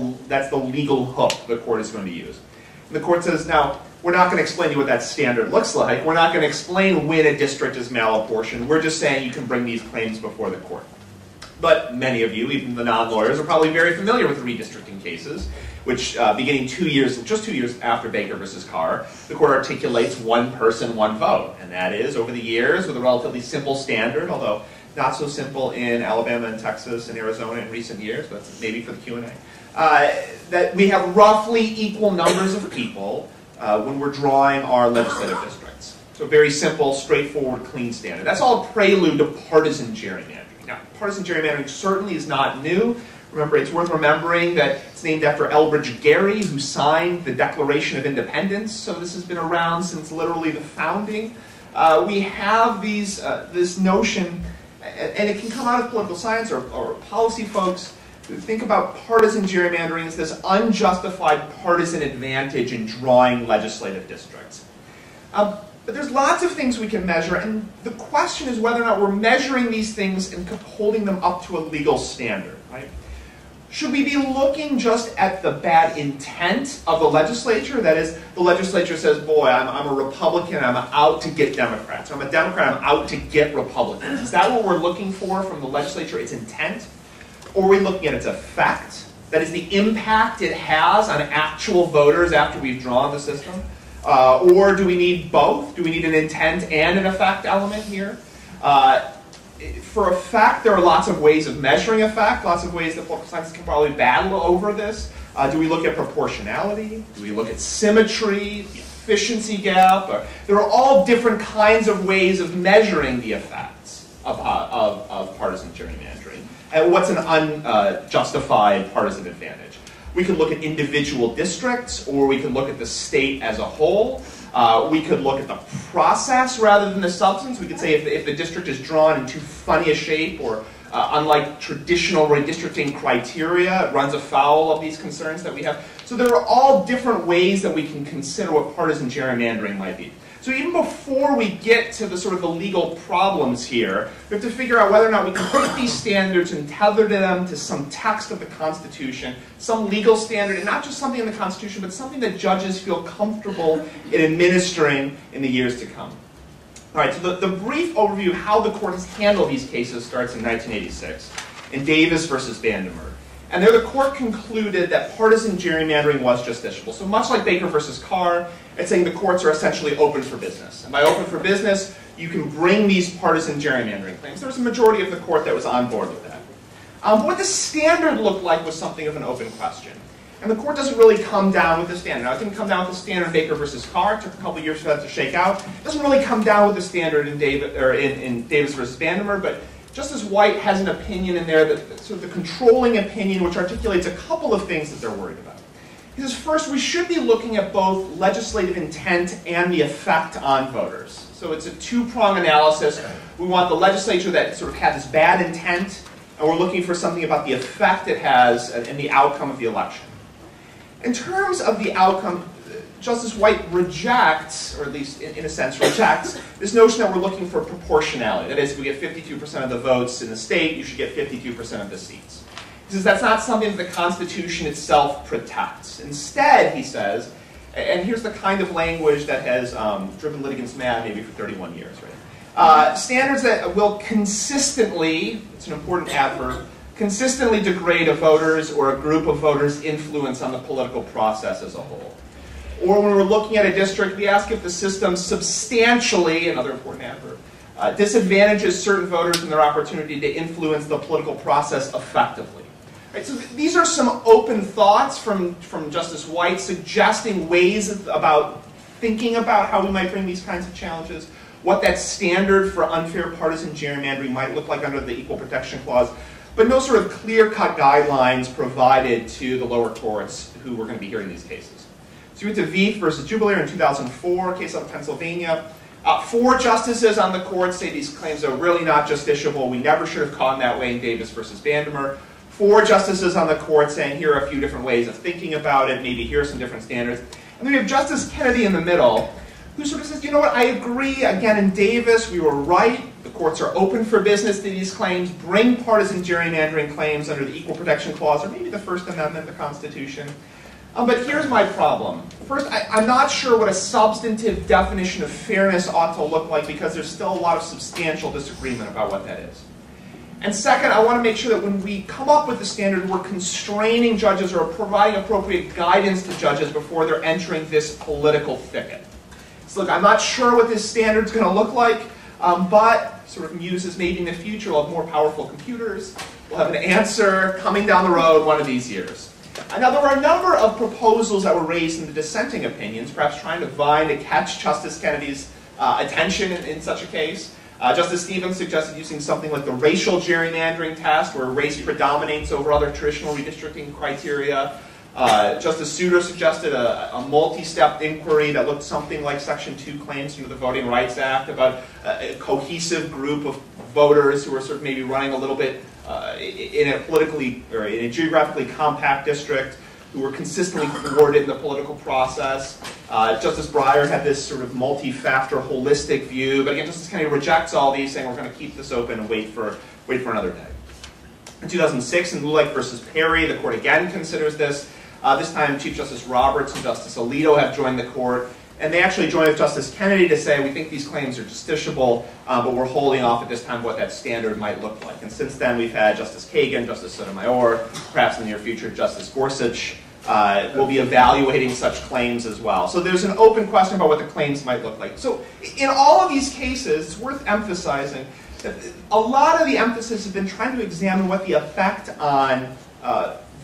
legal hook the court is going to use. And the court says, now, we're not going to explain to you what that standard looks like. We're not going to explain when a district is malapportioned. We're just saying you can bring these claims before the court. But many of you, even the non-lawyers, are probably very familiar with redistricting cases, which beginning just 2 years after Baker versus Carr, the court articulates one person, one vote. And that is, over the years, with a relatively simple standard, although not so simple in Alabama and Texas and Arizona in recent years, but that's maybe for the Q&A, that we have roughly equal numbers of people when we're drawing our legislative districts. So very simple, straightforward, clean standard. That's all a prelude to partisan gerrymandering. Now, partisan gerrymandering certainly is not new. Remember, it's worth remembering that it's named after Elbridge Gerry, who signed the Declaration of Independence. So this has been around since literally the founding. We have this notion, and it can come out of political science or policy folks, think about partisan gerrymandering as this unjustified partisan advantage in drawing legislative districts. But there's lots of things we can measure, and the question is whether or not we're measuring these things and holding them up to a legal standard, right? Should we be looking just at the bad intent of the legislature? That is, the legislature says, boy, I'm a Republican, I'm out to get Democrats. I'm a Democrat, I'm out to get Republicans. Is that what we're looking for from the legislature, its intent? Or are we looking at its effect? That is, the impact it has on actual voters after we've drawn the system? Or do we need both? Do we need an intent and an effect element here? For effect, there are lots of ways of measuring effect, lots of ways that political scientists can probably battle over this. Do we look at proportionality? Do we look at symmetry, the efficiency gap? There are all different kinds of ways of measuring the effects of partisan gerrymandering. And what's an unjustified partisan advantage? We could look at individual districts, or we could look at the state as a whole. We could look at the process rather than the substance. We could say if the district is drawn in too funny a shape, or unlike traditional redistricting criteria, it runs afoul of these concerns that we have. So there are all different ways that we can consider what partisan gerrymandering might be. So even before we get to the sort of the legal problems here, we have to figure out whether or not we can take these standards and tether them to some text of the Constitution, some legal standard, and not just something in the Constitution, but something that judges feel comfortable in administering in the years to come. All right, so the brief overview of how the court has handled these cases starts in 1986 in Davis versus Vandermeer. And there the court concluded that partisan gerrymandering was justiciable. So much like Baker versus Carr, it's saying the courts are essentially open for business. And by open for business, you can bring these partisan gerrymandering claims. There was a majority of the court that was on board with that. But what the standard looked like was something of an open question. And the court doesn't really come down with the standard. Now, it didn't come down with the standard in Baker versus Carr. It took a couple of years for that to shake out. It doesn't really come down with the standard in Davis versus Vandermeer, but Justice White has an opinion in there, that sort of the controlling opinion, which articulates a couple of things that they're worried about. He says, first, we should be looking at both legislative intent and the effect on voters. So it's a two-prong analysis. We want the legislature that sort of had this bad intent, and we're looking for something about the effect it has and the outcome of the election. In terms of the outcome, Justice White rejects, or at least in a sense rejects, this notion that we're looking for proportionality. That is, if we get 52% of the votes in the state, you should get 52% of the seats. He says that's not something that the Constitution itself protects. Instead, he says, and here's the kind of language that has driven litigants mad maybe for 31 years, right? Standards that will consistently, it's an important adverb, consistently degrade a voter's or a group of voters' influence on the political process as a whole. Or when we're looking at a district, we ask if the system substantially, another important adverb, disadvantages certain voters in their opportunity to influence the political process effectively. Right, so these are some open thoughts from Justice White suggesting ways about thinking about how we might bring these kinds of challenges, what that standard for unfair partisan gerrymandering might look like under the Equal Protection Clause, but no sort of clear-cut guidelines provided to the lower courts who were going to be hearing these cases. So we went to Veith versus Jubileer in 2004, case out of Pennsylvania. 4 justices on the court say these claims are really not justiciable. We never should have gone that way in Davis versus Vandermeer. 4 justices on the court saying here are a few different ways of thinking about it. Maybe here are some different standards. And then we have Justice Kennedy in the middle, who sort of says, you know what, I agree. Again, in Davis, we were right. The courts are open for business to these claims. Bring partisan gerrymandering claims under the Equal Protection Clause, or maybe the First Amendment of the Constitution. But here's my problem. First, I'm not sure what a substantive definition of fairness ought to look like, because there's still a lot of substantial disagreement about what that is. And second, I want to make sure that when we come up with the standard, we're constraining judges or providing appropriate guidance to judges before they're entering this political thicket. So look, I'm not sure what this standard's going to look like, but sort of muses maybe in the future we'll have more powerful computers. We'll have an answer coming down the road one of these years. Now, there were a number of proposals that were raised in the dissenting opinions, perhaps trying to find to catch Justice Kennedy's attention in such a case. Justice Stevens suggested using something like the racial gerrymandering test, where race predominates over other traditional redistricting criteria. Justice Souter suggested a multi-step inquiry that looked something like Section 2 claims under the Voting Rights Act about a cohesive group of voters who are sort of maybe running a little bit in a politically or in a geographically compact district, who were consistently thwarted in the political process. Justice Breyer had this sort of multi-factor holistic view, but again, Justice Kennedy rejects all these, saying we're going to keep this open and wait for another day. In 2006, in Lulek versus Perry, the court again considers this. This time, Chief Justice Roberts and Justice Alito have joined the court, and they actually joined with Justice Kennedy to say, we think these claims are justiciable, but we're holding off at this time what that standard might look like. And since then, we've had Justice Kagan, Justice Sotomayor, perhaps in the near future, Justice Gorsuch will be evaluating such claims as well. So there's an open question about what the claims might look like. So in all of these cases, it's worth emphasizing a lot of the emphasis has been trying to examine what the effect on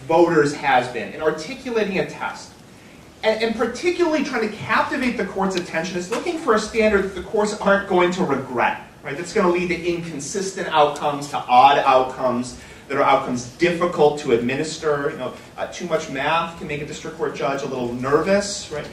voters has been in articulating a test. And particularly trying to captivate the court's attention is looking for a standard that the courts aren't going to regret, right? That's going to lead to inconsistent outcomes, to odd outcomes, that are outcomes difficult to administer. You know, too much math can make a district court judge a little nervous, right?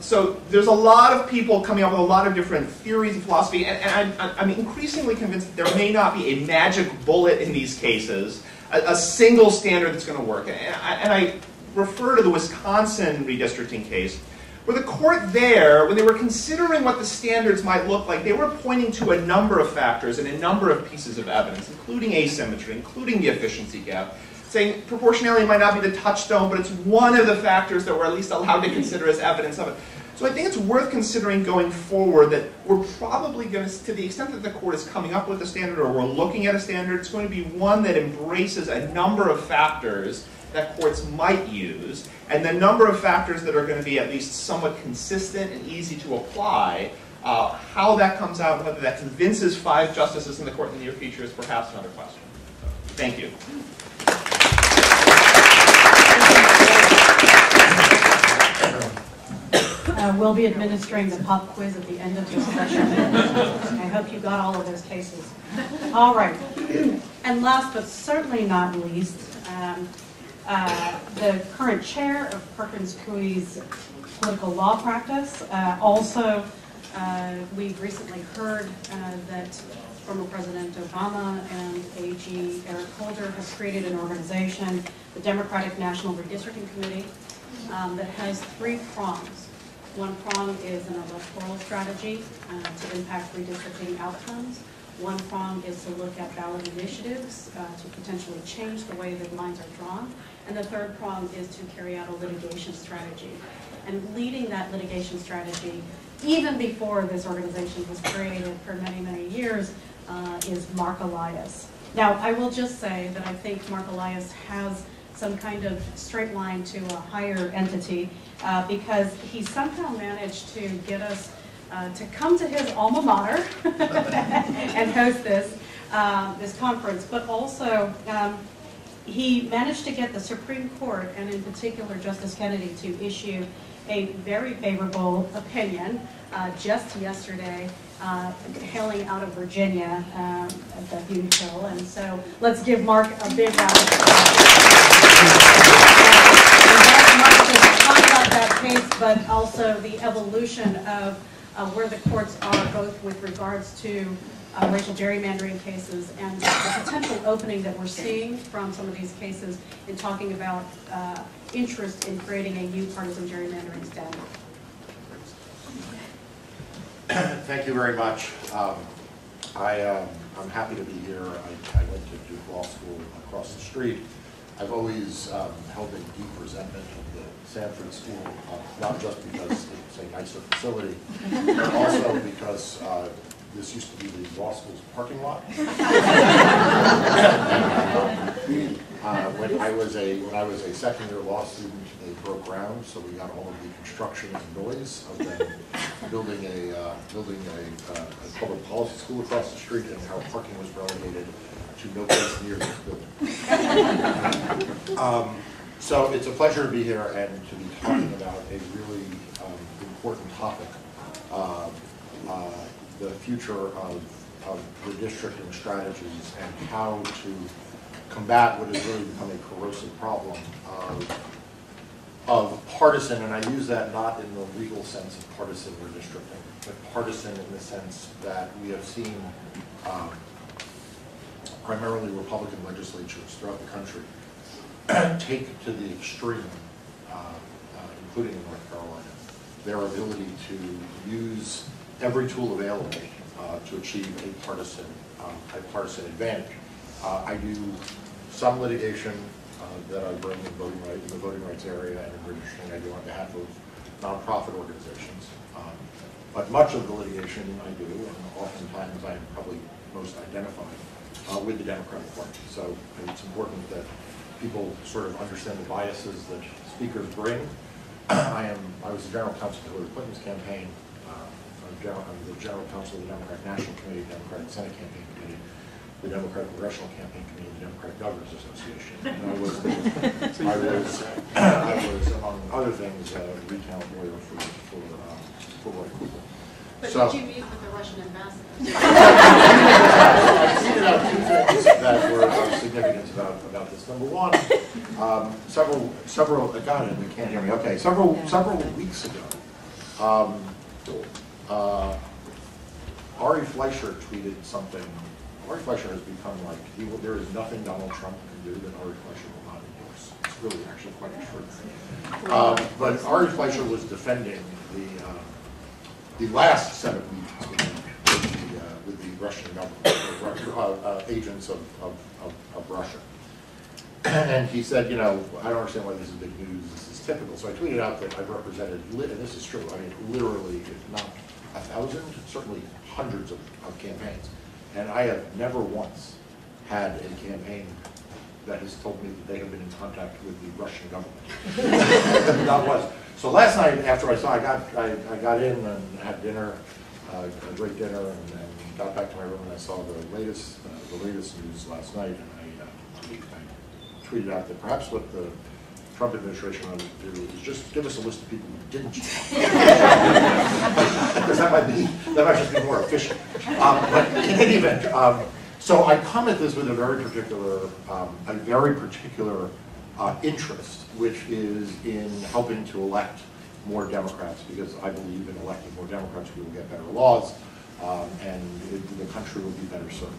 So there's a lot of people coming up with a lot of different theories and philosophy, and I'm increasingly convinced that there may not be a magic bullet in these cases, a single standard that's going to work. And I refer to the Wisconsin redistricting case, where the court there, when they were considering what the standards might look like, they were pointing to a number of factors and a number of pieces of evidence, including asymmetry, including the efficiency gap, saying proportionality might not be the touchstone, but it's one of the factors that we're at least allowed to consider as evidence of it. So I think it's worth considering going forward that we're probably going to the extent that the court is coming up with a standard or we're looking at a standard, it's going to be one that embraces a number of factors that courts might use, and the number of factors that are going to be at least somewhat consistent and easy to apply. How that comes out, whether that convinces 5 justices in the court in the near future is perhaps another question. So, thank you. We'll be administering the pop quiz at the end of this session. I hope you got all of those cases. All right. And last but certainly not least, the current chair of Perkins Coie's political law practice. Also, we've recently heard that former President Obama and AG Eric Holder has created an organization, the Democratic National Redistricting Committee, that has 3 prongs. One prong is an electoral strategy to impact redistricting outcomes. One prong is to look at ballot initiatives to potentially change the way that lines are drawn. And the third prong is to carry out a litigation strategy. And leading that litigation strategy, even before this organization was created for many, many years, is Mark Elias. Now, I will just say that I think Mark Elias has some kind of straight line to a higher entity because he somehow managed to get us to come to his alma mater and host this conference, but also he managed to get the Supreme Court, and in particular Justice Kennedy, to issue a very favorable opinion just yesterday, hailing out of Virginia at Bethune Hill. And so let's give Mark a big round of applause. Mark to talk about that case, but also the evolution of where the courts are, both with regards to racial gerrymandering cases and the potential opening that we're seeing from some of these cases in talking about interest in creating a new partisan gerrymandering standard. Thank you very much. I'm happy to be here. I went to Duke Law School across the street. I've always held a deep resentment of the Sanford School, not just because it's a nicer facility, but also because this used to be the law school's parking lot. When I was a second-year law student, they broke ground, so we got all of the construction and noise of them building a public policy school across the street, and how parking was relegated to no place near this building. So it's a pleasure to be here and to be talking about a really important topic, the future of redistricting strategies and how to combat what has really become a corrosive problem of partisan, and I use that not in the legal sense of partisan redistricting, but partisan in the sense that we have seen primarily Republican legislatures throughout the country take to the extreme, including in North Carolina, their ability to use every tool available to achieve a partisan advantage. I do some litigation that I bring in the voting rights area and in redistricting. I do on behalf of nonprofit organizations. But much of the litigation I do, and oftentimes I am probably most identified with the Democratic Party. So it's important that people sort of understand the biases that speakers bring. I was the general counsel for Hillary Clinton's campaign. the General Counsel of the Democratic National Committee, Democratic Senate Campaign Committee, the Democratic Congressional Campaign Committee, and the Democratic Governors Association. And I was, among other things, a retail lawyer for Roy Cooper. But So, did you meet with the Russian ambassador? I tweeted out two things that were of significance about this. Number one, several. God, they can't hear me. Okay, several weeks ago, Ari Fleischer tweeted something. Ari Fleischer has become like there is nothing Donald Trump can do that Ari Fleischer will not endorse. It's really actually quite extraordinary. But Ari Fleischer was defending the last set of meetings with the Russian government, agents of Russia. And he said, you know, I don't understand why this is big news. This is typical. So I tweeted out that I've represented, and this is true, I mean, literally, if not 1,000, certainly hundreds of campaigns. And I have never once had a campaign that has told me that they have been in contact with the Russian government. Not once. So last night, after I got in and had dinner, a great dinner, and then got back to my room and I saw the latest news last night, and I tweeted out that perhaps what the Trump administration ought to do is just give us a list of people who didn't cheat. Because that might just be more efficient. But in any event, so I come at this with a very particular interest, which is in helping to elect more Democrats, because I believe in electing more Democrats, we will get better laws, and the country will be better served.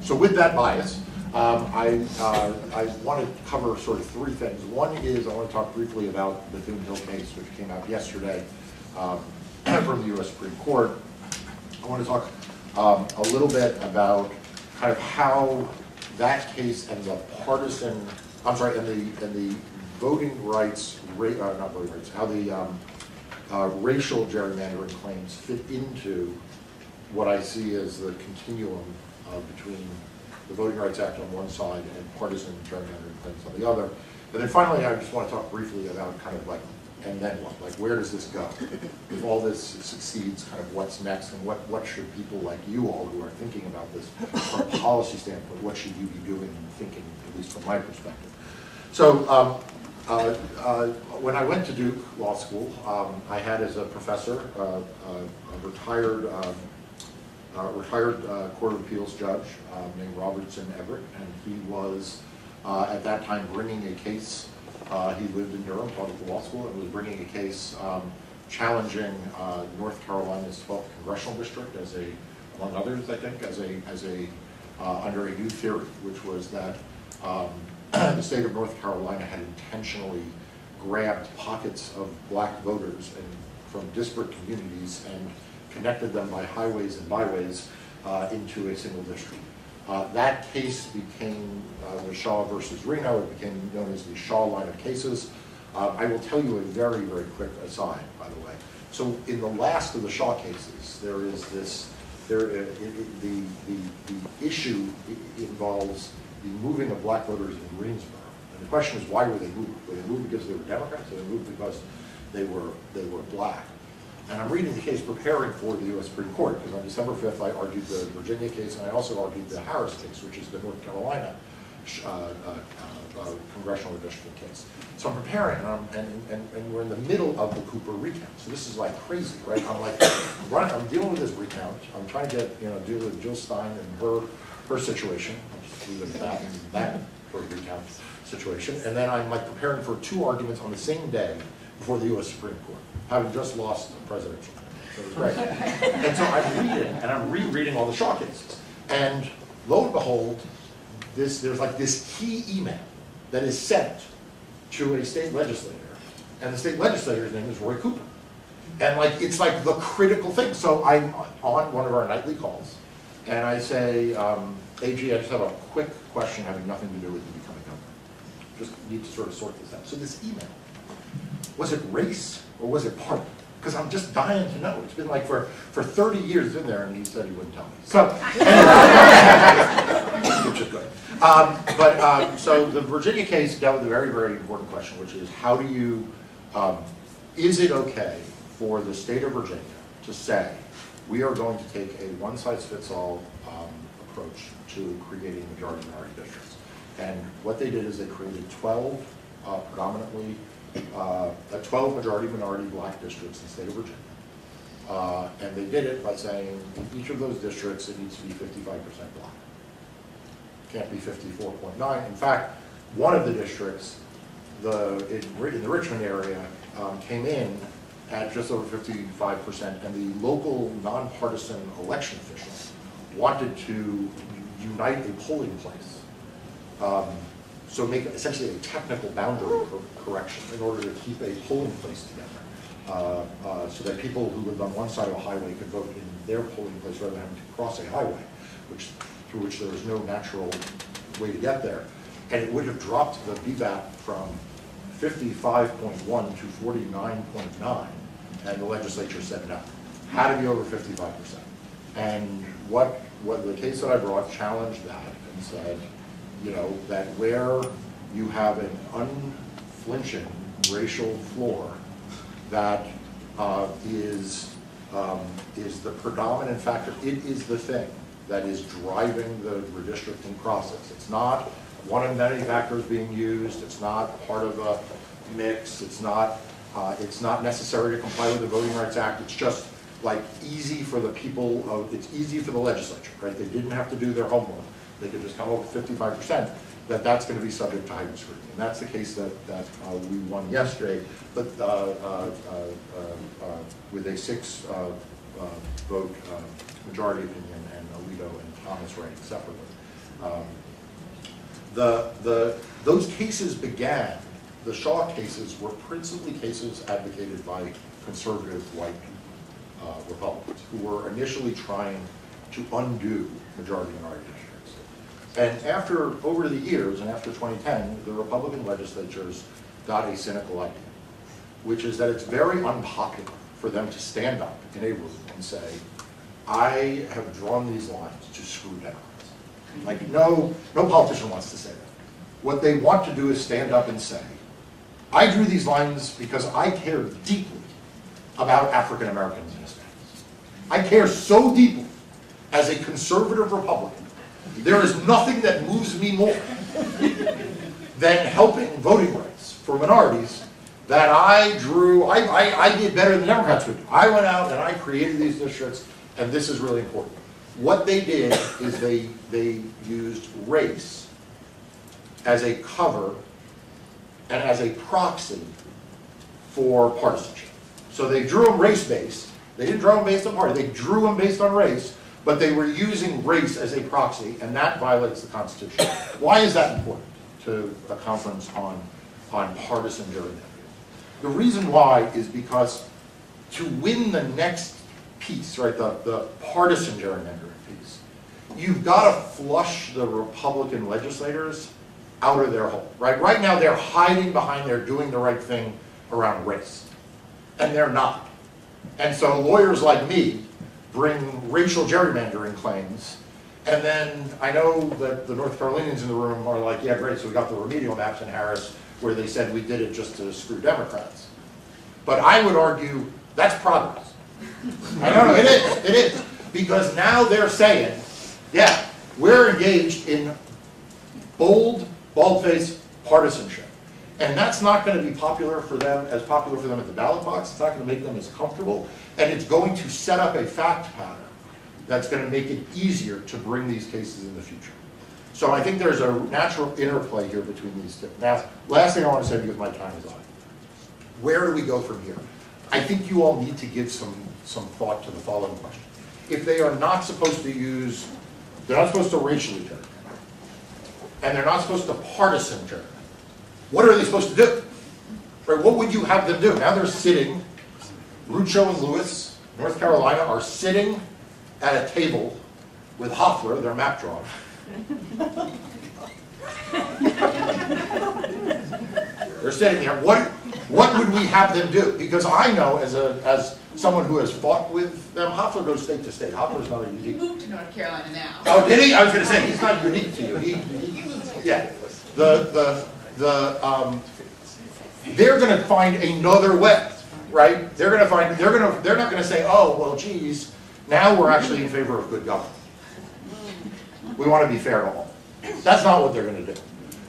So with that bias, I want to cover sort of three things. One is I want to talk briefly about the Thune-Hill case, which came out yesterday from the U.S. Supreme Court. I want to talk a little bit about kind of how that case and the partisan, I'm sorry, and the voting rights, not voting rights, how the racial gerrymandering claims fit into what I see as the continuum between the Voting Rights Act on one side and partisan gerrymandering claims on the other. And then finally, I just want to talk briefly about kind of like, and then what? Like, where does this go? If all this succeeds, kind of what's next, and what should people like you all who are thinking about this from a policy standpoint, what should you be doing and thinking, at least from my perspective? So, when I went to Duke Law School, I had as a professor a retired Court of Appeals judge named Robertson Everett, and he was at that time bringing a case. He lived in Durham, taught at the law school, and was bringing a case challenging North Carolina's 12th congressional district as a, among others, I think, as a under a new theory, which was that the state of North Carolina had intentionally grabbed pockets of black voters from disparate communities and connected them by highways and byways into a single district. That case became the Shaw versus Reno. It became known as the Shaw line of cases. I will tell you a very, very quick aside, by the way. So in the last of the Shaw cases, there is this, the issue involves the moving of black voters in Greensboro. And the question is, why were they moved? Were they moved because they were Democrats, or they moved because they were black? And I'm reading the case preparing for the U.S. Supreme Court, because on December 5th I argued the Virginia case, and I also argued the Harris case, which is the North Carolina congressional redistricting case. So I'm preparing, and we're in the middle of the Cooper recount. So this is like crazy, right? I'm like, I'm dealing with this recount. I'm trying to get, deal with Jill Stein and her situation. I'll just leave it at that for a recount situation. And then I'm like preparing for two arguments on the same day before the U.S. Supreme Court, having just lost the presidential. So it was great. And so I'm reading, and I'm rereading all the Shaw cases. And lo and behold, there's like this key email that is sent to a state legislator, and the state legislator's name is Roy Cooper. And like it's like the critical thing. So I'm on one of our nightly calls, and I say, AG, I just have a quick question having nothing to do with you becoming governor. Just need to sort of sort this out. So this email, was it race or was it party? Because I'm just dying to know. It's been like for 30 years in there, and he said he wouldn't tell me. So, which is good. So the Virginia case dealt with a very, very important question, which is how do you, is it okay for the state of Virginia to say, we are going to take a one-size-fits-all approach to creating majority minority districts. And what they did is they created 12 predominantly 12 majority minority black districts in the state of Virginia. And they did it by saying in each of those districts it needs to be 55% black. Can't be 54.9. In fact, one of the districts, in the Richmond area, came in at just over 55%, and the local nonpartisan election officials wanted to unite a polling place. So make essentially a technical boundary correction in order to keep a polling place together, so that people who lived on one side of a highway could vote in their polling place rather than having to cross a highway, through which there was no natural way to get there. And it would have dropped the BVAP from 55.1 to 49.9, and the legislature said no. Had to be over 55%. And what the case that I brought challenged that and said, you know, that where you have an unflinching racial floor that is the predominant factor, it is the thing that is driving the redistricting process. It's not one of many factors being used. It's not part of a mix. It's not necessary to comply with the Voting Rights Act. It's just like easy for the people it's easy for the legislature, right? They didn't have to do their homework. They could just come up with 55%, that's going to be subject to heightened scrutiny. And that's the case that we won yesterday, but with a 6 vote majority opinion, and Alito and Thomas writing separately. Those cases began, the Shaw cases were principally cases advocated by conservative white Republicans who were initially trying to undo majority minority districts. And over the years, and after 2010, the Republican legislatures got a cynical idea, which is that it's very unpopular for them to stand up in a room and say, I have drawn these lines to screw Democrats. Like, no politician wants to say that. What they want to do is stand up and say, I drew these lines because I care deeply about African Americans and Hispanics. I care so deeply as a conservative Republican. There is nothing that moves me more than helping voting rights for minorities that I did better than Democrats would do. I went out and I created these districts, and this is really important. What they did is they used race as a cover and as a proxy for partisanship. So they drew them race-based. They didn't draw them based on party. They drew them based on race, but they were using race as a proxy, and that violates the Constitution. Why is that important to a conference on partisan gerrymandering? The reason why is because to win the next piece, right, the partisan gerrymandering piece, you've got to flush the Republican legislators out of their hole, right? Right now they're hiding behind they're doing the right thing around race, and they're not. And so lawyers like me bring racial gerrymandering claims, and then I know that the North Carolinians in the room are like, yeah, great, so we got the remedial maps in Harris where they said we did it just to screw Democrats. But I would argue that's progress. I don't know, it is. Because now they're saying, yeah, we're engaged in bold, bald-faced partisanship. And that's not going to be popular for them at the ballot box. It's not going to make them as comfortable. And it's going to set up a fact pattern that's going to make it easier to bring these cases in the future. So I think there's a natural interplay here between these two. Now, last thing I want to say, because my time is on. Where do we go from here? I think you all need to give some thought to the following question. If they are not supposed to use, they're not supposed to racially gerrymander, and they're not supposed to partisan gerrymander, what are they supposed to do? Right, what would you have them do? Now they're sitting, Rucho and Lewis, North Carolina, are sitting at a table with Hoffler, their map drawer. They're sitting there. What would we have them do? Because I know, as someone who has fought with them, Hoffler goes state to state. Hoffler's not a unique. He moved to North Carolina now. Oh, did he? I was going to say he's not unique to you. Yeah. They're going to find another way. right? They're not gonna say, oh, well, geez, now we're actually in favor of good government. We want to be fair to all. That's not what they're gonna do.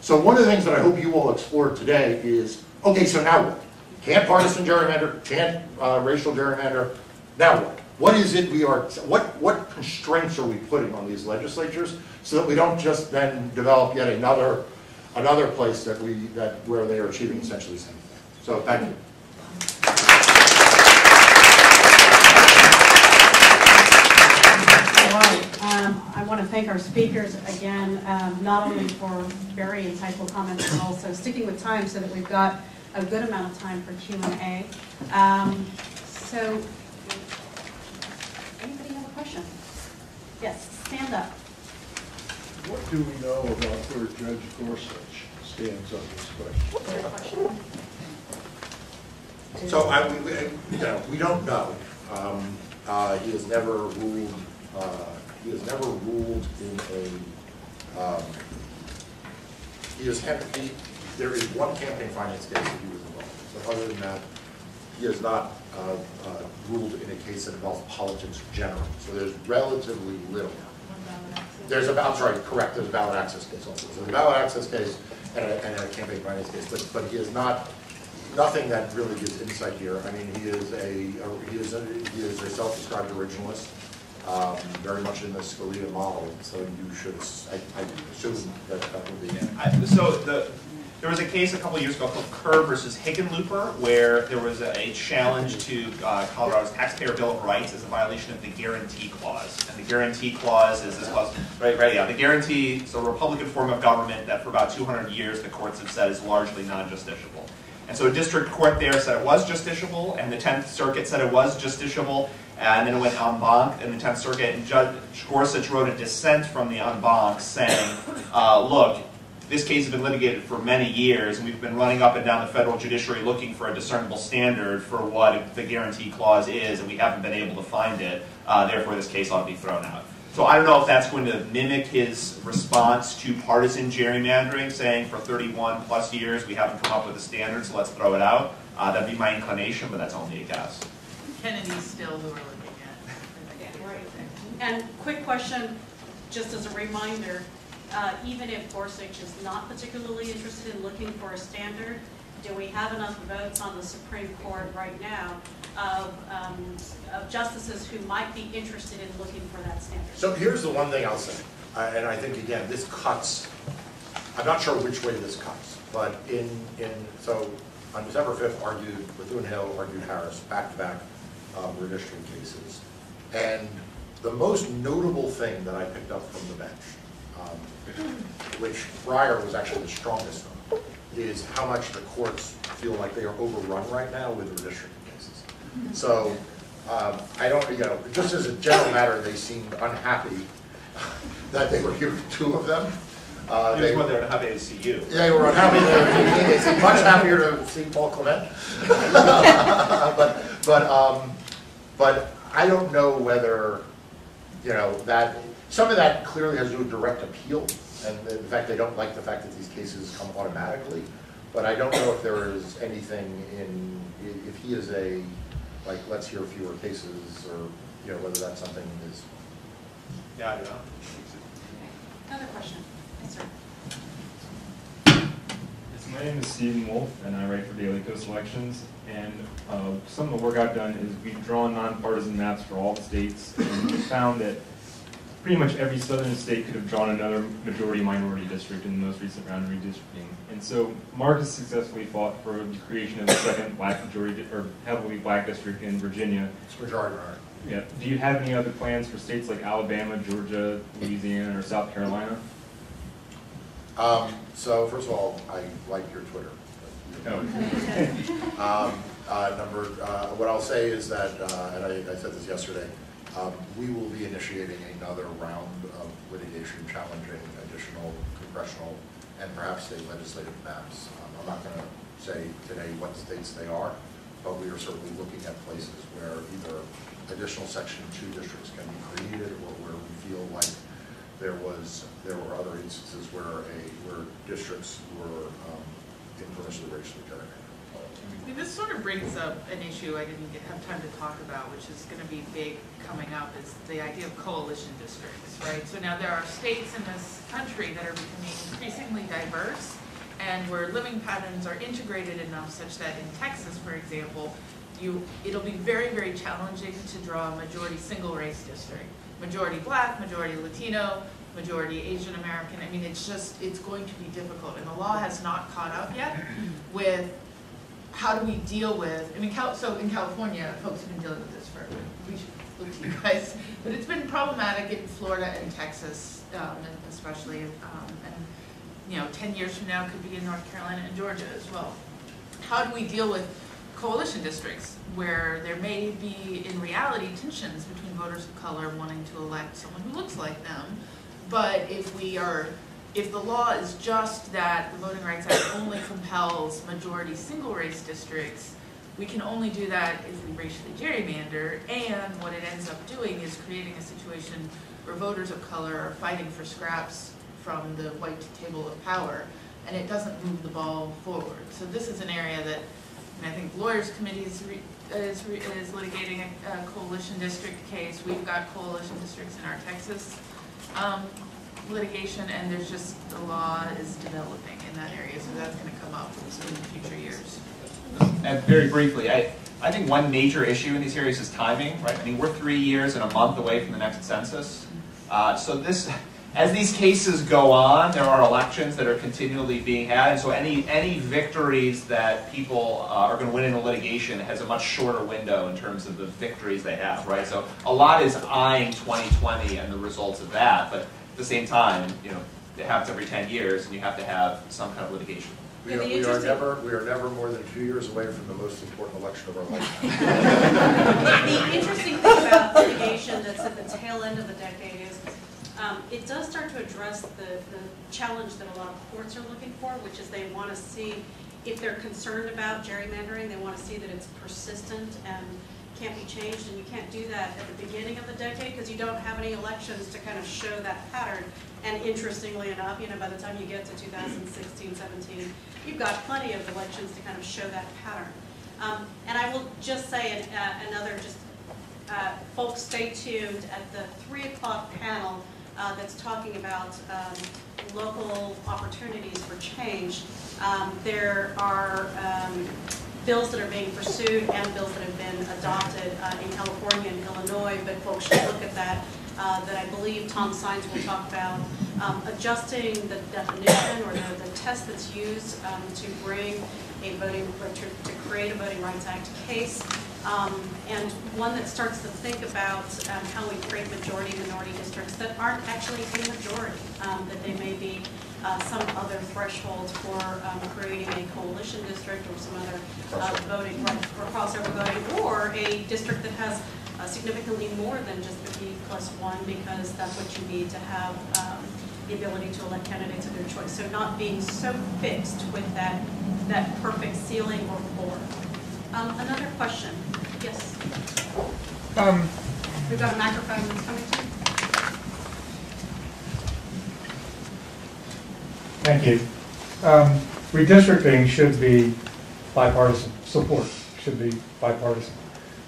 So one of the things that I hope you will explore today is, okay, so now what? Can't partisan gerrymander, can't racial gerrymander, now what? What is it what constraints are we putting on these legislatures so that we don't just then develop yet another place where they are achieving essentially the same thing? So thank you. I want to thank our speakers again, not only for very insightful comments, but also sticking with time so that we've got a good amount of time for Q&A. So, anybody have a question? Yes, stand up. What do we know about where Judge Gorsuch stands on this question? What's your question? So we don't know. He has never ruled. He has never ruled in a. There is one campaign finance case that he was involved in. So other than that, he has not ruled in a case that involves politics generally. So there's relatively little. There's a ballot access case also. So the ballot access case and a campaign finance case, but he is not. Nothing that really gives insight here. I mean, he is a self-described originalist, very much in the Scalia model. So you should, I assume that would be. There was a case a couple of years ago called Kerr versus Hickenlooper, where there was a challenge to Colorado's Taxpayer Bill of Rights as a violation of the Guarantee Clause. And the Guarantee Clause is this clause, the guarantee is a Republican form of government that for about 200 years the courts have said is largely non-justiciable. And so a district court there said it was justiciable, and the 10th Circuit said it was justiciable, and then it went en banc in the 10th Circuit, and Judge Gorsuch wrote a dissent from the en banc saying, look, this case has been litigated for many years, and we've been running up and down the federal judiciary looking for a discernible standard for what the guarantee clause is, and we haven't been able to find it. Therefore, this case ought to be thrown out. So I don't know if that's going to mimic his response to partisan gerrymandering, saying for 31 plus years we haven't come up with a standard, so let's throw it out. That'd be my inclination, but that's only a guess. Kennedy's still who we're looking at. Right. And quick question, just as a reminder, even if Gorsuch is not particularly interested in looking for a standard, do we have enough votes on the Supreme Court right now of justices who might be interested in looking for that standard? So here's the one thing I'll say, and I think again this cuts. I'm not sure which way this cuts, but so on December 5th, Bethune-Hill argued Harris back-to-back redistricting cases, and the most notable thing that I picked up from the bench, which Breyer was actually the strongest on, is how much the courts feel like they are overrun right now with redistricting cases. So I don't, just as a general matter, they seemed unhappy that they were hearing two of them. They were unhappy to see you. They were unhappy. They seemed much happier to see Paul Clement. But I don't know whether that some of that clearly has to do with direct appeal, and the fact they don't like the fact that these cases come automatically. But I don't know if there is anything if he is let's hear fewer cases, or whether that's something is. Yeah, I don't know. Another question. Yes, sir. My name is Stephen Wolf, and I write for Daily Coast Elections. And some of the work I've done is we've drawn nonpartisan maps for all the states, and we found that pretty much every southern state could have drawn another majority-minority district in the most recent round of redistricting. And so Marcus successfully fought for the creation of the second black majority, or heavily black district in Virginia. It's majority. Yeah. Do you have any other plans for states like Alabama, Georgia, Louisiana, or South Carolina? So first of all, I like your Twitter. What I'll say is that, and I said this yesterday, we will be initiating another round of litigation challenging additional congressional and perhaps state legislative maps. I'm not going to say today what states they are, but we are certainly looking at places where either additional Section 2 districts can be created, or where we feel like there were other instances where districts were impermissibly racially gerrymandered. I mean, this sort of brings up an issue I didn't have time to talk about, which is going to be big coming up, is the idea of coalition districts, right? So now there are states in this country that are becoming increasingly diverse, and where living patterns are integrated enough such that in Texas, for example, it'll be very, very challenging to draw a majority single race district. Majority black, majority Latino, majority Asian American. I mean, it's going to be difficult, and the law has not caught up yet with how do we deal with, I mean, so in California, folks have been dealing with this for, we should look to you guys, but it's been problematic in Florida and Texas, especially, and 10 years from now could be in North Carolina and Georgia as well. How do we deal with coalition districts where there may be, in reality, tensions between voters of color wanting to elect someone who looks like them, but if the law is just that the Voting Rights Act only compels majority single race districts, we can only do that if we racially gerrymander, and what it ends up doing is creating a situation where voters of color are fighting for scraps from the white table of power, and it doesn't move the ball forward. So this is an area that, I think Lawyers Committee is litigating a coalition district case. We've got coalition districts in our Texas litigation, and there's just, the law is developing in that area, so that's going to come up in future years. And very briefly, I think one major issue in these areas is timing, right? I mean, we're 3 years and a month away from the next census. So this, as these cases go on, there are elections that are continually being had, and so any victories that people are going to win in a litigation has a much shorter window in terms of the victories they have, right? So a lot is eyeing 2020 and the results of that, but at the same time, it happens every 10 years, and you have to have some kind of litigation. We are never more than 2 years away from the most important election of our lifetime. The interesting thing about litigation that's at the tail end of the decade is it does start to address the challenge that a lot of courts are looking for, which is they want to see, if they're concerned about gerrymandering, they want to see that it's persistent and can't be changed, and you can't do that at the beginning of the decade because you don't have any elections to kind of show that pattern. And interestingly enough, by the time you get to 2016, 17, you've got plenty of elections to kind of show that pattern. And I will just say folks stay tuned at the 3 o'clock panel that's talking about local opportunities for change. There are bills that are being pursued and bills that have been adopted in California and Illinois, but folks should look at that. That I believe Tom Sines will talk about adjusting the definition or the test that's used to bring a to create a Voting Rights Act case, and one that starts to think about how we create majority minority districts that aren't actually a majority, that they may be some other threshold for creating a coalition district or some other voting right for crossover voting, or a district that has significantly more than just 50+1, because that's what you need to have the ability to elect candidates of their choice. So not being so fixed with that perfect ceiling or floor. Another question? Yes. We've got a microphone that's coming to you. Thank you. Redistricting should be bipartisan. Support should be bipartisan.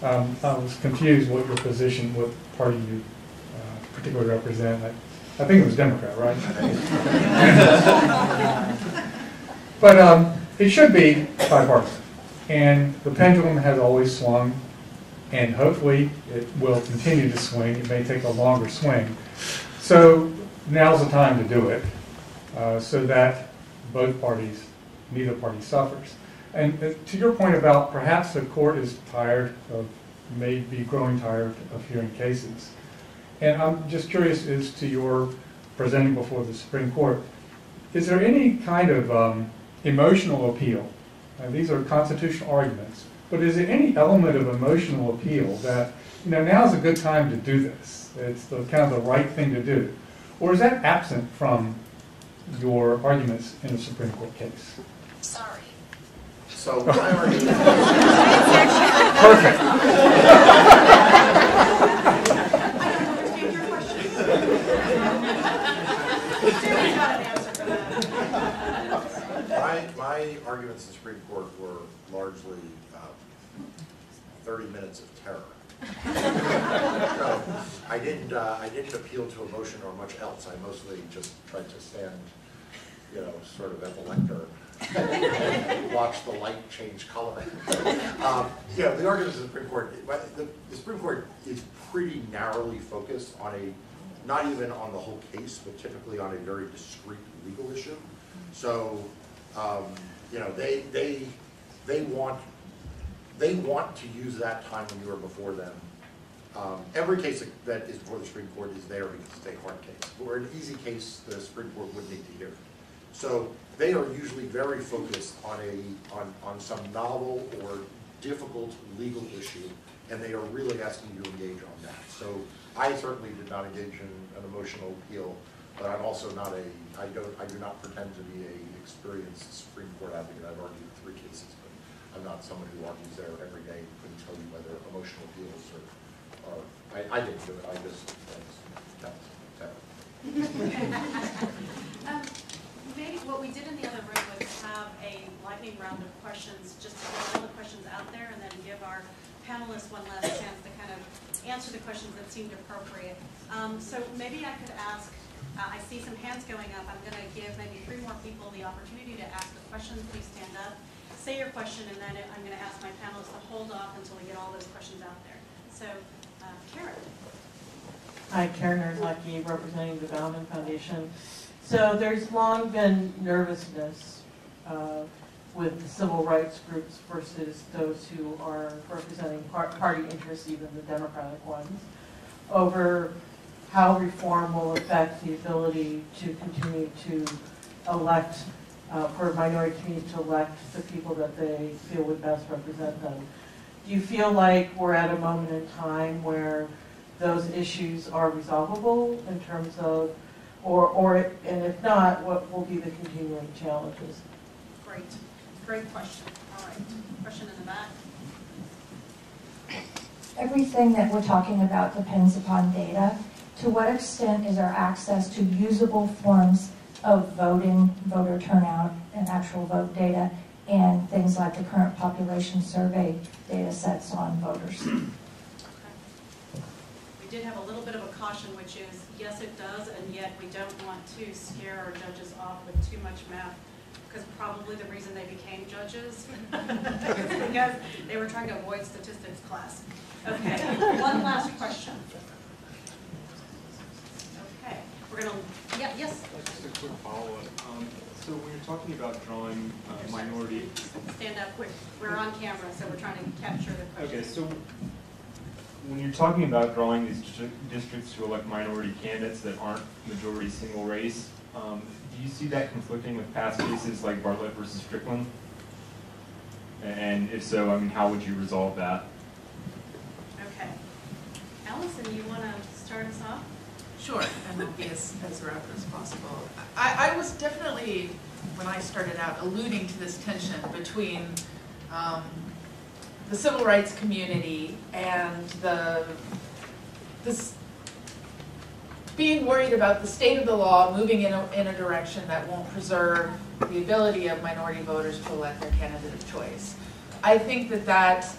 I was confused what your position, what party you particularly represent. I think it was Democrat, right? But it should be bipartisan. And the pendulum has always swung, and hopefully it will continue to swing. It may take a longer swing. So now's the time to do it, so that both parties, neither party suffers. And to your point about perhaps the court is tired of, may be growing tired of hearing cases. And I'm just curious as to your presenting before the Supreme Court, is there any kind of emotional appeal? These are constitutional arguments, but is there any element of emotional appeal that, now's a good time to do this? It's the kind of the right thing to do. Or is that absent from your arguments in a Supreme Court case? Sorry. So my argument. Perfect. I don't understand your question. My arguments in the Supreme Court were largely 30 minutes of terror. So I didn't appeal to emotion or much else. I mostly just tried to stand, sort of at the lectern and watch the light change color. The arguments in the Supreme Court, the Supreme Court is pretty narrowly focused on not even on the whole case, but typically on a very discrete legal issue. So, they want to use that time when you are before them. Every case that is before the Supreme Court is there because it's a hard case. For an easy case, the Supreme Court wouldn't need to hear it. So they are usually very focused on some novel or difficult legal issue, and they are really asking you to engage on that. So I certainly did not engage in an emotional appeal, but I'm also not I do not pretend to be an experienced Supreme Court advocate. I've argued 3 cases, but I'm not someone who argues there every day and couldn't tell you whether emotional appeals or I didn't do it. I just that was terrible. Maybe what we did in the other room was have a lightning round of questions, just to get all the questions out there, and then give our panelists one last chance to kind of answer the questions that seemed appropriate. So maybe I could ask, I see some hands going up. I'm going to give maybe 3 more people the opportunity to ask a question. Please stand up, say your question, and then I'm going to ask my panelists to hold off until we get all those questions out there. So, Karen. Hi, Karen Erzlecki, representing the Bauman Foundation. So there's long been nervousness with the civil rights groups versus those who are representing party interests, even the Democratic ones, over how reform will affect the ability to continue to elect, for minority communities to elect the people that they feel would best represent them. Do you feel like we're at a moment in time where those issues are resolvable in terms of, and if not, what will be the continuing challenges? Great question. All right, question in the back. Everything that we're talking about depends upon data. To what extent is our access to usable forms of voting, voter turnout, and actual vote data, and things like the current population survey data sets on voters? We did have a little bit of a caution, which is, yes, it does, and yet we don't want to scare our judges off with too much math, because probably the reason they became judges is because they were trying to avoid statistics class. Okay, one last question. Okay, we're going to, yes? Just a quick follow-up. So when you're talking about drawing minority... Stand up quick. We're on camera, so we're trying to capture the question. Okay, so when you're talking about drawing these districts to elect minority candidates that aren't majority single race, do you see that conflicting with past cases like Bartlett versus Strickland? And if so, I mean, how would you resolve that? Okay. Allison, you want to start us off? Sure, and I'll be as rapid as possible. I was definitely, when I started out, alluding to this tension between the civil rights community and this being worried about the state of the law moving in a direction that won't preserve the ability of minority voters to elect their candidate of choice. I think that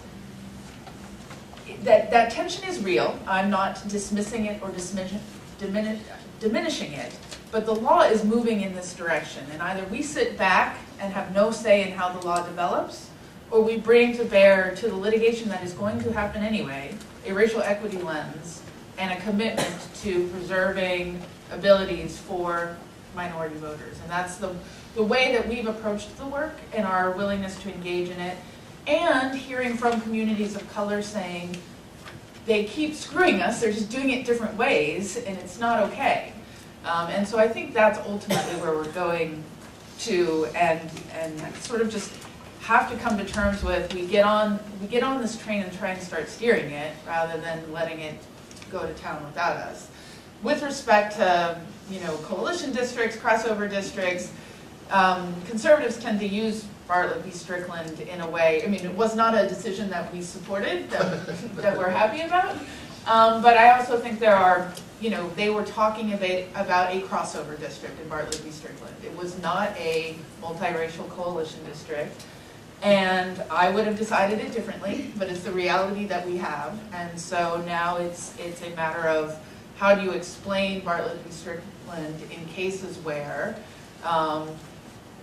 tension is real. I'm not dismissing it or diminishing it, but the law is moving in this direction, and either we sit back and have no say in how the law develops, or we bring to bear to the litigation that is going to happen anyway a racial equity lens and a commitment to preserving abilities for minority voters. And that's the way that we've approached the work and our willingness to engage in it, and hearing from communities of color saying they keep screwing us, they're just doing it different ways, and it's not okay. And so I think that's ultimately where we're going to, and sort of just have to come to terms with, we get on this train and try and start steering it rather than letting it go to town without us. With respect to coalition districts, crossover districts, conservatives tend to use Bartlett v. Strickland in a way. I mean, it was not a decision that we supported, that we're happy about. But I also think there are, they were talking about a crossover district in Bartlett v. Strickland. It was not a multiracial coalition district. And I would have decided it differently, but it's the reality that we have. And so now it's a matter of how do you explain Bartlett v. Strickland in cases where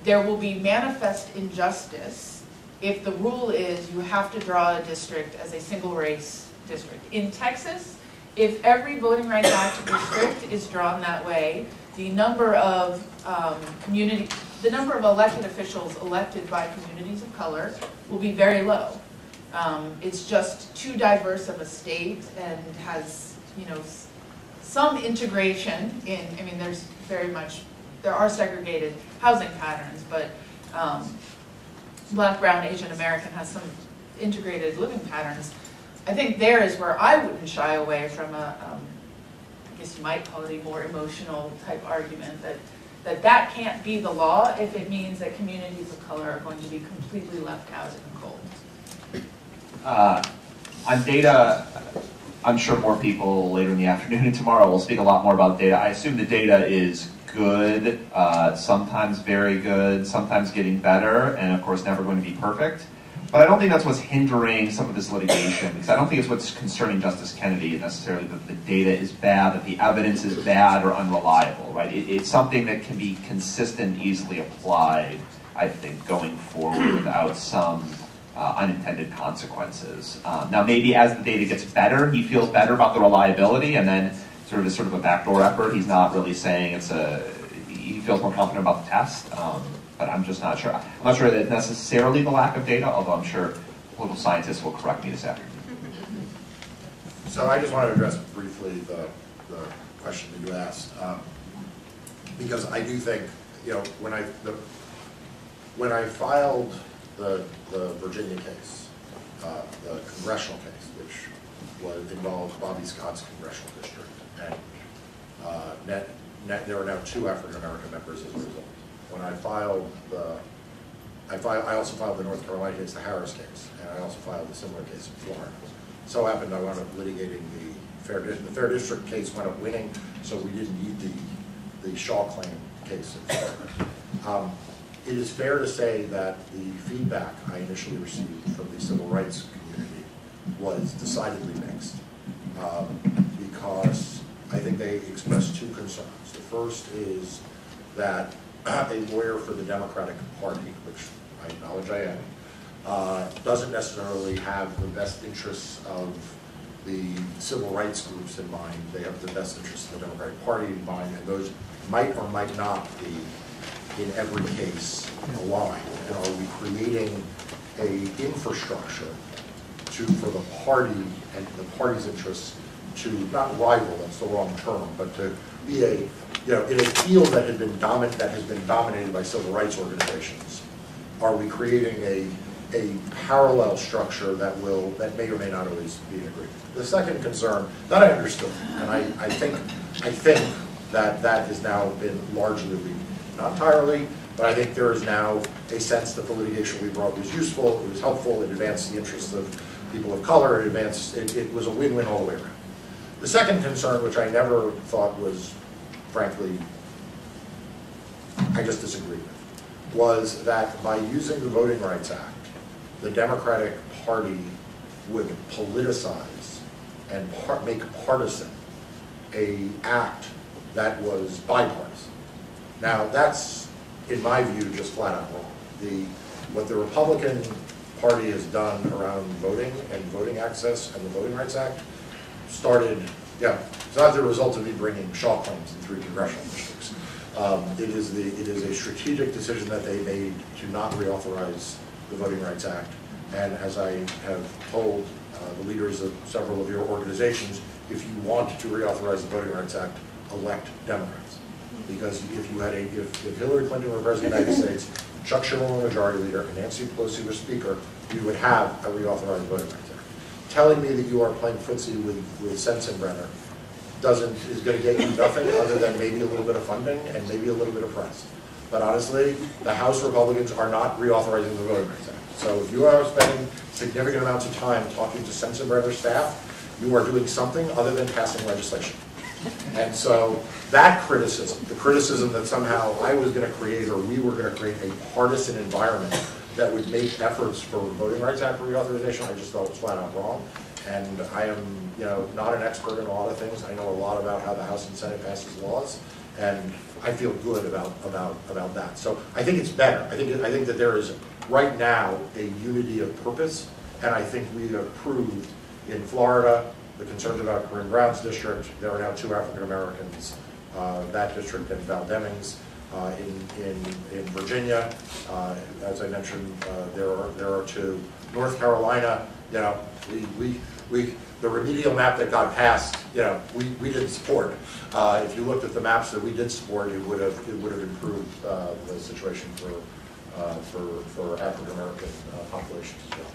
there will be manifest injustice if the rule is you have to draw a district as a single race district. In Texas, if every Voting Rights Act district is drawn that way, the number of elected officials elected by communities of color will be very low. It's just too diverse of a state and has, some integration in, there are segregated housing patterns, but Black, Brown, Asian American has some integrated living patterns. I think there is where I wouldn't shy away from I guess you might call it a more emotional type argument that can't be the law if it means that communities of color are going to be completely left out in the cold. On data, I'm sure more people later in the afternoon and tomorrow will speak a lot more about data. I assume the data is good, sometimes very good, sometimes getting better, and of course never going to be perfect. But I don't think that's what's hindering some of this litigation, because I don't think it's what's concerning Justice Kennedy necessarily that the data is bad, that the evidence is bad or unreliable, right? It's something that can be consistent, easily applied, I think, going forward without some unintended consequences. Now maybe as the data gets better, he feels better about the reliability, and then sort of a backdoor effort. He's not really saying he feels more confident about the test. But I'm just not sure. I'm not sure that it's necessarily the lack of data, although I'm sure political scientists will correct me this afternoon. So I just want to address briefly the question that you asked, because I do think, when I filed the Virginia case, the congressional case, which involved Bobby Scott's congressional district, and there are now 2 African American members as a result. When I filed I also filed the North Carolina case, the Harris case, and I also filed a similar case in Florida. So happened I wound up litigating the Fair District case, wound up winning, so we didn't need the Shaw claim case in Florida. It is fair to say that the feedback I initially received from the civil rights community was decidedly mixed, because I think they expressed 2 concerns. The first is that a lawyer for the Democratic Party, which I acknowledge I am, doesn't necessarily have the best interests of the civil rights groups in mind. They have the best interests of the Democratic Party in mind, and those might or might not be, in every case, aligned. And are we creating an infrastructure for the party and the party's interests to not rival, that's the wrong term, but to be in a field that has been dominated by civil rights organizations, are we creating a parallel structure that may or may not always be in agreement? The second concern that I understood, and I think that has now been largely, not entirely, but I think there is now a sense that the litigation we brought was useful, it was helpful, it advanced the interests of people of color, it was a win-win all the way around. The second concern, which I never thought was, frankly, I just disagreed with, was that by using the Voting Rights Act, the Democratic Party would politicize and make partisan an act that was bipartisan. Now, that's, in my view, just flat out wrong. What the Republican Party has done around voting and voting access and the Voting Rights Act started, it's not the result of me bringing Shaw claims in 3 congressional districts. It is a strategic decision that they made to not reauthorize the Voting Rights Act. And as I have told the leaders of several of your organizations, if you want to reauthorize the Voting Rights Act, elect Democrats. Because if Hillary Clinton were President of the United States, Chuck Schumer were Majority Leader, and Nancy Pelosi was Speaker, we would have a reauthorized Voting Rights Act. Telling me that you are playing footsie with Sensenbrenner is going to get you nothing other than maybe a little bit of funding and maybe a little bit of press. But honestly, the House Republicans are not reauthorizing the Voting Rights Act. So if you are spending significant amounts of time talking to Sensenbrenner staff you are doing something other than passing legislation. And so that criticism, the criticism that somehow I was going to create or we were going to create a partisan environment that would make efforts for Voting Rights Act reauthorization, I just thought was flat out wrong. And I am, not an expert in a lot of things. I know a lot about how the House and Senate passes laws, and I feel good about that. So I think it's better. I think that there is right now a unity of purpose, and I think we have proved in Florida the concerns about Corinne Brown's district. There are now 2 African Americans, that district and Val Demings. In Virginia, as I mentioned, there are 2. North Carolina, the remedial map that got passed, we didn't support. If you looked at the maps that we did support, it would have improved the situation for African American populations as well.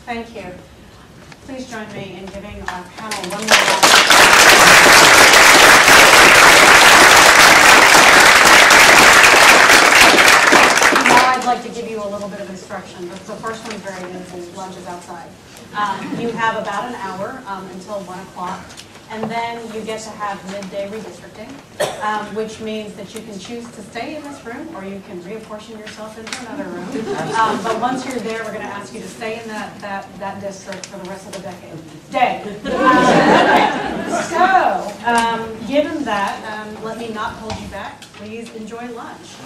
Thank you. Please join me in giving our panel one more round. Now I'd like to give you a little bit of instruction. The first one's very easy. Lunch is outside. You have about an hour until 1 o'clock. And then you get to have midday redistricting, which means that you can choose to stay in this room or you can reapportion yourself into another room. But once you're there, we're going to ask you to stay in that district for the rest of the day. So, given that, let me not hold you back. Please enjoy lunch.